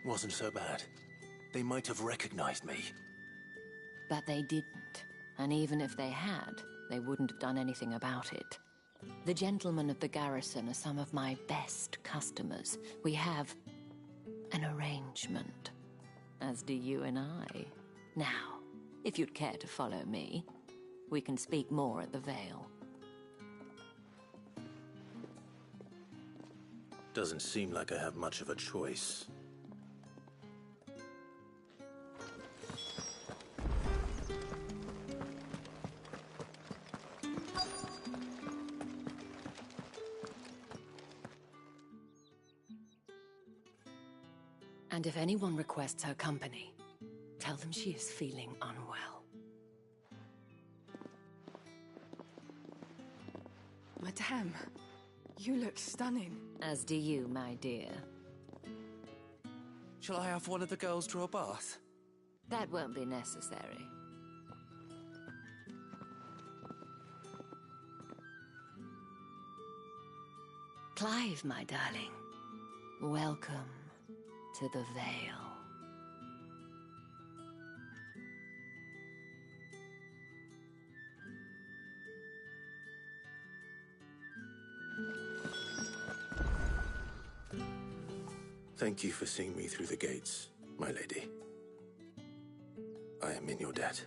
Wasn't so bad. They might have recognized me. But they didn't. And even if they had, they wouldn't have done anything about it. The gentlemen of the garrison are some of my best customers. We have an arrangement, as do you and I. Now, if you'd care to follow me, we can speak more at the Vale. Doesn't seem like I have much of a choice. And if anyone requests her company, tell them she is feeling unwell. Madame, you look stunning. As do you, my dear. Shall I have one of the girls draw a bath? That won't be necessary. Clive, my darling, welcome to the Vale. Thank you for seeing me through the gates, my lady. I am in your debt.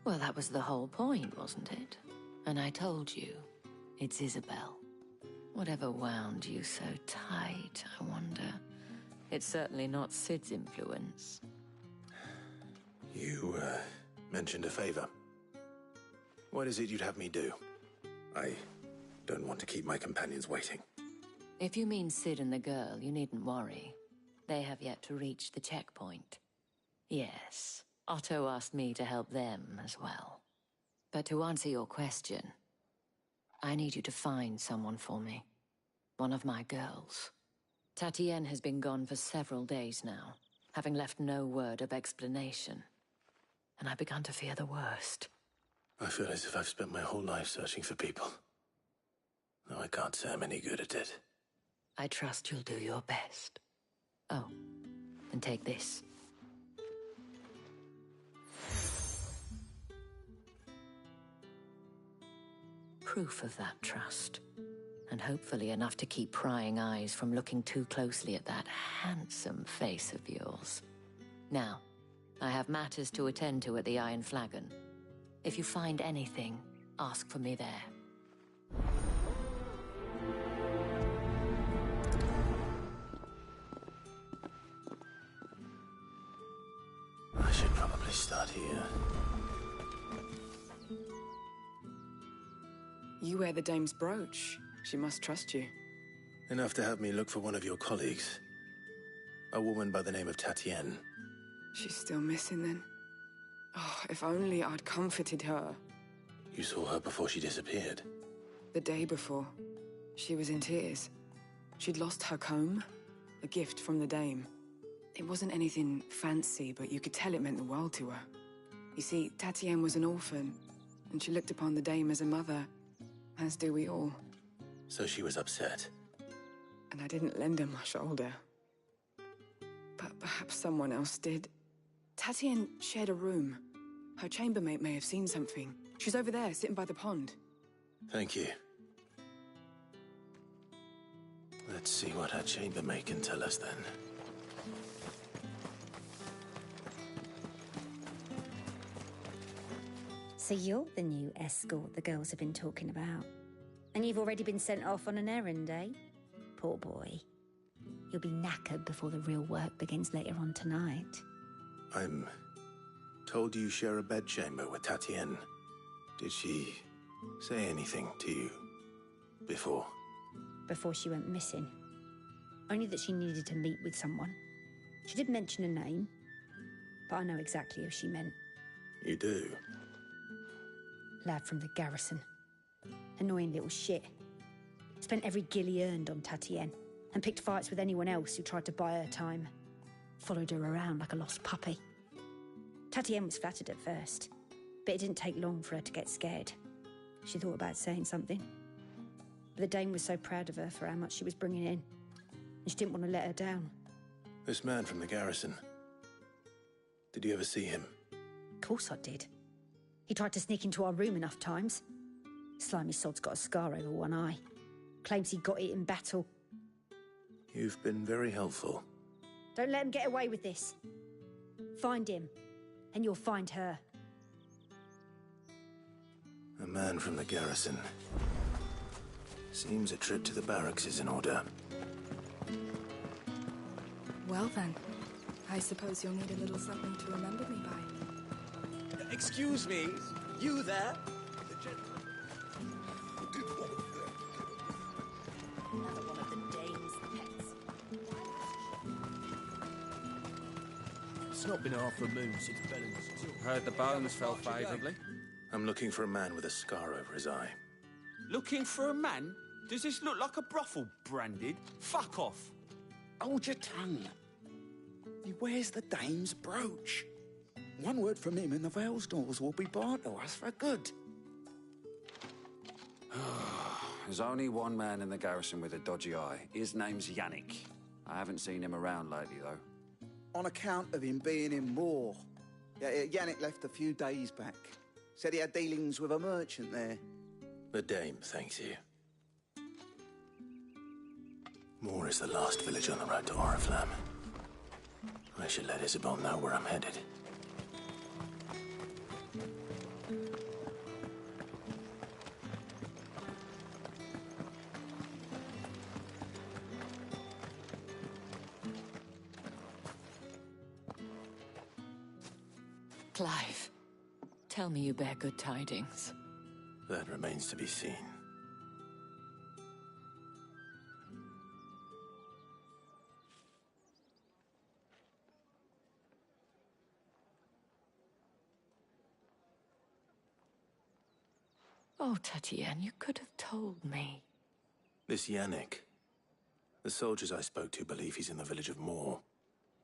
Well, that was the whole point, wasn't it? And I told you, it's Isabel. Whatever wound you so tight, I wonder. It's certainly not Sid's influence. You, mentioned a favor. What is it you'd have me do? I don't want to keep my companions waiting. If you mean Sid and the girl, you needn't worry. They have yet to reach the checkpoint. Yes, Otto asked me to help them as well. But to answer your question, I need you to find someone for me. One of my girls. Tatienne has been gone for several days now, having left no word of explanation. And I've begun to fear the worst. I feel as if I've spent my whole life searching for people. Though I can't say I'm any good at it. I trust you'll do your best. Oh, and take this. Proof of that trust. And hopefully enough to keep prying eyes from looking too closely at that handsome face of yours. Now, I have matters to attend to at the Iron Flagon. If you find anything, ask for me there. I should probably start here. You wear the dame's brooch. She must trust you. Enough to have me look for one of your colleagues. A woman by the name of Tatienne. She's still missing then. Oh, if only I'd comforted her. You saw her before she disappeared. The day before. She was in tears. She'd lost her comb, a gift from the dame. It wasn't anything fancy, but you could tell it meant the world to her. You see, Tatienne was an orphan, and she looked upon the dame as a mother, as do we all. So she was upset. And I didn't lend her my shoulder. But perhaps someone else did. Tatienne shared a room. Her chambermaid may have seen something. She's over there, sitting by the pond. Thank you. Let's see what her chambermaid can tell us then. So you're the new escort the girls have been talking about. And you've already been sent off on an errand, eh? Poor boy. You'll be knackered before the real work begins later on tonight. I'm told you share a bedchamber with Tatienne. Did she say anything to you before? Before she went missing. Only that she needed to meet with someone. She did mention a name, but I know exactly who she meant. You do? Lad from the garrison. Annoying little shit. Spent every guil he earned on Tatienne, and picked fights with anyone else who tried to buy her time. Followed her around like a lost puppy. Tatienne was flattered at first, but it didn't take long for her to get scared. She thought about saying something. But the dame was so proud of her for how much she was bringing in, and she didn't want to let her down. This man from the garrison. Did you ever see him? Of course I did. He tried to sneak into our room enough times. Slimy sod's got a scar over one eye. Claims he got it in battle. You've been very helpful. Don't let him get away with this. Find him, and you'll find her. A man from the garrison. Seems a trip to the barracks is in order. Well then, I suppose you'll need a little something to remember me by. Excuse me, you there? Another one of the dame's pets. It's not been half a moon since Bellen's. Heard the bones fell favourably. I'm looking for a man with a scar over his eye. Looking for a man? Does this look like a brothel, Branded? Fuck off. Hold your tongue. He wears the dame's brooch. One word from him and the Vale's doors will be barred to us for good. There's only one man in the garrison with a dodgy eye. His name's Yannick. I haven't seen him around lately, though. On account of him being in war. Yeah, Yannick left a few days back. Said he had dealings with a merchant there. The dame thanks you. Moore is the last village on the road to Oriflamme. I should let Isabel know where I'm headed. Clive, tell me you bear good tidings. That remains to be seen. Oh, Tatienne, you could have told me. This Yannick. The soldiers I spoke to believe he's in the village of Moore.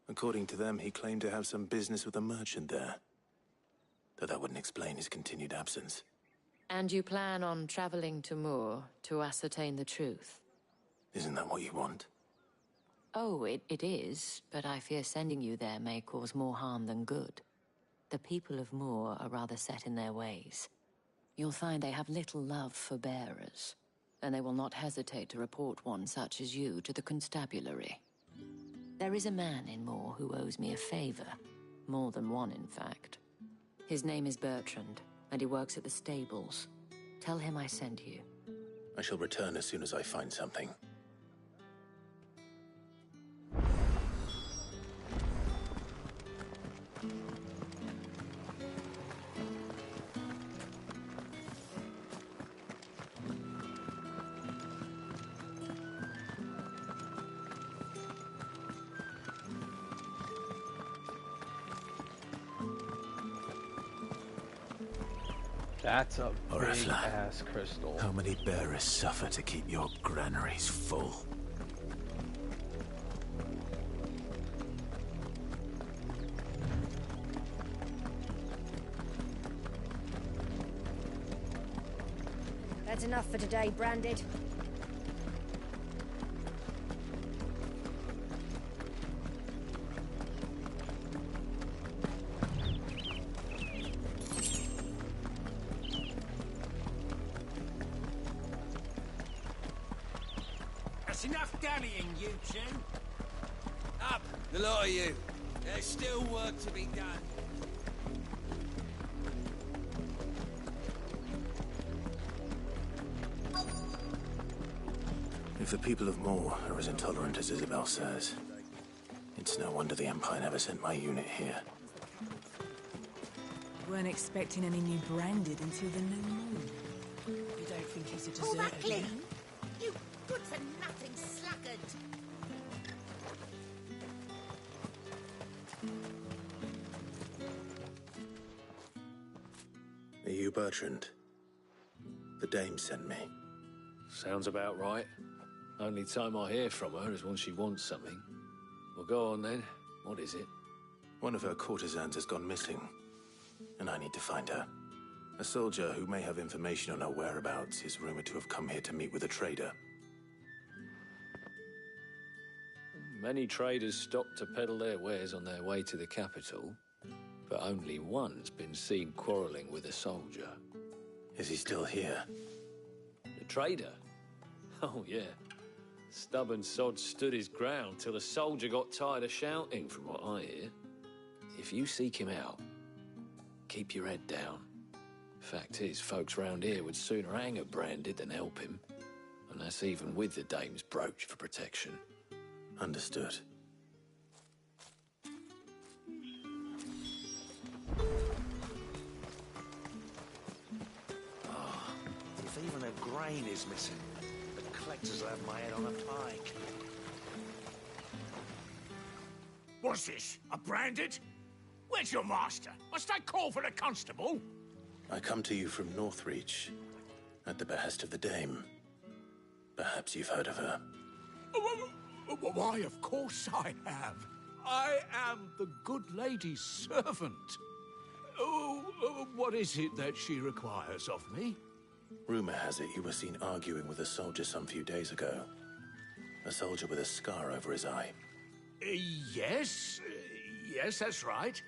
According to them, he claimed to have some business with a merchant there. Though that wouldn't explain his continued absence. And you plan on traveling to Moore to ascertain the truth? Isn't that what you want? Oh, it is, but I fear sending you there may cause more harm than good. The people of Moore are rather set in their ways. You'll find they have little love for bearers, and they will not hesitate to report one such as you to the constabulary. There is a man in Moore who owes me a favor. More than one, in fact. His name is Bertrand, and he works at the stables. Tell him I sent you. I shall return as soon as I find something. That's a big-ass crystal. How many bearers suffer to keep your granaries full? That's enough for today, Branded. That's enough dallying, you two. Up, the lot of you. There's still work to be done. If the people of Moore are as intolerant as Isabel says, it's no wonder the Empire never sent my unit here. Weren't expecting any new Branded until the new moon. You don't think he's a All deserter? that clean? You good-for-nothing sluggard! Are you Bertrand? The dame sent me. Sounds about right. Only time I hear from her is when she wants something. Well, go on then. What is it? One of her courtesans has gone missing, and I need to find her. A soldier who may have information on her whereabouts is rumored to have come here to meet with a trader. Many traders stop to peddle their wares on their way to the capital, but only one's been seen quarrelling with a soldier. Is he still here? The trader? Oh, yeah. Stubborn sod stood his ground till the soldier got tired of shouting, from what I hear. If you seek him out, keep your head down. Fact is, folks round here would sooner hang a Branded than help him. And that's even with the dame's brooch for protection. Understood. If even a grain is missing, the collectors will have my head on a pike. What's this? A Branded? Where's your master? Must I call for the constable? I come to you from Northreach, at the behest of the dame. Perhaps you've heard of her. Why, of course I have. I am the good lady's servant. What is it that she requires of me? Rumor has it you were seen arguing with a soldier some few days ago. A soldier with a scar over his eye. Yes, that's right.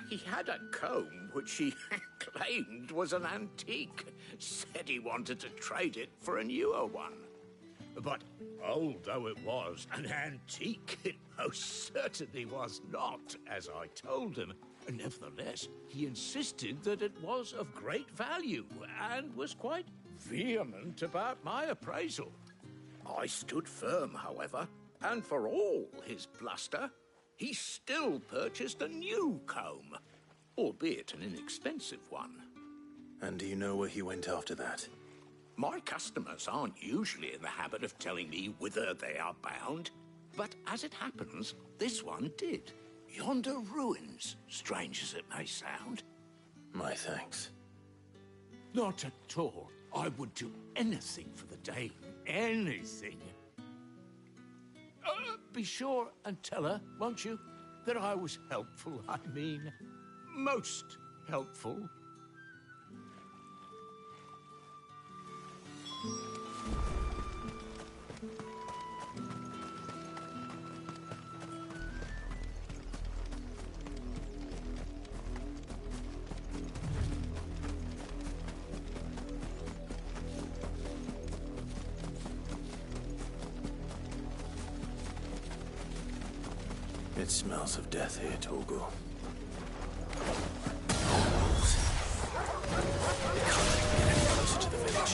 He had a comb which he claimed was an antique. Said he wanted to trade it for a newer one. But old though it was, an antique it most certainly was not, as I told him. Nevertheless, he insisted that it was of great value, and was quite vehement about my appraisal. I stood firm, however, and for all his bluster, he still purchased a new comb, albeit an inexpensive one. And do you know where he went after that? My customers aren't usually in the habit of telling me whither they are bound, but as it happens, this one did. Yonder ruins, strange as it may sound. My thanks. Not at all. I would do anything for the Dame. Anything. Be sure and tell her, won't you, that I was helpful, I mean, most helpful. It smells of death here, Torgal. They can't take me any closer to the village.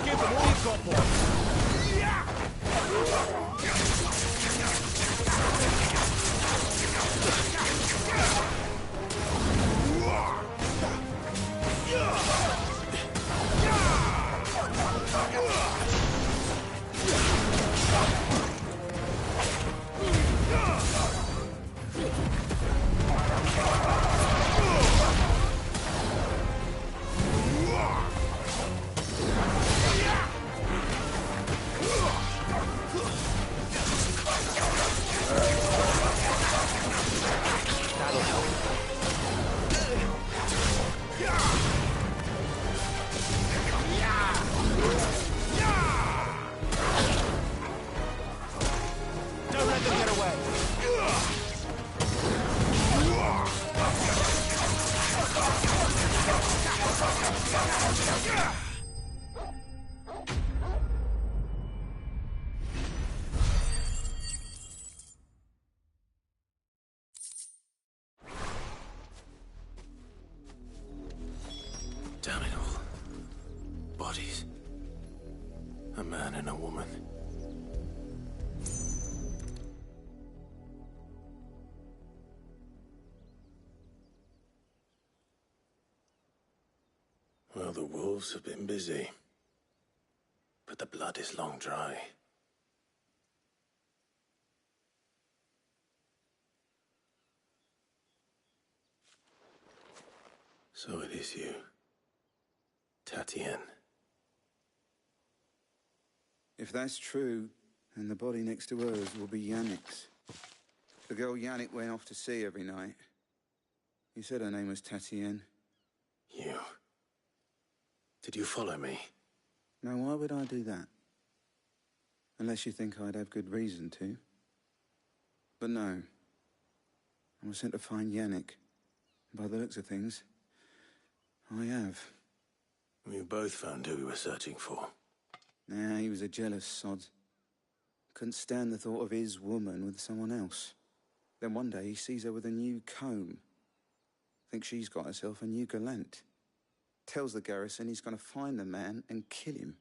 Give them all you've got, boy! Damn it all. Bodies. A man and a woman. Well, the wolves have been busy. But the blood is long dry. So it is you. Tatienne. If that's true, then the body next to hers will be Yannick's. The girl Yannick went off to sea every night. You said her name was Tatienne. You. Did you follow me? Now, why would I do that? Unless you think I'd have good reason to. But no. I was sent to find Yannick. By the looks of things, I have. We both found who we were searching for. Nah, he was a jealous sod. Couldn't stand the thought of his woman with someone else. Then one day he sees her with a new comb. Thinks she's got herself a new gallant. Tells the garrison he's going to find the man and kill him.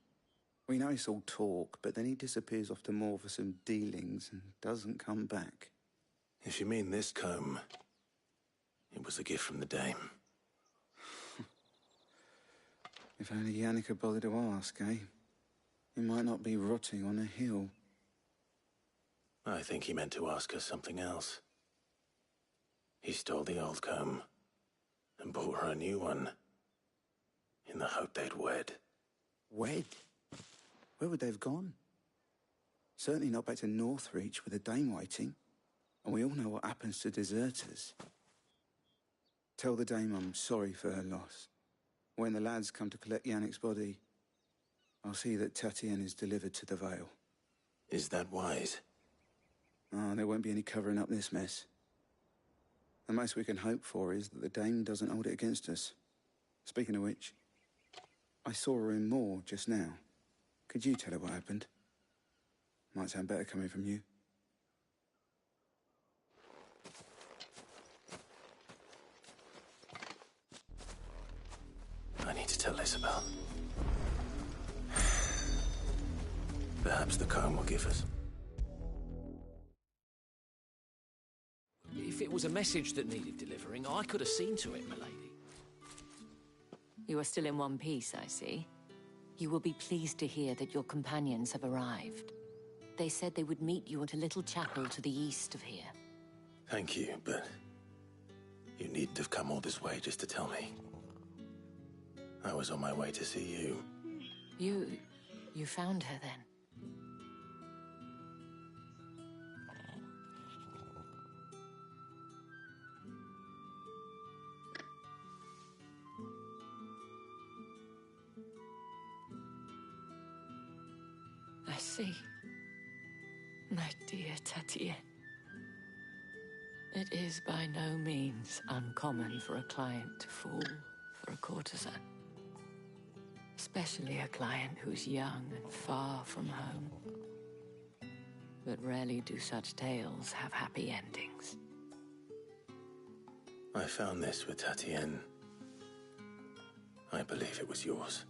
We know it's all talk, but then he disappears off to Moor for some dealings and doesn't come back. If you mean this comb, it was a gift from the Dame. If only Yannick had bothered to ask, eh? He might not be rotting on a hill. I think he meant to ask us something else. He stole the old comb and bought her a new one in the hope they'd wed. Wed? Where would they have gone? Certainly not back to Northreach with the Dame waiting. And we all know what happens to deserters. Tell the Dame I'm sorry for her loss. When the lads come to collect Yannick's body, I'll see that Tatienne is delivered to the Vale. Is that wise? Oh, there won't be any covering up this mess. The most we can hope for is that the Dame doesn't hold it against us. Speaking of which, I saw her in Moor just now. Could you tell her what happened? Might sound better coming from you. I need to tell Isabel. Perhaps the comb will give us. If it was a message that needed delivering, I could have seen to it, milady. You are still in one piece, I see. You will be pleased to hear that your companions have arrived. They said they would meet you at a little chapel to the east of here. Thank you, but you needn't have come all this way just to tell me. I was on my way to see you. You found her then? I see. My dear Tatienne. It is by no means uncommon for a client to fall for a courtesan. Especially a client who's young and far from home. But rarely do such tales have happy endings. I found this with Tatienne. I believe it was yours.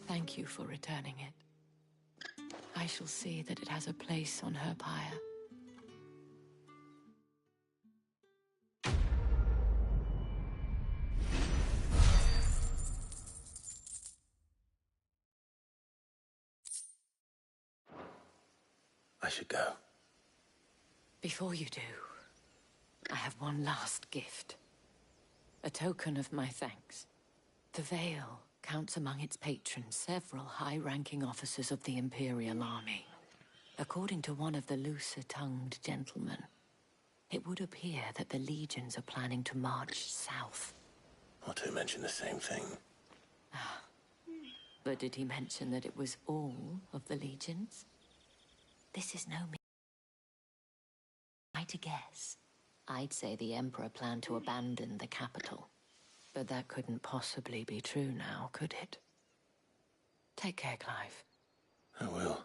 Thank you for returning it. I shall see that it has a place on her pyre. I should go. Before you do, I have one last gift. A token of my thanks. The Veil counts among its patrons several high-ranking officers of the Imperial Army. According to one of the looser-tongued gentlemen, it would appear that the legions are planning to march south. Not to mention the same thing. But did he mention that it was all of the legions? This is no I to guess. I'd say the Emperor planned to abandon the capital. But that couldn't possibly be true now, could it? Take care, Clive. I will.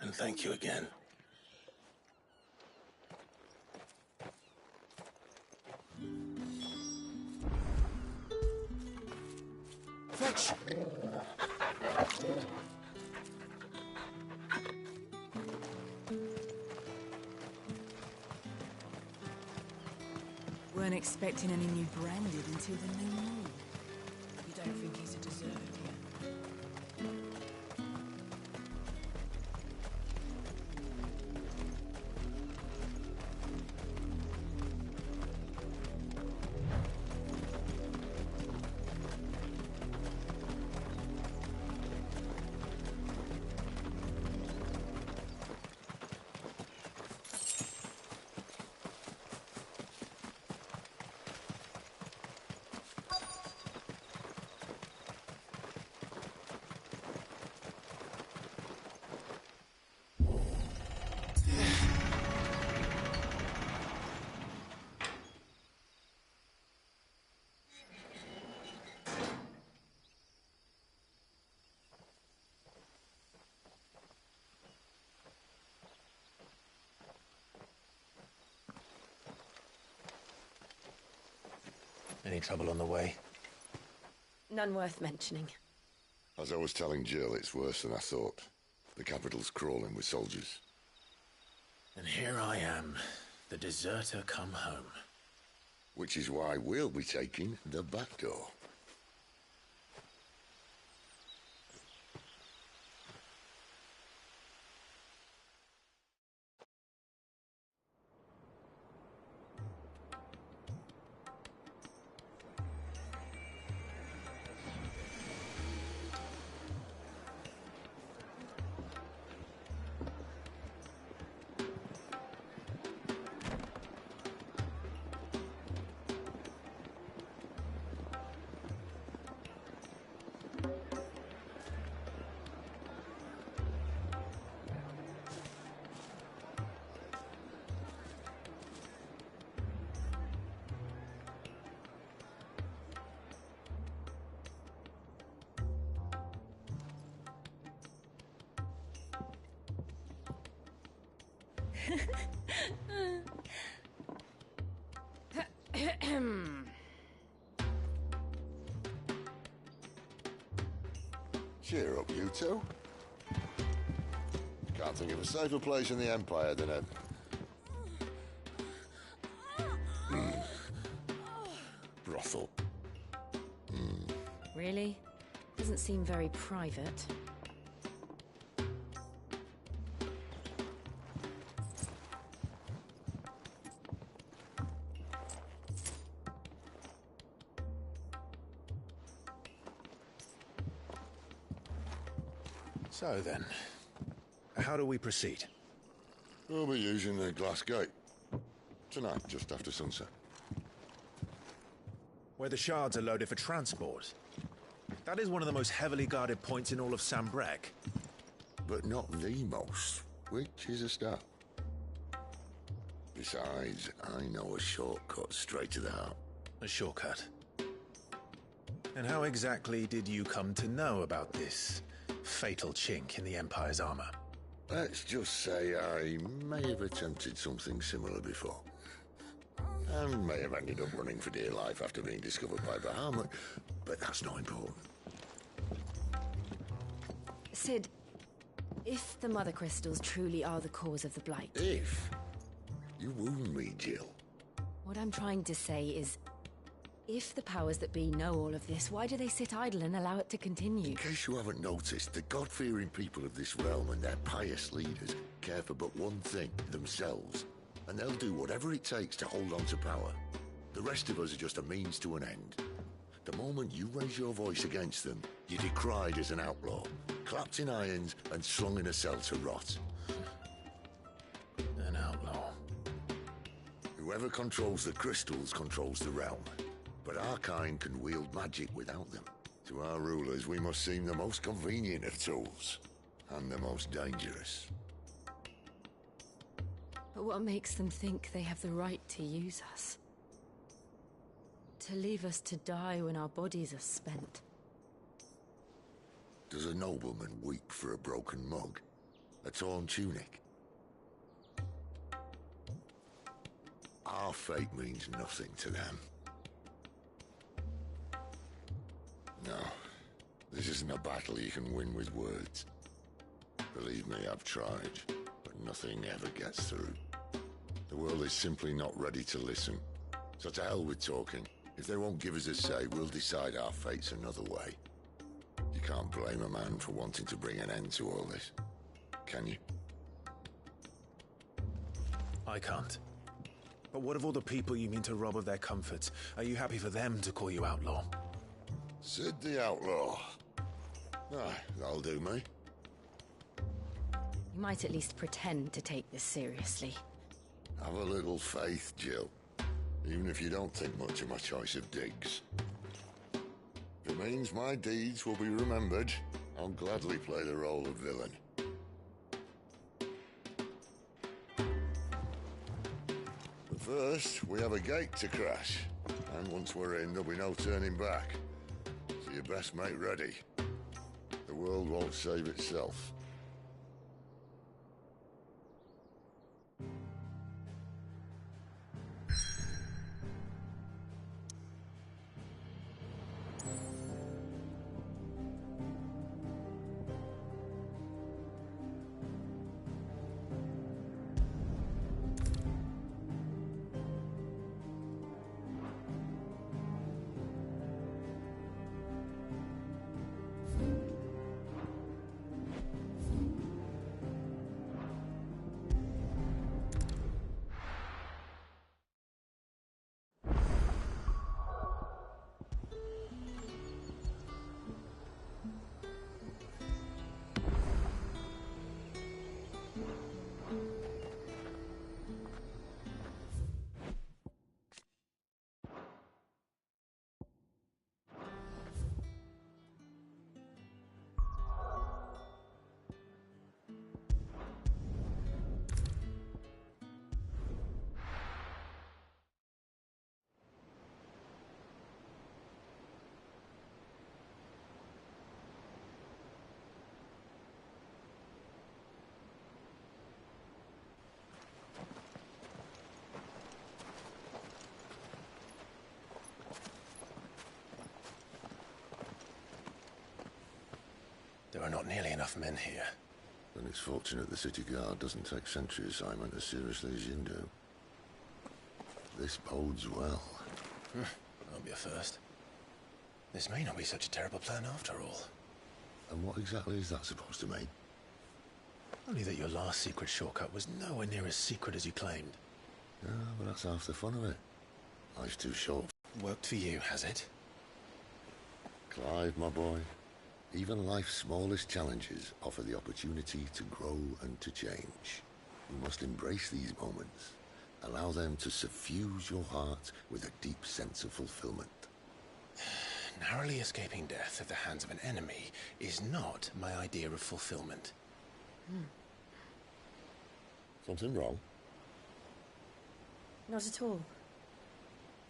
And thank you again. Fetch! Weren't expecting any new branded until the new moon. You don't think he's a deserter, do you? Any trouble on the way? None worth mentioning. As I was telling Jill, it's worse than I thought. The capital's crawling with soldiers. And here I am, the deserter come home. Which is why we'll be taking the back door. Cheer up, you two. Can't think of a safer place in the Empire than a... brothel. Really? Doesn't seem very private. So then, how do we proceed? We'll be using the glass gate. Tonight, just after sunset. Where the shards are loaded for transport. That is one of the most heavily guarded points in all of Sambrec. But not the most, which is a start. Besides, I know a shortcut straight to the heart. A shortcut? And how exactly did you come to know about this fatal chink in the Empire's armor? Let's just say I may have attempted something similar before. And may have ended up running for dear life after being discovered by Bahamut, but that's not important. Sid, if the Mother Crystals truly are the cause of the Blight... If? You wound me, Jill. What I'm trying to say is, if the powers that be know all of this, why do they sit idle and allow it to continue? In case you haven't noticed, the God-fearing people of this realm and their pious leaders care for but one thing, themselves. And they'll do whatever it takes to hold on to power. The rest of us are just a means to an end. The moment you raise your voice against them, you're decried as an outlaw, clapped in irons and slung in a cell to rot. An outlaw. Whoever controls the crystals controls the realm. But our kind can wield magic without them. To our rulers, we must seem the most convenient of tools. And the most dangerous. But what makes them think they have the right to use us? To leave us to die when our bodies are spent? Does a nobleman weep for a broken mug? A torn tunic? Our fate means nothing to them. No, this isn't a battle you can win with words. Believe me, I've tried, but nothing ever gets through. The world is simply not ready to listen. So to hell with talking. If they won't give us a say, we'll decide our fates another way. You can't blame a man for wanting to bring an end to all this, can you? I can't. But what of all the people you mean to rob of their comforts? Are you happy for them to call you outlaw? Sid the Outlaw. That'll do me. You might at least pretend to take this seriously. Have a little faith, Jill. Even if you don't think much of my choice of digs. If it means my deeds will be remembered, I'll gladly play the role of villain. But first, we have a gate to crash. And once we're in, there'll be no turning back. So you best make ready. The world won't save itself. are not nearly enough men here. Then it's fortunate the city guard doesn't take sentry assignment as seriously as you do. This bodes well. That'll be a first. This may not be such a terrible plan after all. And what exactly is that supposed to mean? Only that your last secret shortcut was nowhere near as secret as you claimed. Yeah, but that's half the fun of it. Life's too short. Worked for you, has it? Clive, my boy. Even life's smallest challenges offer the opportunity to grow and to change. You must embrace these moments. Allow them to suffuse your heart with a deep sense of fulfillment. Narrowly escaping death at the hands of an enemy is not my idea of fulfillment. Something wrong? Not at all.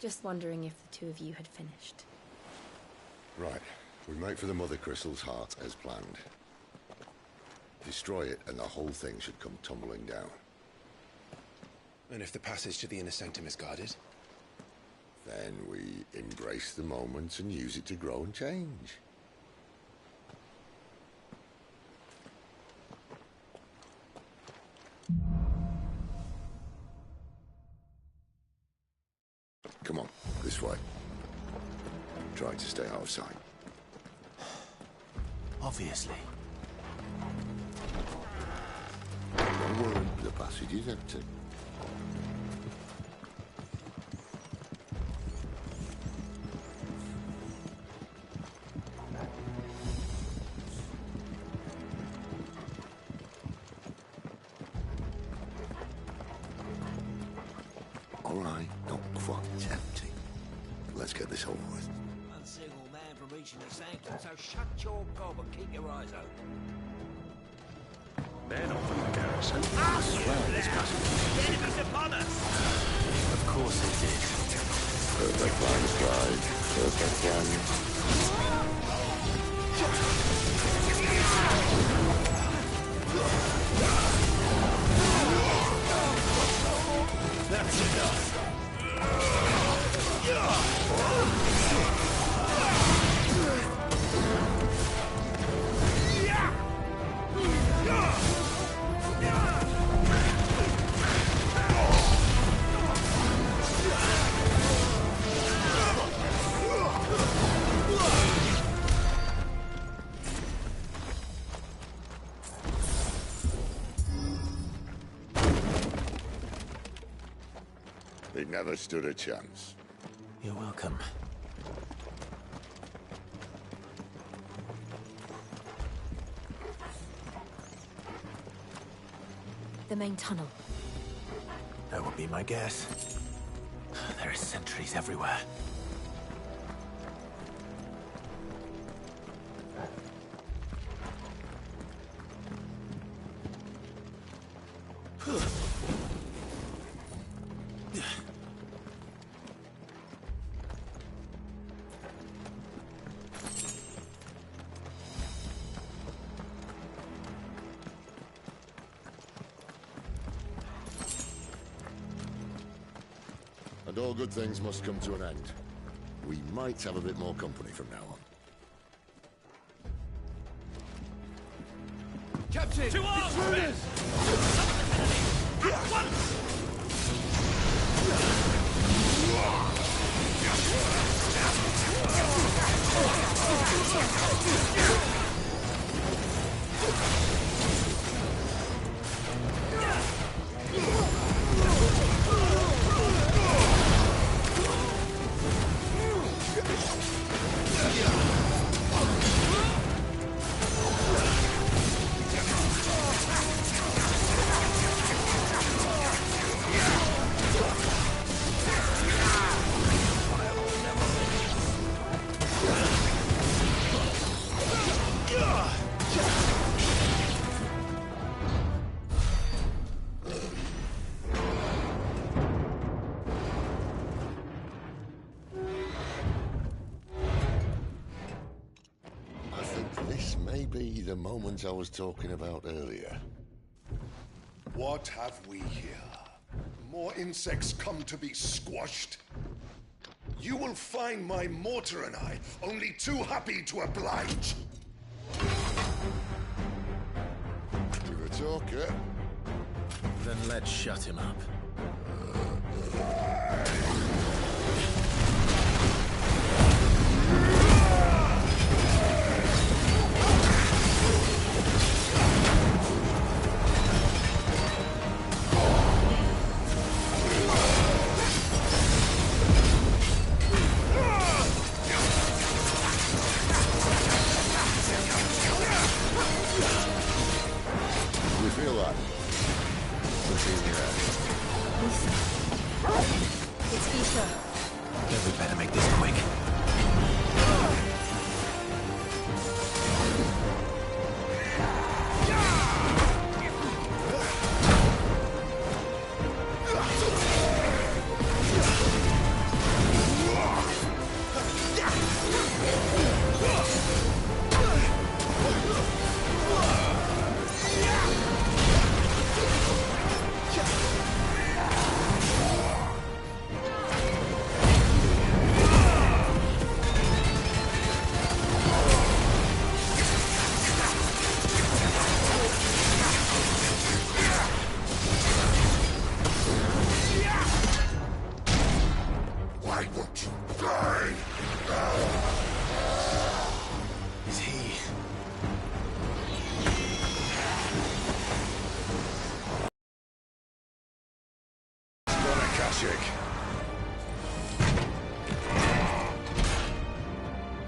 Just wondering if the two of you had finished. Right. We make for the Mother Crystal's heart as planned. Destroy it and the whole thing should come tumbling down. And if the passage to the inner sanctum is guarded? Then we embrace the moment and use it to grow and change. Come on, this way. Try to stay out of sight. Obviously. Don't worry, the passage is empty. All right, not quite empty. Let's get this over with. One single man from reaching the sanctum, so shut your gob and keep your eyes open. They're not from the garrison. I swear this passage. The enemy's upon us! Of course they did. Perfect line of sight. Perfect plan. That's enough. They never stood a chance. You're welcome. The main tunnel. That would be my guess. There are sentries everywhere. And all good things must come to an end. We might have a bit more company from now on. Captain! To arms, men! At once! I think this may be the moment I was talking about earlier. What have we here? More insects come to be squashed? You will find my mortar and I only too happy to oblige. talker. Then let's shut him up. You feel that? What's in your head? It's Ether. Then we better make this quick. Why won't you die? Is he? Akashic.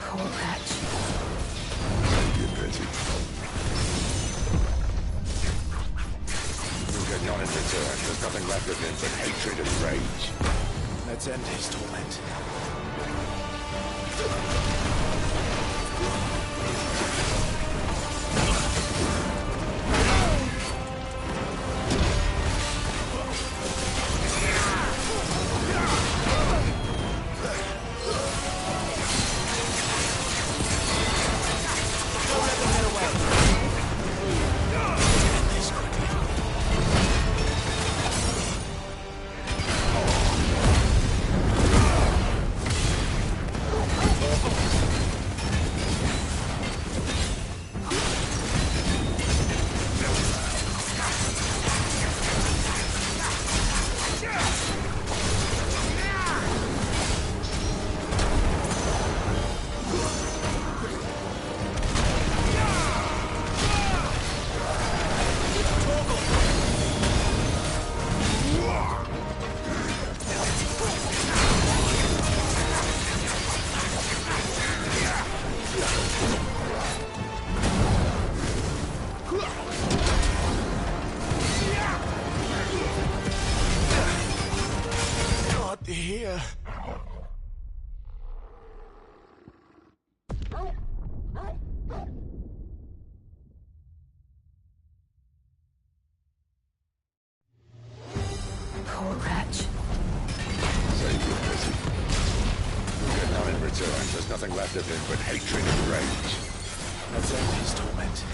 Poor wretch. You pity. You get none in return. There's nothing left of him but hatred and rage. Let's end his torment. Not here. Poor wretch. Save your pity. You get none in return. There's nothing left of him but hatred and rage. Let's end his torment.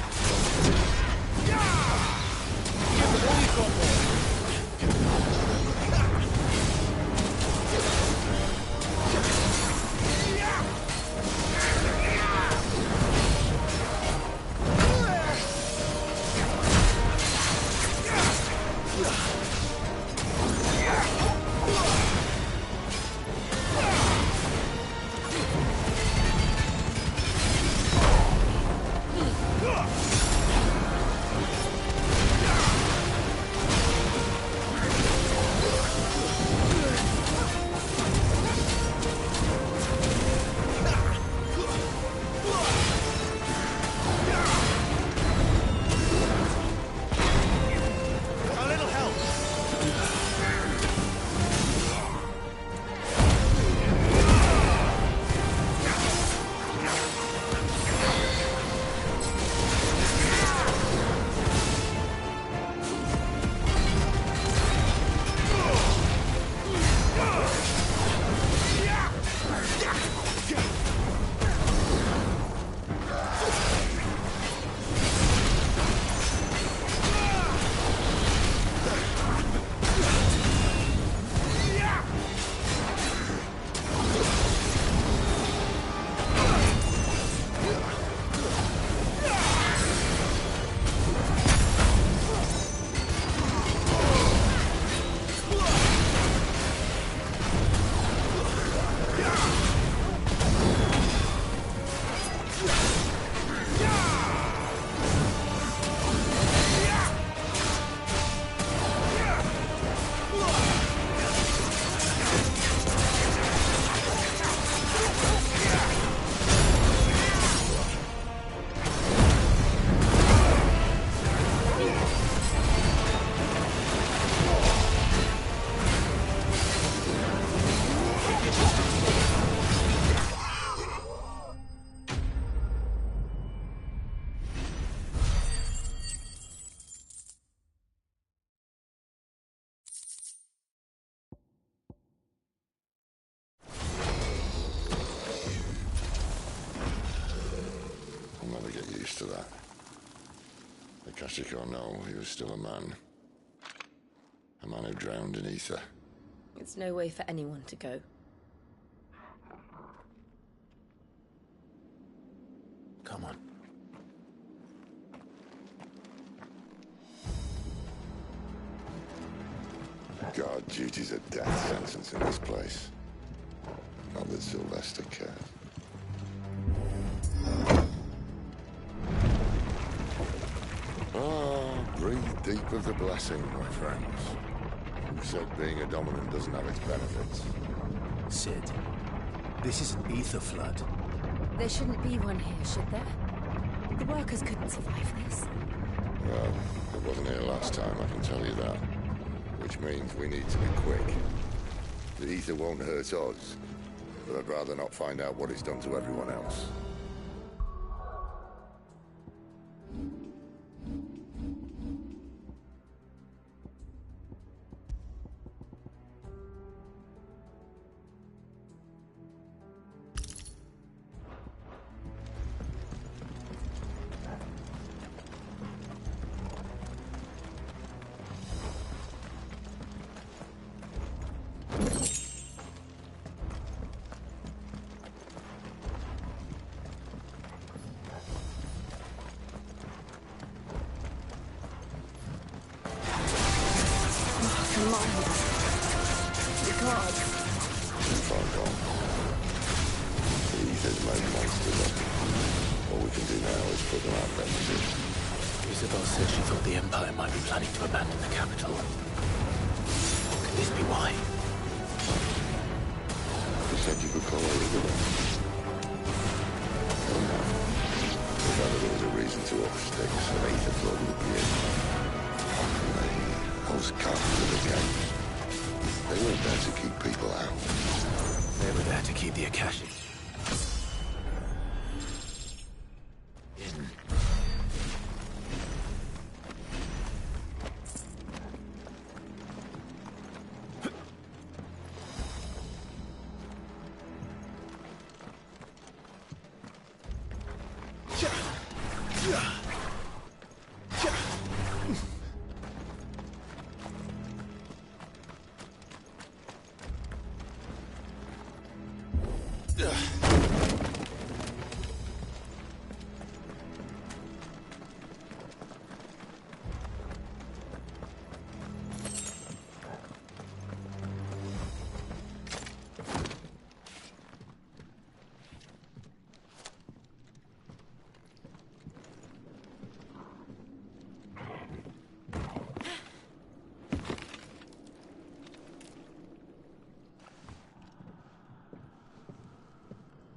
Magic or no, he was still a man. A man who drowned in ether. It's no way for anyone to go. Come on. Guard duty's a death sentence in this place. Not that Sylvester cared. Breathe deep of the blessing, my friends. Who said being a dominant doesn't have its benefits? Sid, this is an ether flood. There shouldn't be one here, should there? The workers couldn't survive this. Well, it wasn't here last time, I can tell you that. Which means we need to be quick. The ether won't hurt us, but I'd rather not find out what it's done to everyone else. Come on. You can't. Too far gone. The ether's made monsters up. All we can do now is put them out of their position. Isabel said she thought the Empire might be planning to abandon the capital. Could this be why? You said you could call her Isabel. Oh no. If ever there was a reason to up sticks, an ether flood would be it. Those captains of the games. They weren't there to keep people out. They were there to keep the Akashi in.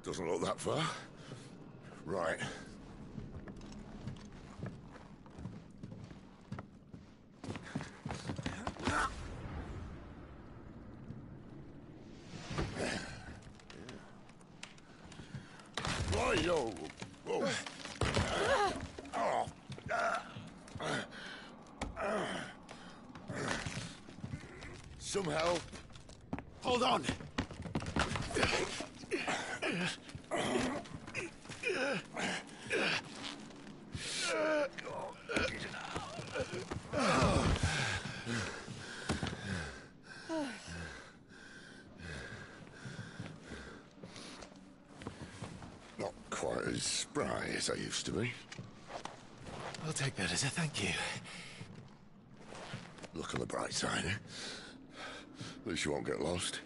Doesn't look that far. Right. Right-o. Whoa. Some help. Hold on. Not quite as spry as I used to be. I'll take that as a thank you. Look on the bright side, eh? At least you won't get lost.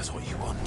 us what you want.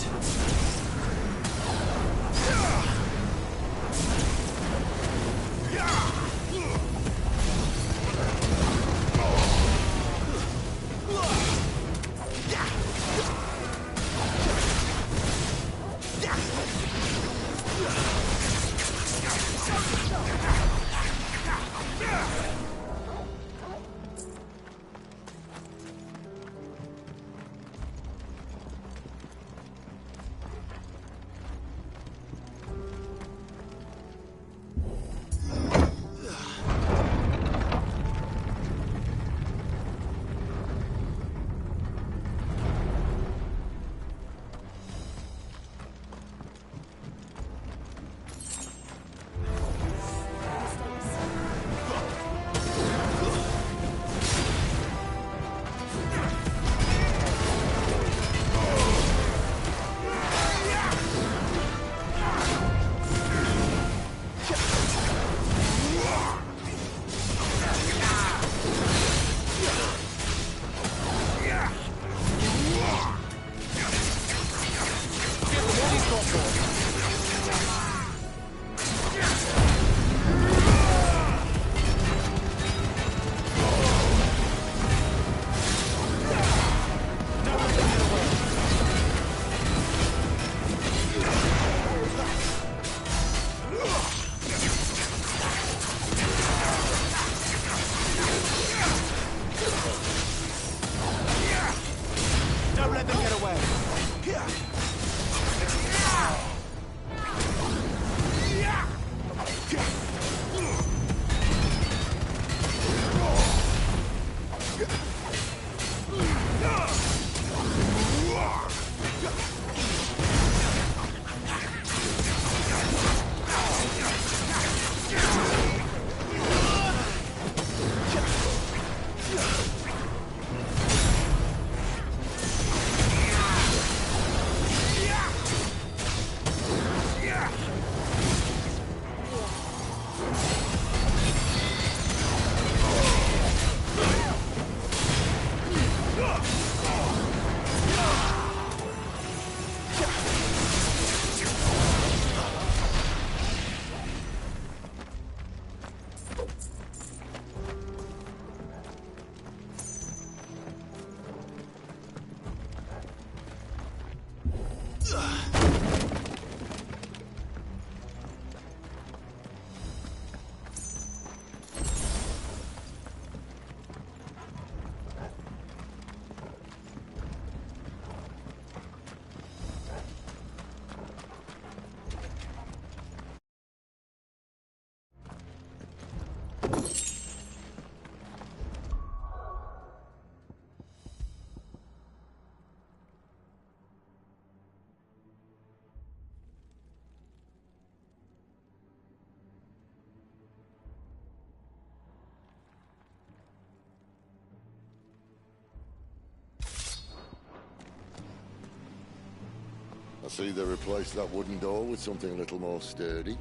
I see they replaced that wooden door with something a little more sturdy.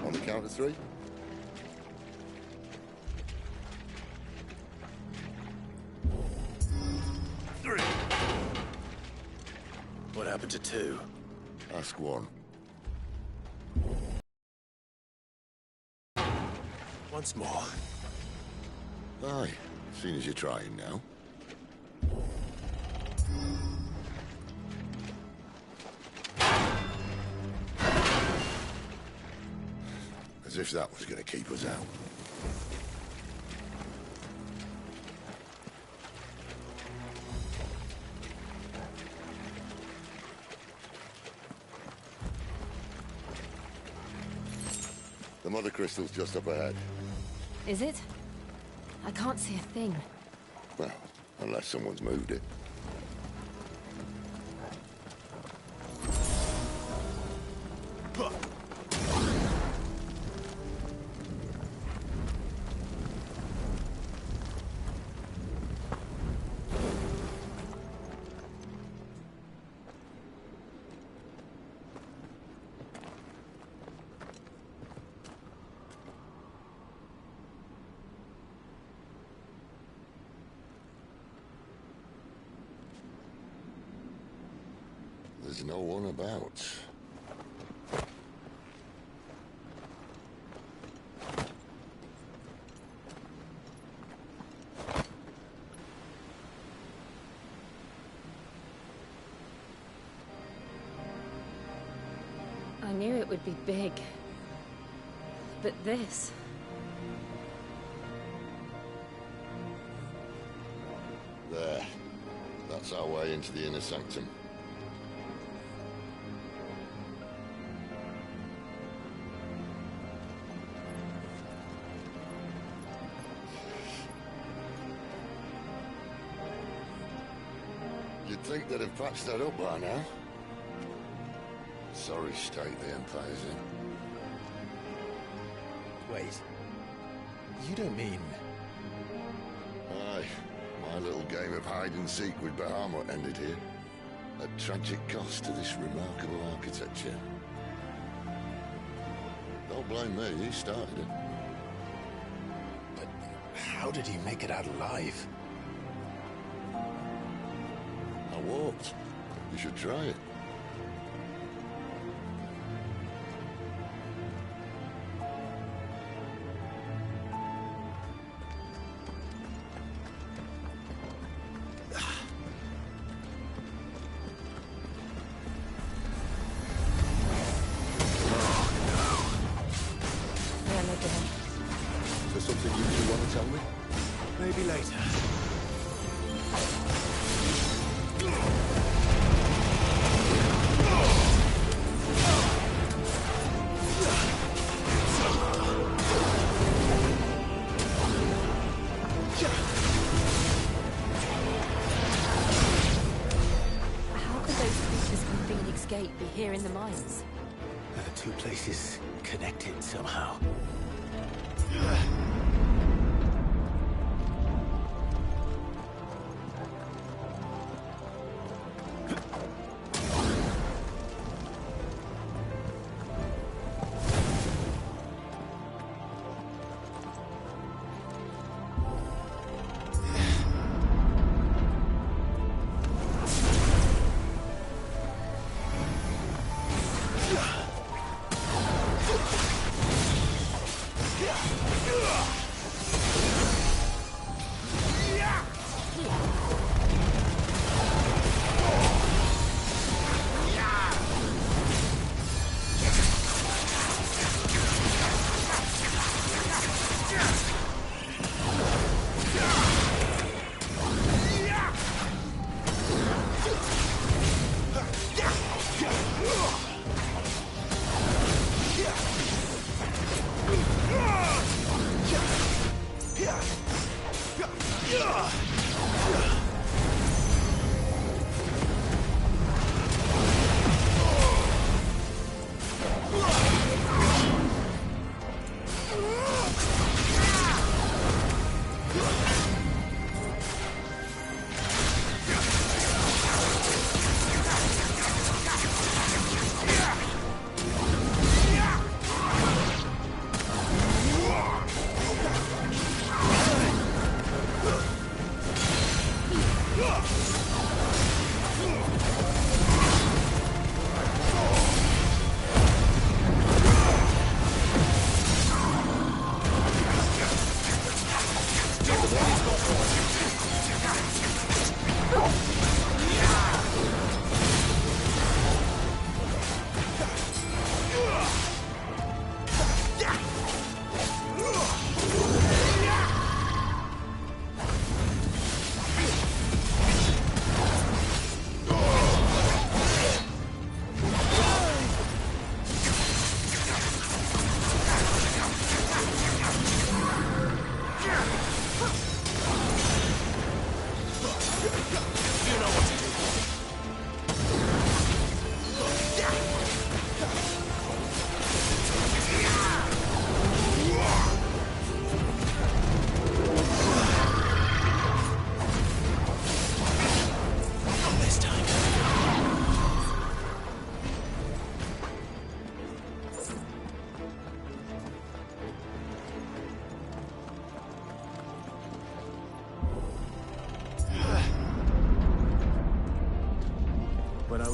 On the count of 3. What happened to 2? Ask 1. Once more. Aye, seeing as you're trying now. As if that was going to keep us out. The mother crystal's just up ahead. Is it? I can't see a thing. Well, unless someone's moved it. There's no one about. I knew it would be big. But this... There. That's our way into the inner sanctum. You'd think they'd have patched that up by now. Sorry state the Empire's in. Wait. You don't mean... Aye. My little game of hide-and-seek with Bahamut ended here. At tragic cost to this remarkable architecture. Don't blame me, he started it. But how did he make it out alive? I walked. You should try it. Is there something you two want to tell me? Maybe later. How could those creatures from Phoenix Gate be here in the mines? The two places connected somehow.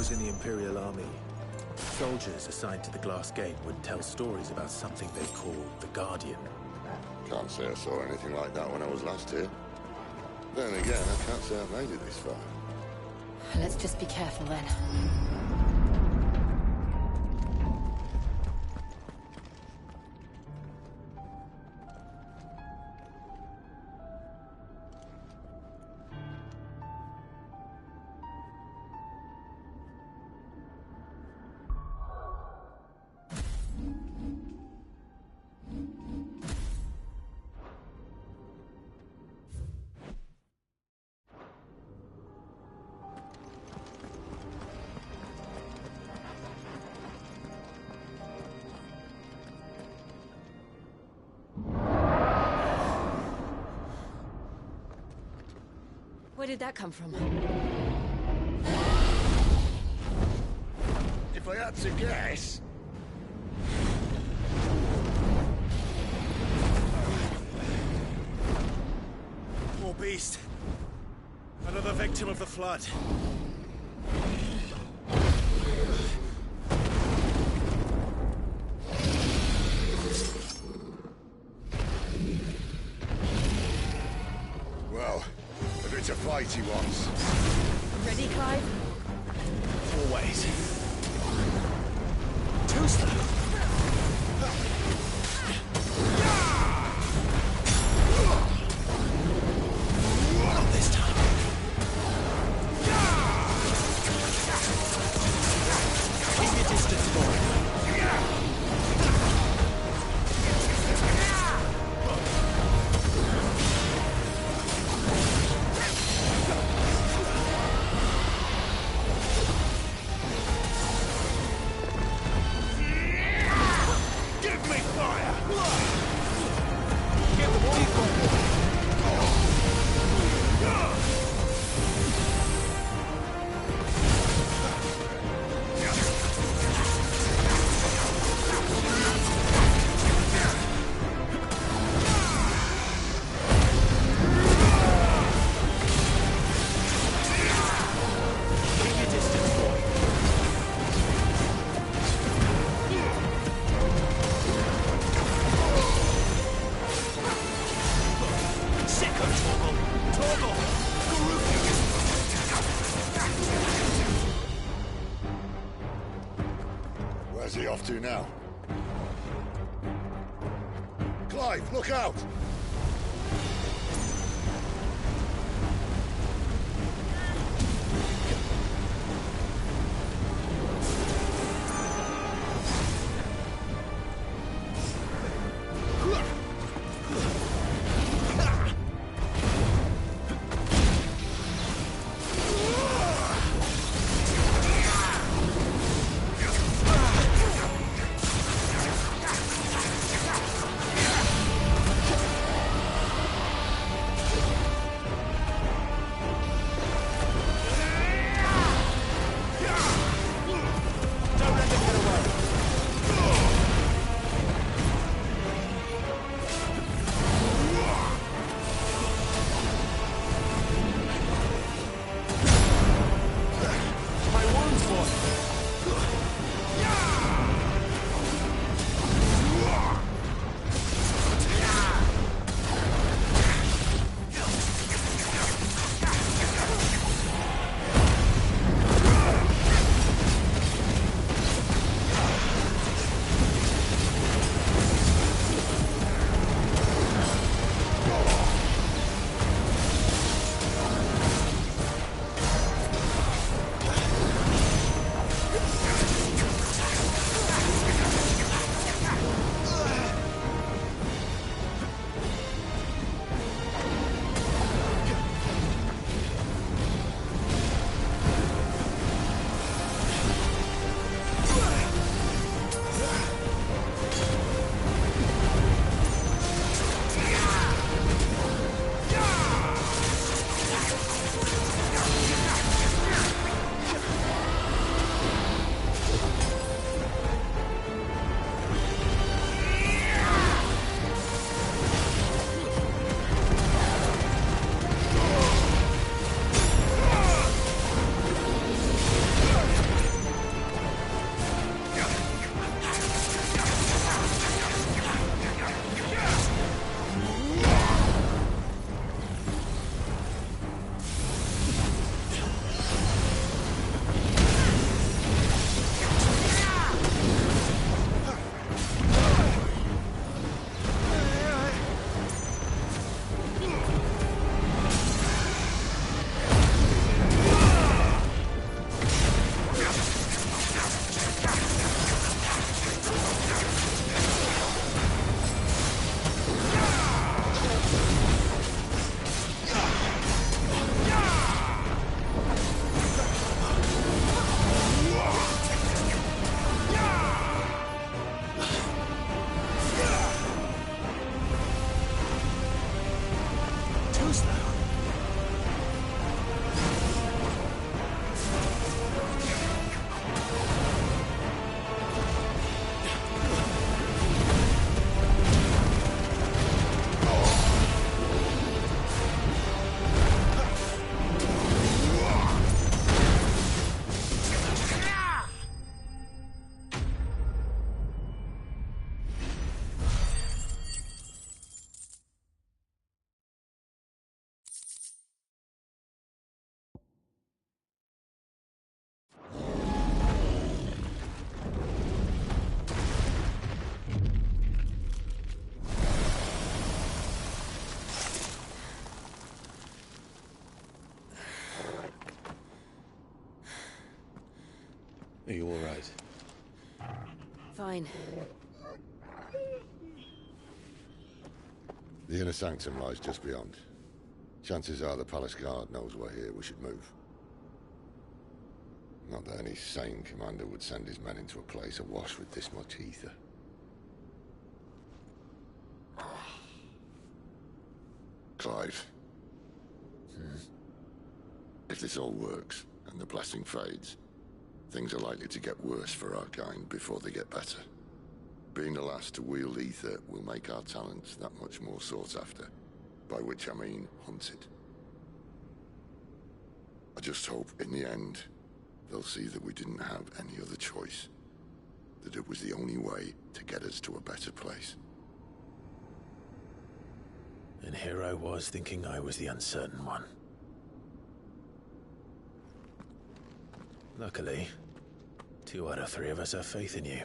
was in the Imperial Army, soldiers assigned to the Glass Gate would tell stories about something they called the Guardian. Can't say I saw anything like that when I was last here. Then again, I can't say I've made it this far. Let's just be careful then. Where did that come from? If I had to guess... Poor beast. Another victim of the flood. Well, if it's a fight he wants. Ready, Clive? Always. Too slow. Not this time. Keep your distance, boy. Give me fire! Get the people. Keep your distance, boy. Sicko, Torgal! Torgal! Where's he off to now? Clive, look out! was that? Are you all right? Fine. The inner sanctum lies just beyond. Chances are the palace guard knows we're here. We should move. Not that any sane commander would send his men into a place awash with this much ether. Clive. If this all works, and the blessing fades, things are likely to get worse for our kind before they get better. Being the last to wield ether will make our talents that much more sought after. By which I mean hunted. I just hope, in the end, they'll see that we didn't have any other choice. That it was the only way to get us to a better place. And here I was thinking I was the uncertain one. Luckily, 2 out of 3 of us have faith in you.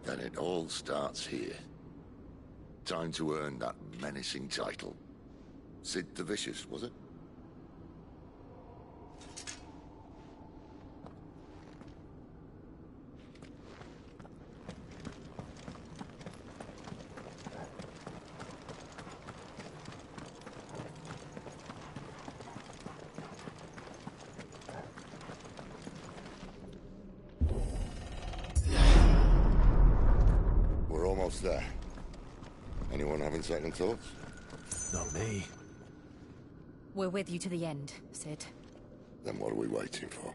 Then it all starts here. Time to earn that menacing title. Sid the Vicious, was it? We're almost there. Anyone having second thoughts? Not me. We're with you to the end, Sid. Then what are we waiting for?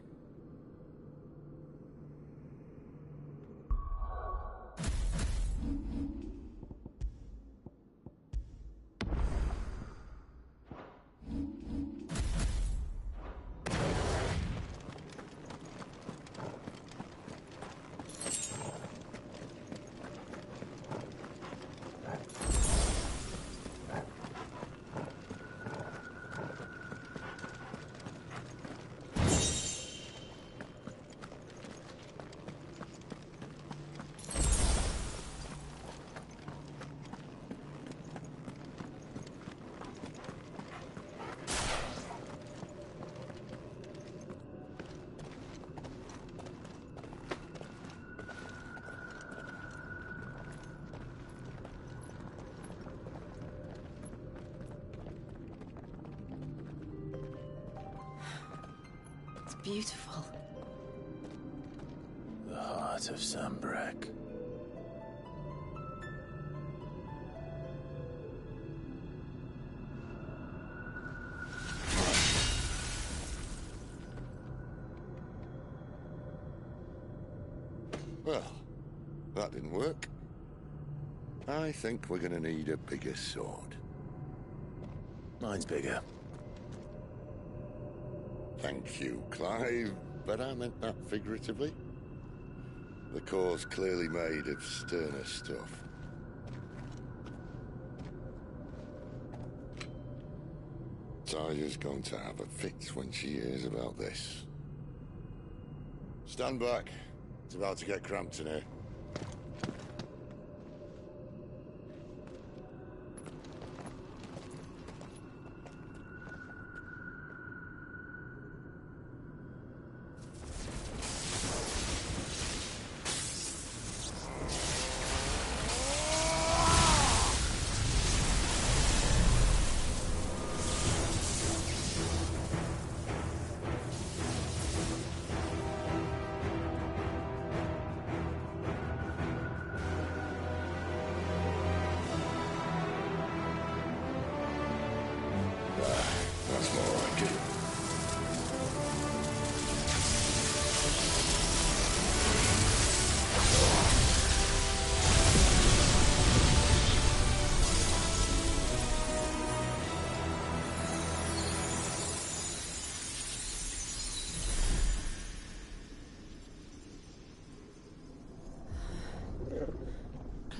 Beautiful. The heart of Sambrek. Well, that didn't work. I think we're gonna need a bigger sword. Mine's bigger. Thank you, Clive, but I meant that figuratively. The core's clearly made of sterner stuff. Taya's going to have a fit when she hears about this. Stand back. It's about to get cramped in here.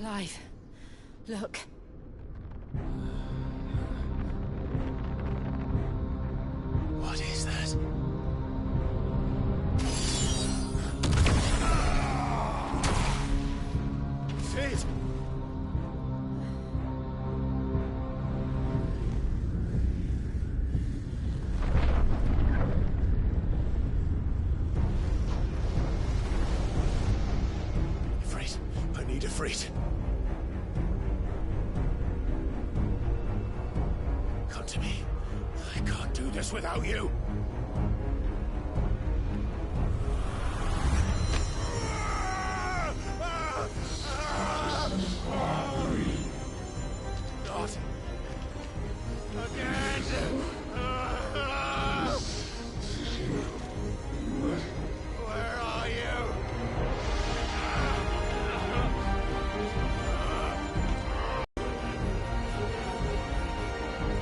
alive. Look. What is that? Sid! Ifrit, I need Ifrit. Come to me. I can't do this without you. Not again. Where are you?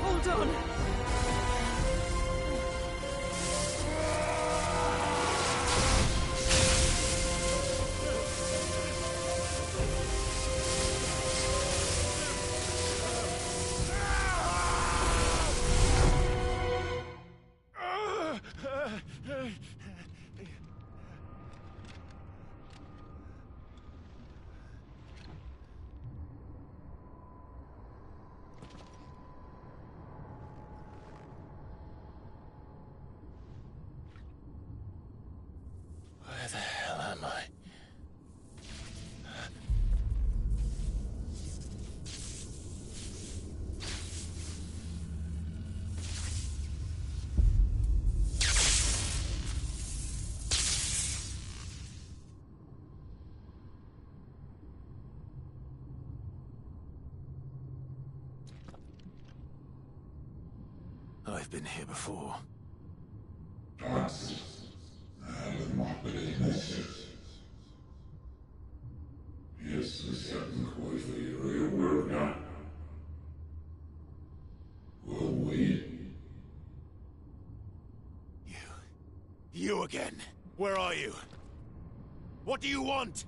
Hold on. Where the hell am I? I've been here before. You again. Where are you? What do you want?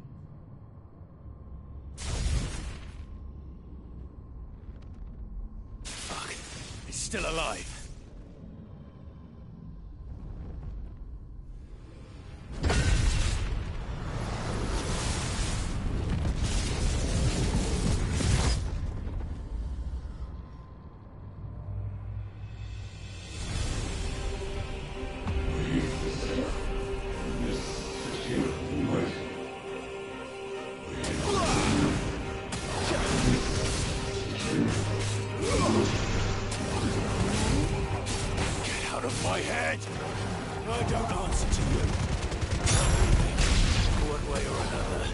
Fuck. He's still alive. My head! I don't answer to you. One way or another.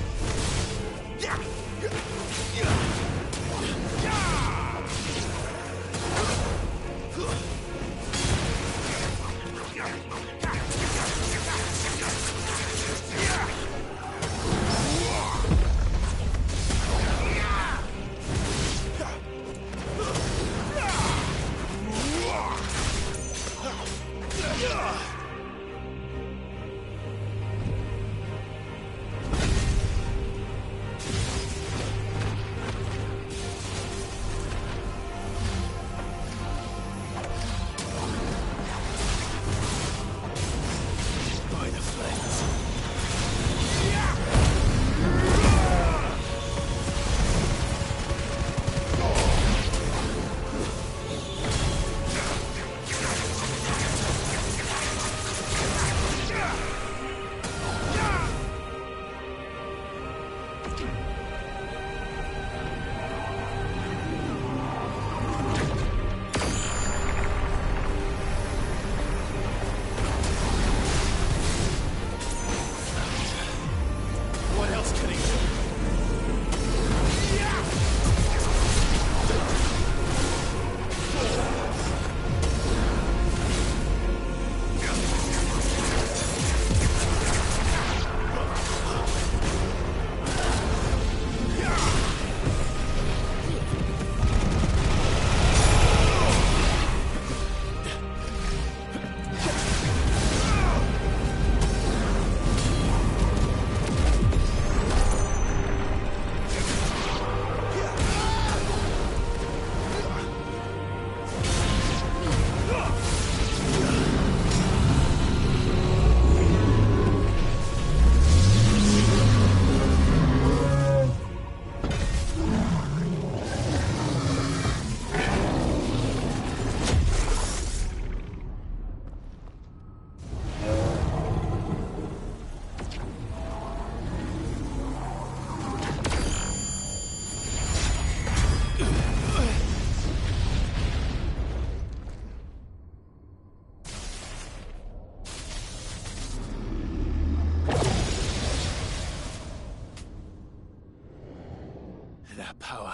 That power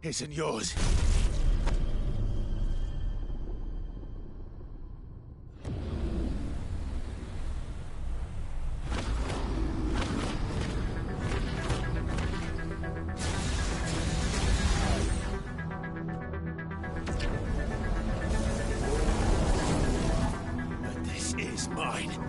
isn't yours. But this is mine.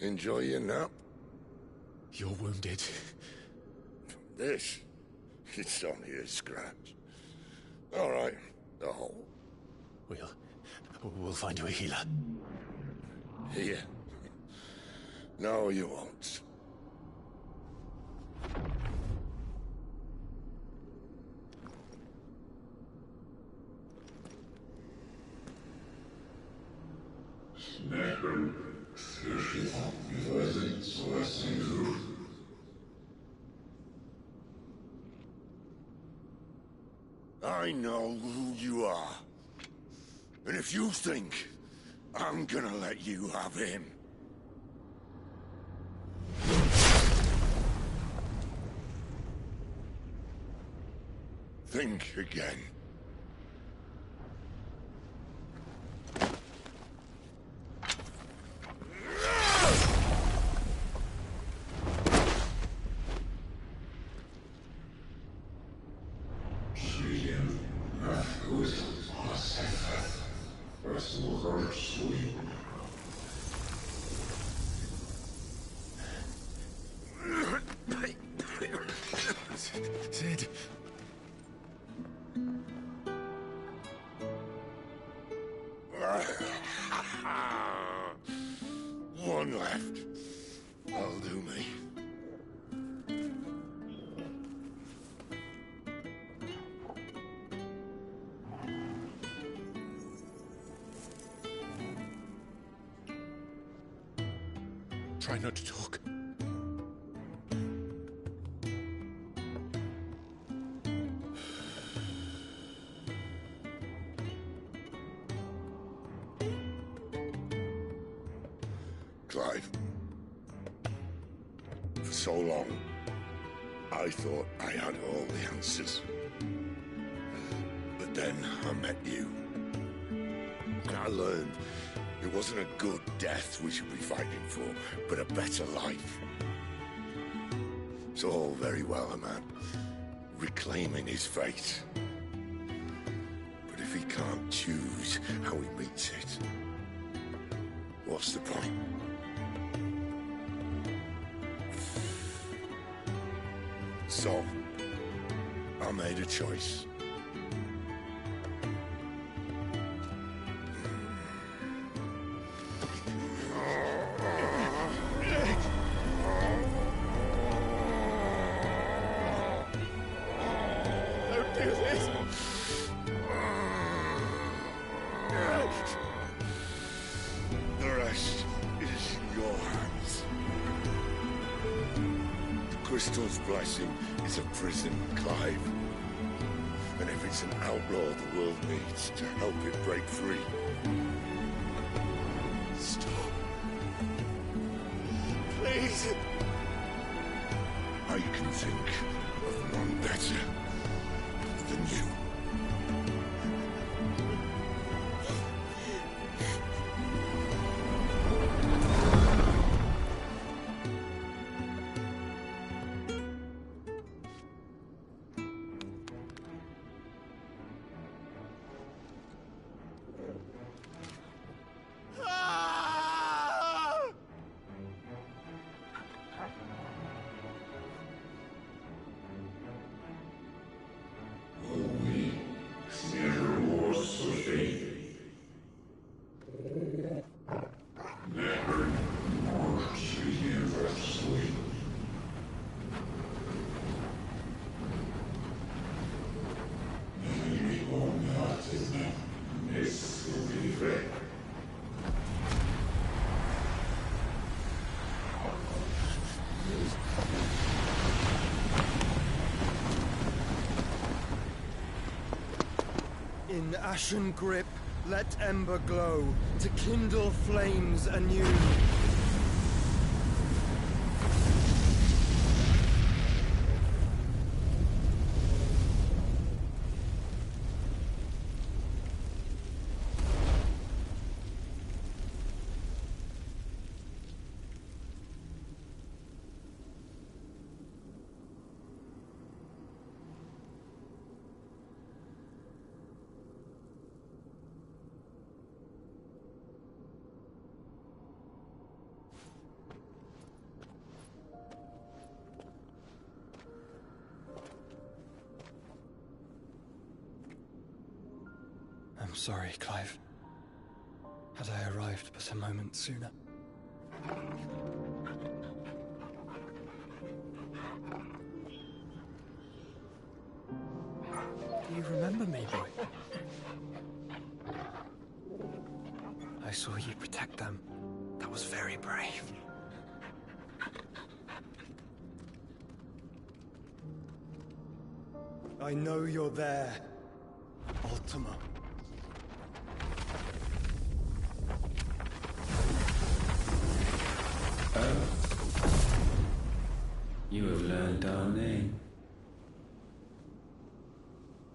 Enjoy your nap? You're wounded. This? It's only a scratch. All right. The hole. We'll find you a healer. Here. No, you won't. I know who you are. And if you think I'm gonna let you have him... think again. Sid. One left. That'll do me. Try not to talk. Clive. For so long, I thought I had all the answers. But then I met you. And I learned it wasn't a good death we should be fighting for, but a better life. It's all very well, a man reclaiming his fate. But if he can't choose how he meets it, what's the point? So, I made a choice. Don't do this! The rest is in your hands. The Crystal's blessing is a prison, Clive. And if it's an outlaw the world needs to help it break free... Stop. Please. I can think of none better than you. In ashen grip, let ember glow, to kindle flames anew. sorry, Clive. Had I arrived but a moment sooner. Do you remember me, boy? I saw you protect them. That was very brave. I know you're there, Ultima. Oh. You have learned our name.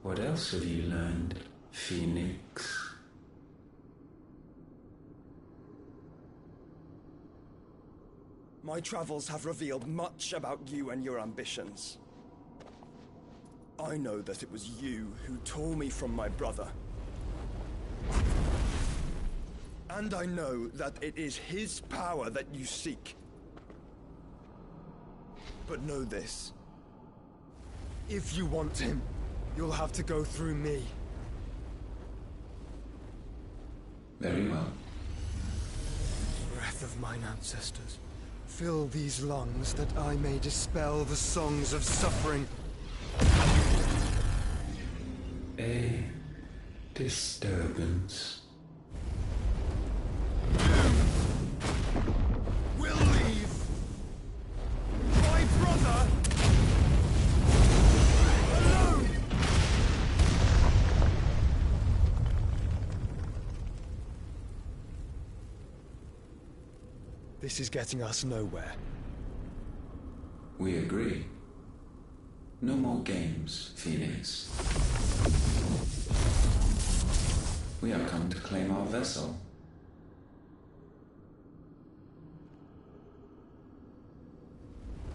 What else have you learned, Phoenix? My travels have revealed much about you and your ambitions. I know that it was you who tore me from my brother. And I know that it is his power that you seek. But know this. If you want him, you'll have to go through me. Very well. Breath of mine ancestors, fill these lungs that I may dispel the songs of suffering. A disturbance. We'll leave! My brother! Alone! This is getting us nowhere. We agree. No more games, Phoenix. We have come to claim our vessel.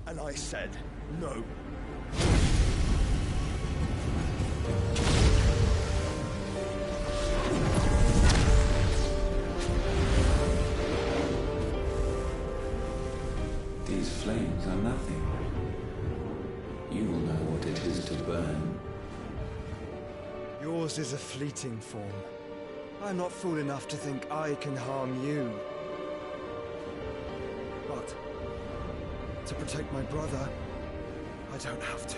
And I said no. These flames are nothing. You will know what it is to burn. Yours is a fleeting form. I'm not fool enough to think I can harm you. But to protect my brother, I don't have to.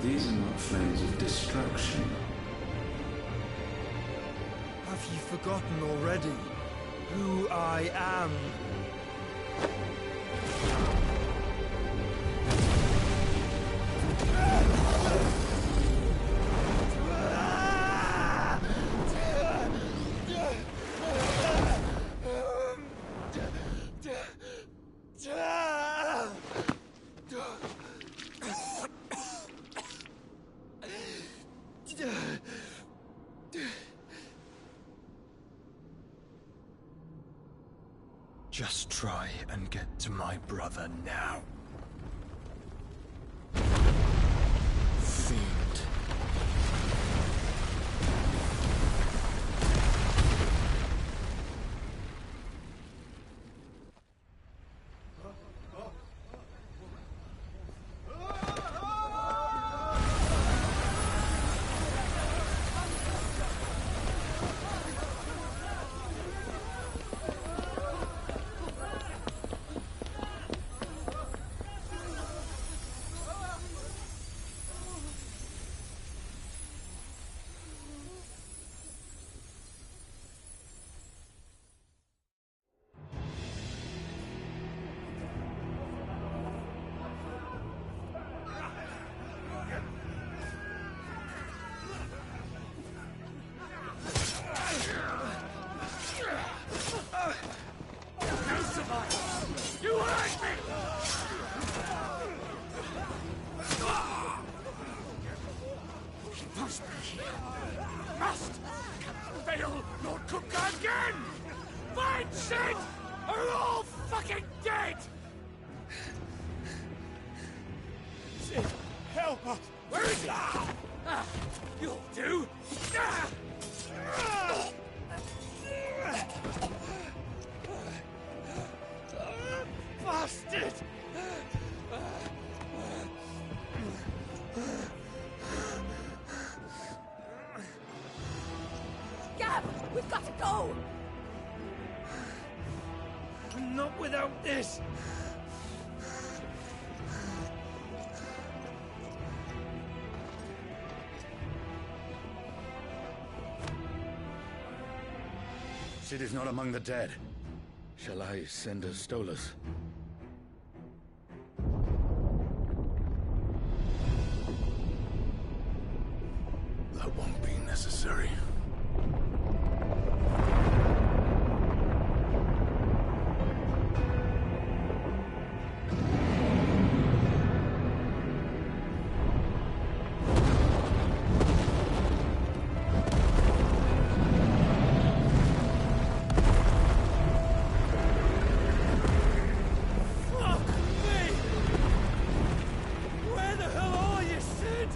These are not flames of destruction. Have you forgotten already who I am? Just try and get to my brother now. Fiend. Sid are all fucking dead! Sid, help us! Where is he? You'll do! Bastard! Gab, we've got to go! Not without this! Sid is not among the dead. Shall I send a Stolas? That won't be necessary. Fuck me! Where the hell are you, Sid?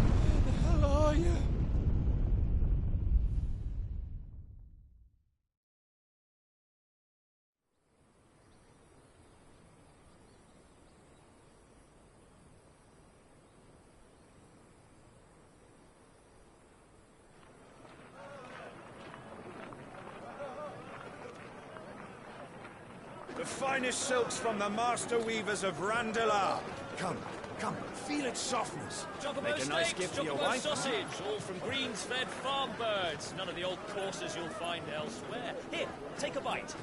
Where the hell are you? The finest silks from the master weavers of Randalar. Come, come, feel its softness. Chocobo Make a nice steaks, gift for your chocobo wife. sausage, all from greens-fed farm birds. None of the old courses you'll find elsewhere. Here, take a bite.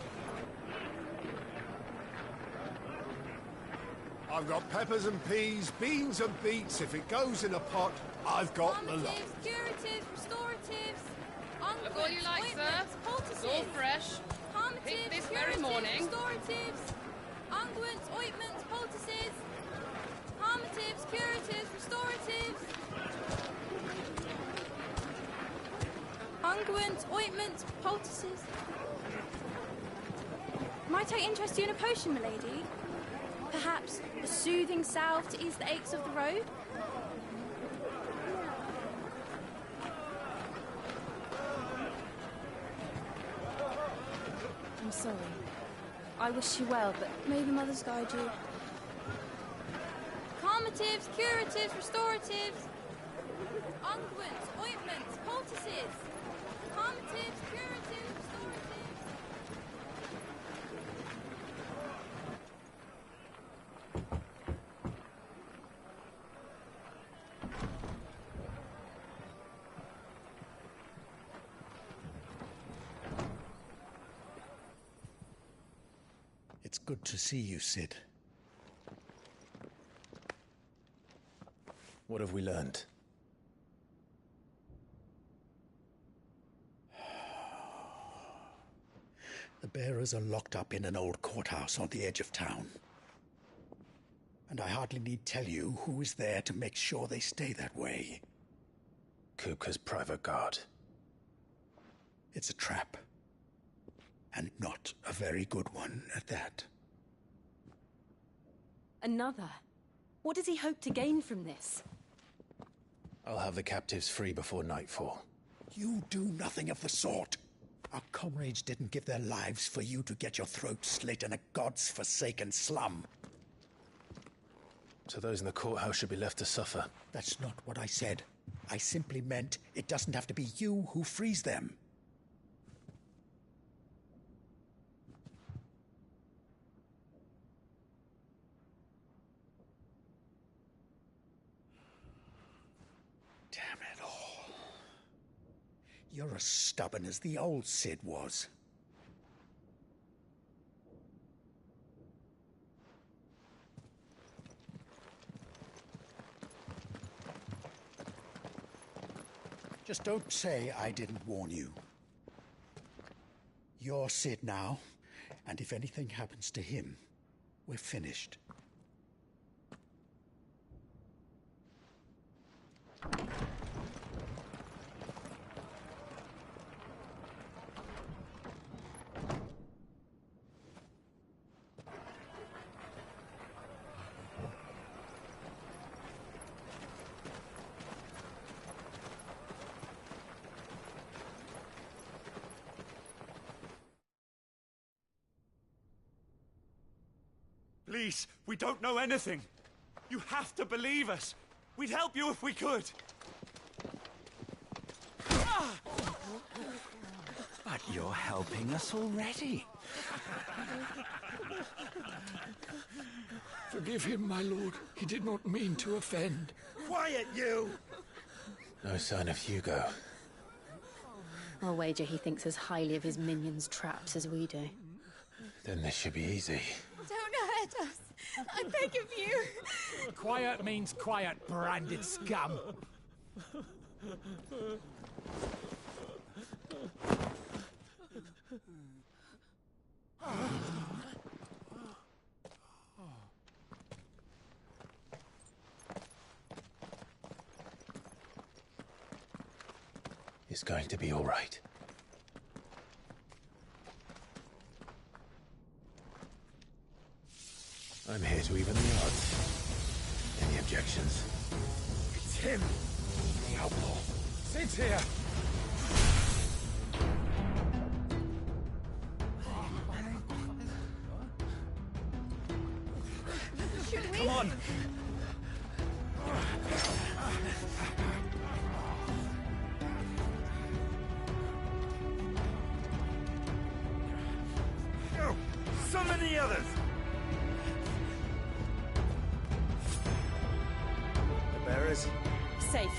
I've got peppers and peas, beans and beets. If it goes in a pot, I've got the lot. Curatives, restoratives, Look all you like, sir. It's all fresh. Picked this very morning. restoratives, unguents, ointments, poultices, harmatives, curatives, restoratives, unguents, ointments, poultices. Might I interest you in a potion, milady? Perhaps a soothing salve to ease the aches of the road? I'm sorry. I wish you well, but may the mothers guide you. Calmatives, curatives, restoratives, unguents, ointments, poultices. Calmatives, curatives, restoratives. It's good to see you, Sid. What have we learned? The bearers are locked up in an old courthouse on the edge of town. And I hardly need tell you who is there to make sure they stay that way. Kupka's private guard. It's a trap. And not a very good one at that. Another? What does he hope to gain from this? I'll have the captives free before nightfall. You do nothing of the sort. Our comrades didn't give their lives for you to get your throat slit in a god's forsaken slum. So those in the courthouse should be left to suffer. That's not what I said. I simply meant it doesn't have to be you who frees them. Damn it all. You're as stubborn as the old Sid was. Just don't say I didn't warn you. You're Sid now, and if anything happens to him, we're finished. Please, we don't know anything. You have to believe us. We'd help you if we could. But you're helping us already. Forgive him, my lord. He did not mean to offend. Quiet, you! No sign of Hugo. I'll wager he thinks as highly of his minions' traps as we do. Then this should be easy. Don't hurt us. I beg of you. Quiet means quiet, branded scum. It's going to be all right. I'm here to even the odds. Any objections? It's him! The outlaw. Sit here! Should we? Come on! Go! Summon the others! The bearers? Safe.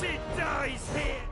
She dies here!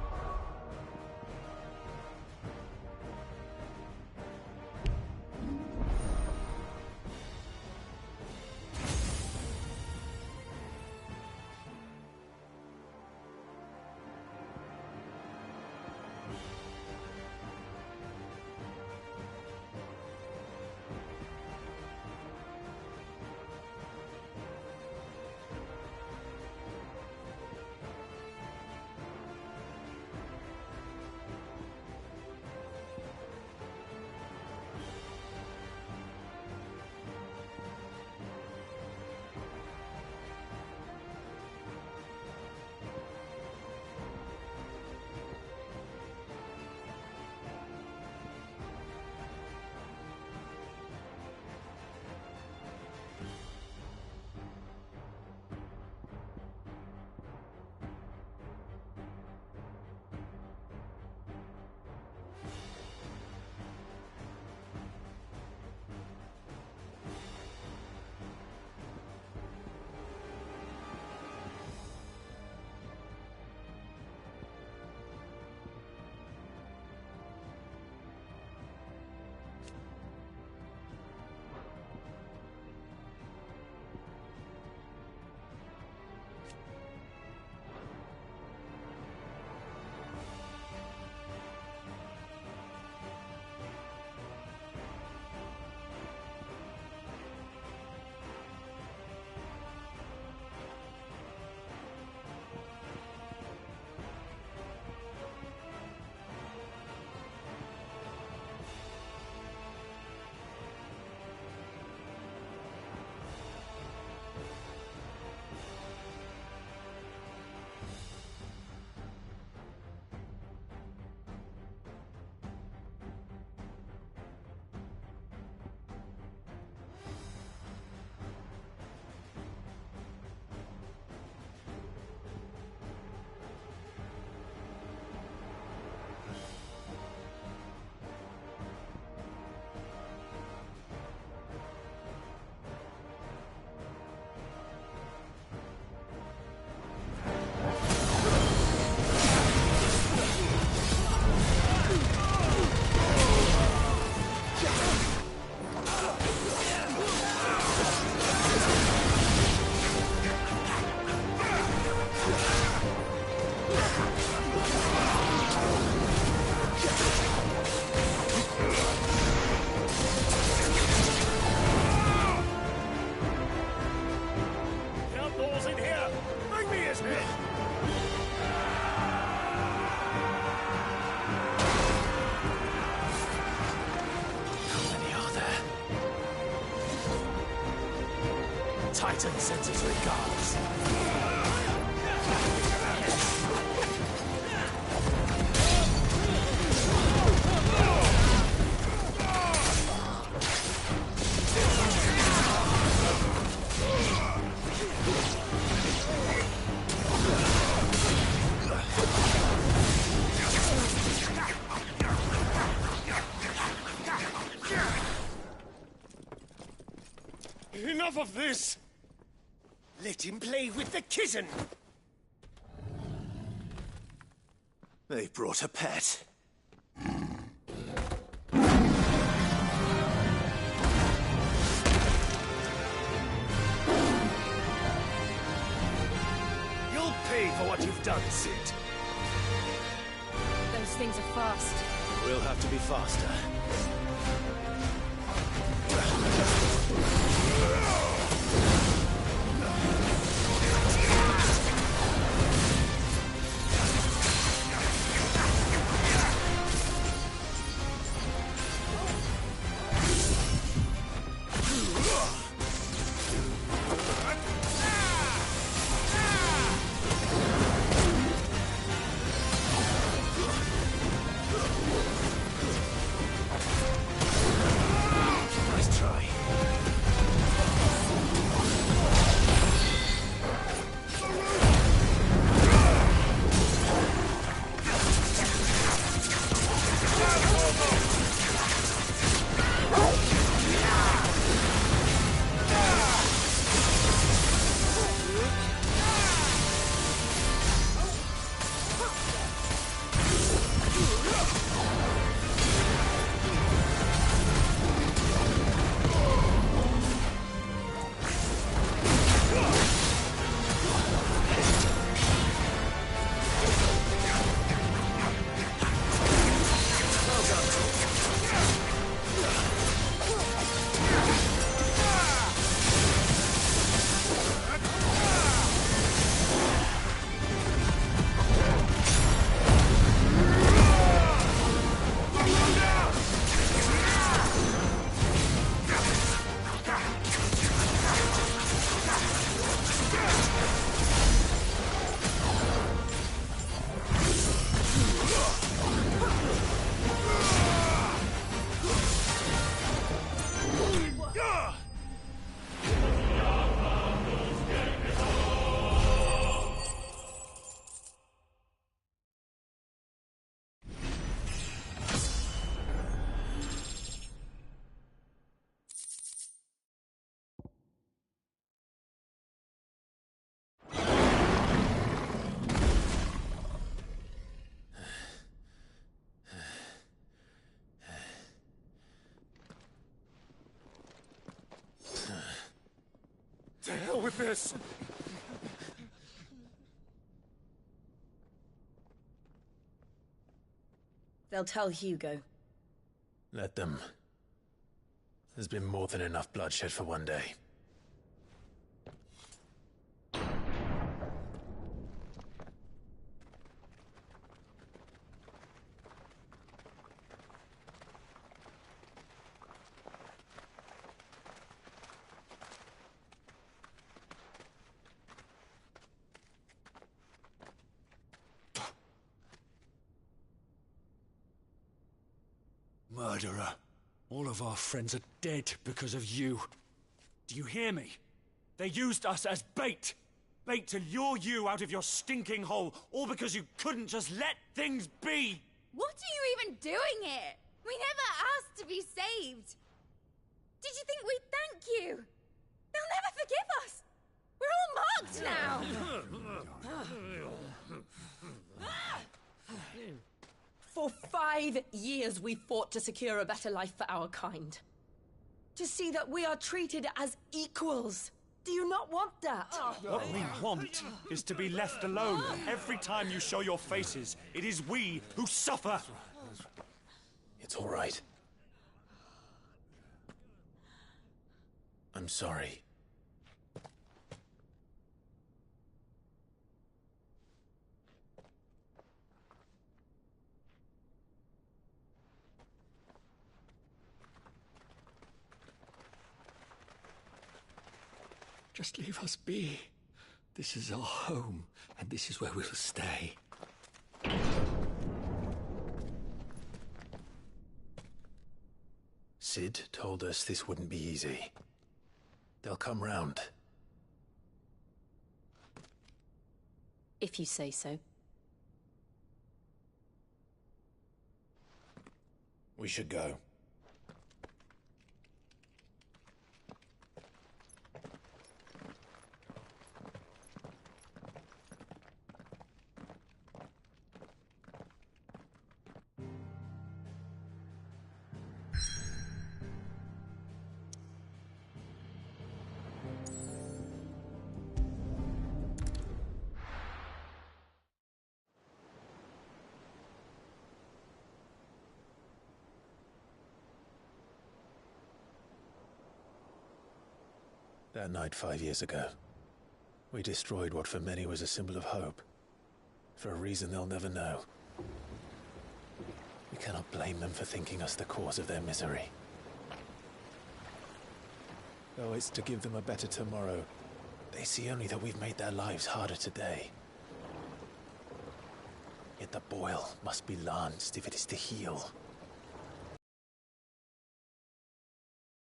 Titan sends his regards. Enough of this! Let him play with the kitten! They brought a pet. You'll pay for what you've done, Sid. Those things are fast. We'll have to be faster. Nice try. To hell with this! They'll tell Hugo. Let them. There's been more than enough bloodshed for one day. Murderer. All of our friends are dead because of you. Do you hear me? They used us as bait. Bait to lure you out of your stinking hole, all because you couldn't just let things be. What are you even doing here? We never asked to be saved. Did you think we'd thank you? They'll never forgive us. We're all marked now. For 5 years we fought to secure a better life for our kind. To see that we are treated as equals. Do you not want that? What we want is to be left alone. Every time you show your faces, it is we who suffer. It's all right. I'm sorry. Just leave us be. This is our home, and this is where we'll stay. Sid told us this wouldn't be easy. They'll come round. If you say so. We should go. That night 5 years ago, we destroyed what for many was a symbol of hope. For a reason they'll never know. We cannot blame them for thinking us the cause of their misery. Though it's to give them a better tomorrow, they see only that we've made their lives harder today. Yet the boil must be lanced if it is to heal.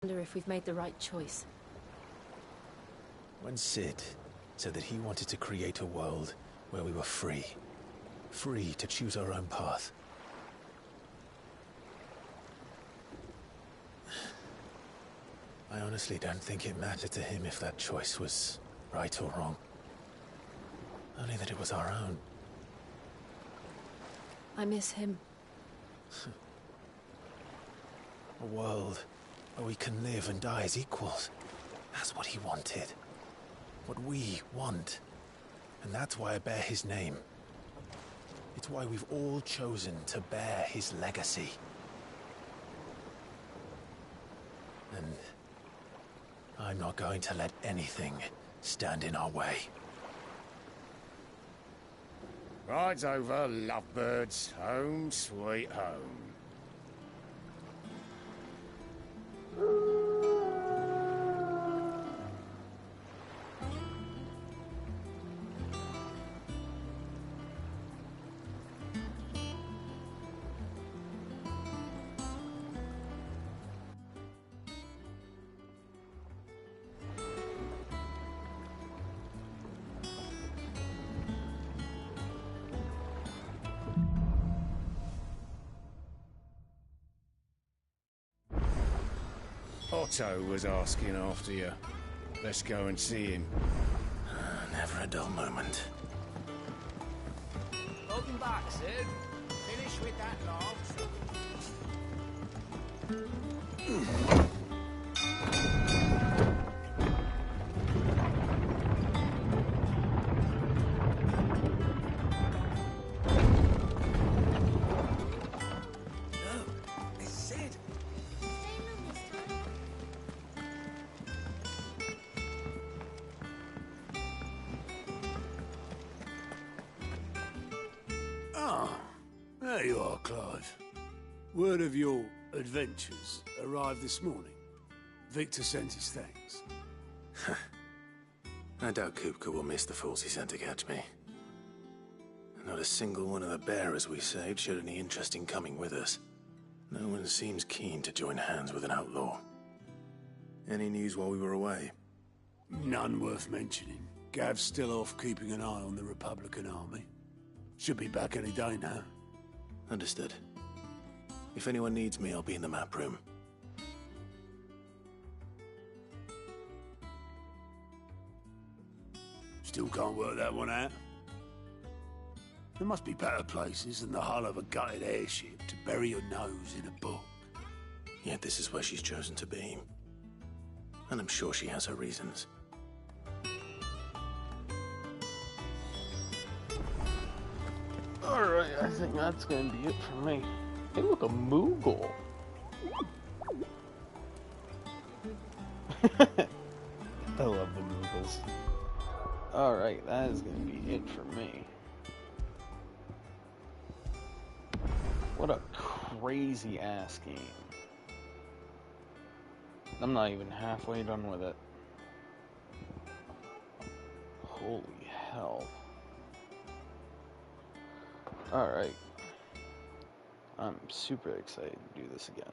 I wonder if we've made the right choice. When Sid said that he wanted to create a world where we were free. Free to choose our own path. I honestly don't think it mattered to him if that choice was right or wrong. Only that it was our own. I miss him. A world where we can live and die as equals. That's what he wanted. What we want. And that's why I bear his name. It's why we've all chosen to bear his legacy. And I'm not going to let anything stand in our way. Ride's over, lovebirds. Home sweet home. Otto was asking after you. Let's go and see him. Never a dull moment. Welcome back, Sid. Finish with that laugh. There you are, Clive. Word of your adventures arrived this morning. Victor sent his thanks. I doubt Kupka will miss the fools he sent to catch me. Not a single one of the bearers we saved showed any interest in coming with us. No one seems keen to join hands with an outlaw. Any news while we were away? None worth mentioning. Gav's still off keeping an eye on the Republican army. Should be back any day now. Understood. If anyone needs me, I'll be in the map room. Still can't work that one out. There must be better places than the hull of a gutted airship to bury your nose in a book. Yet this is where she's chosen to be. And I'm sure she has her reasons. Alright, I think that's gonna be it for me. Hey, look, a Moogle. I love the Moogles. Alright, that is gonna be it for me. What a crazy ass game. I'm not even halfway done with it. Holy hell. Alright. I'm super excited to do this again.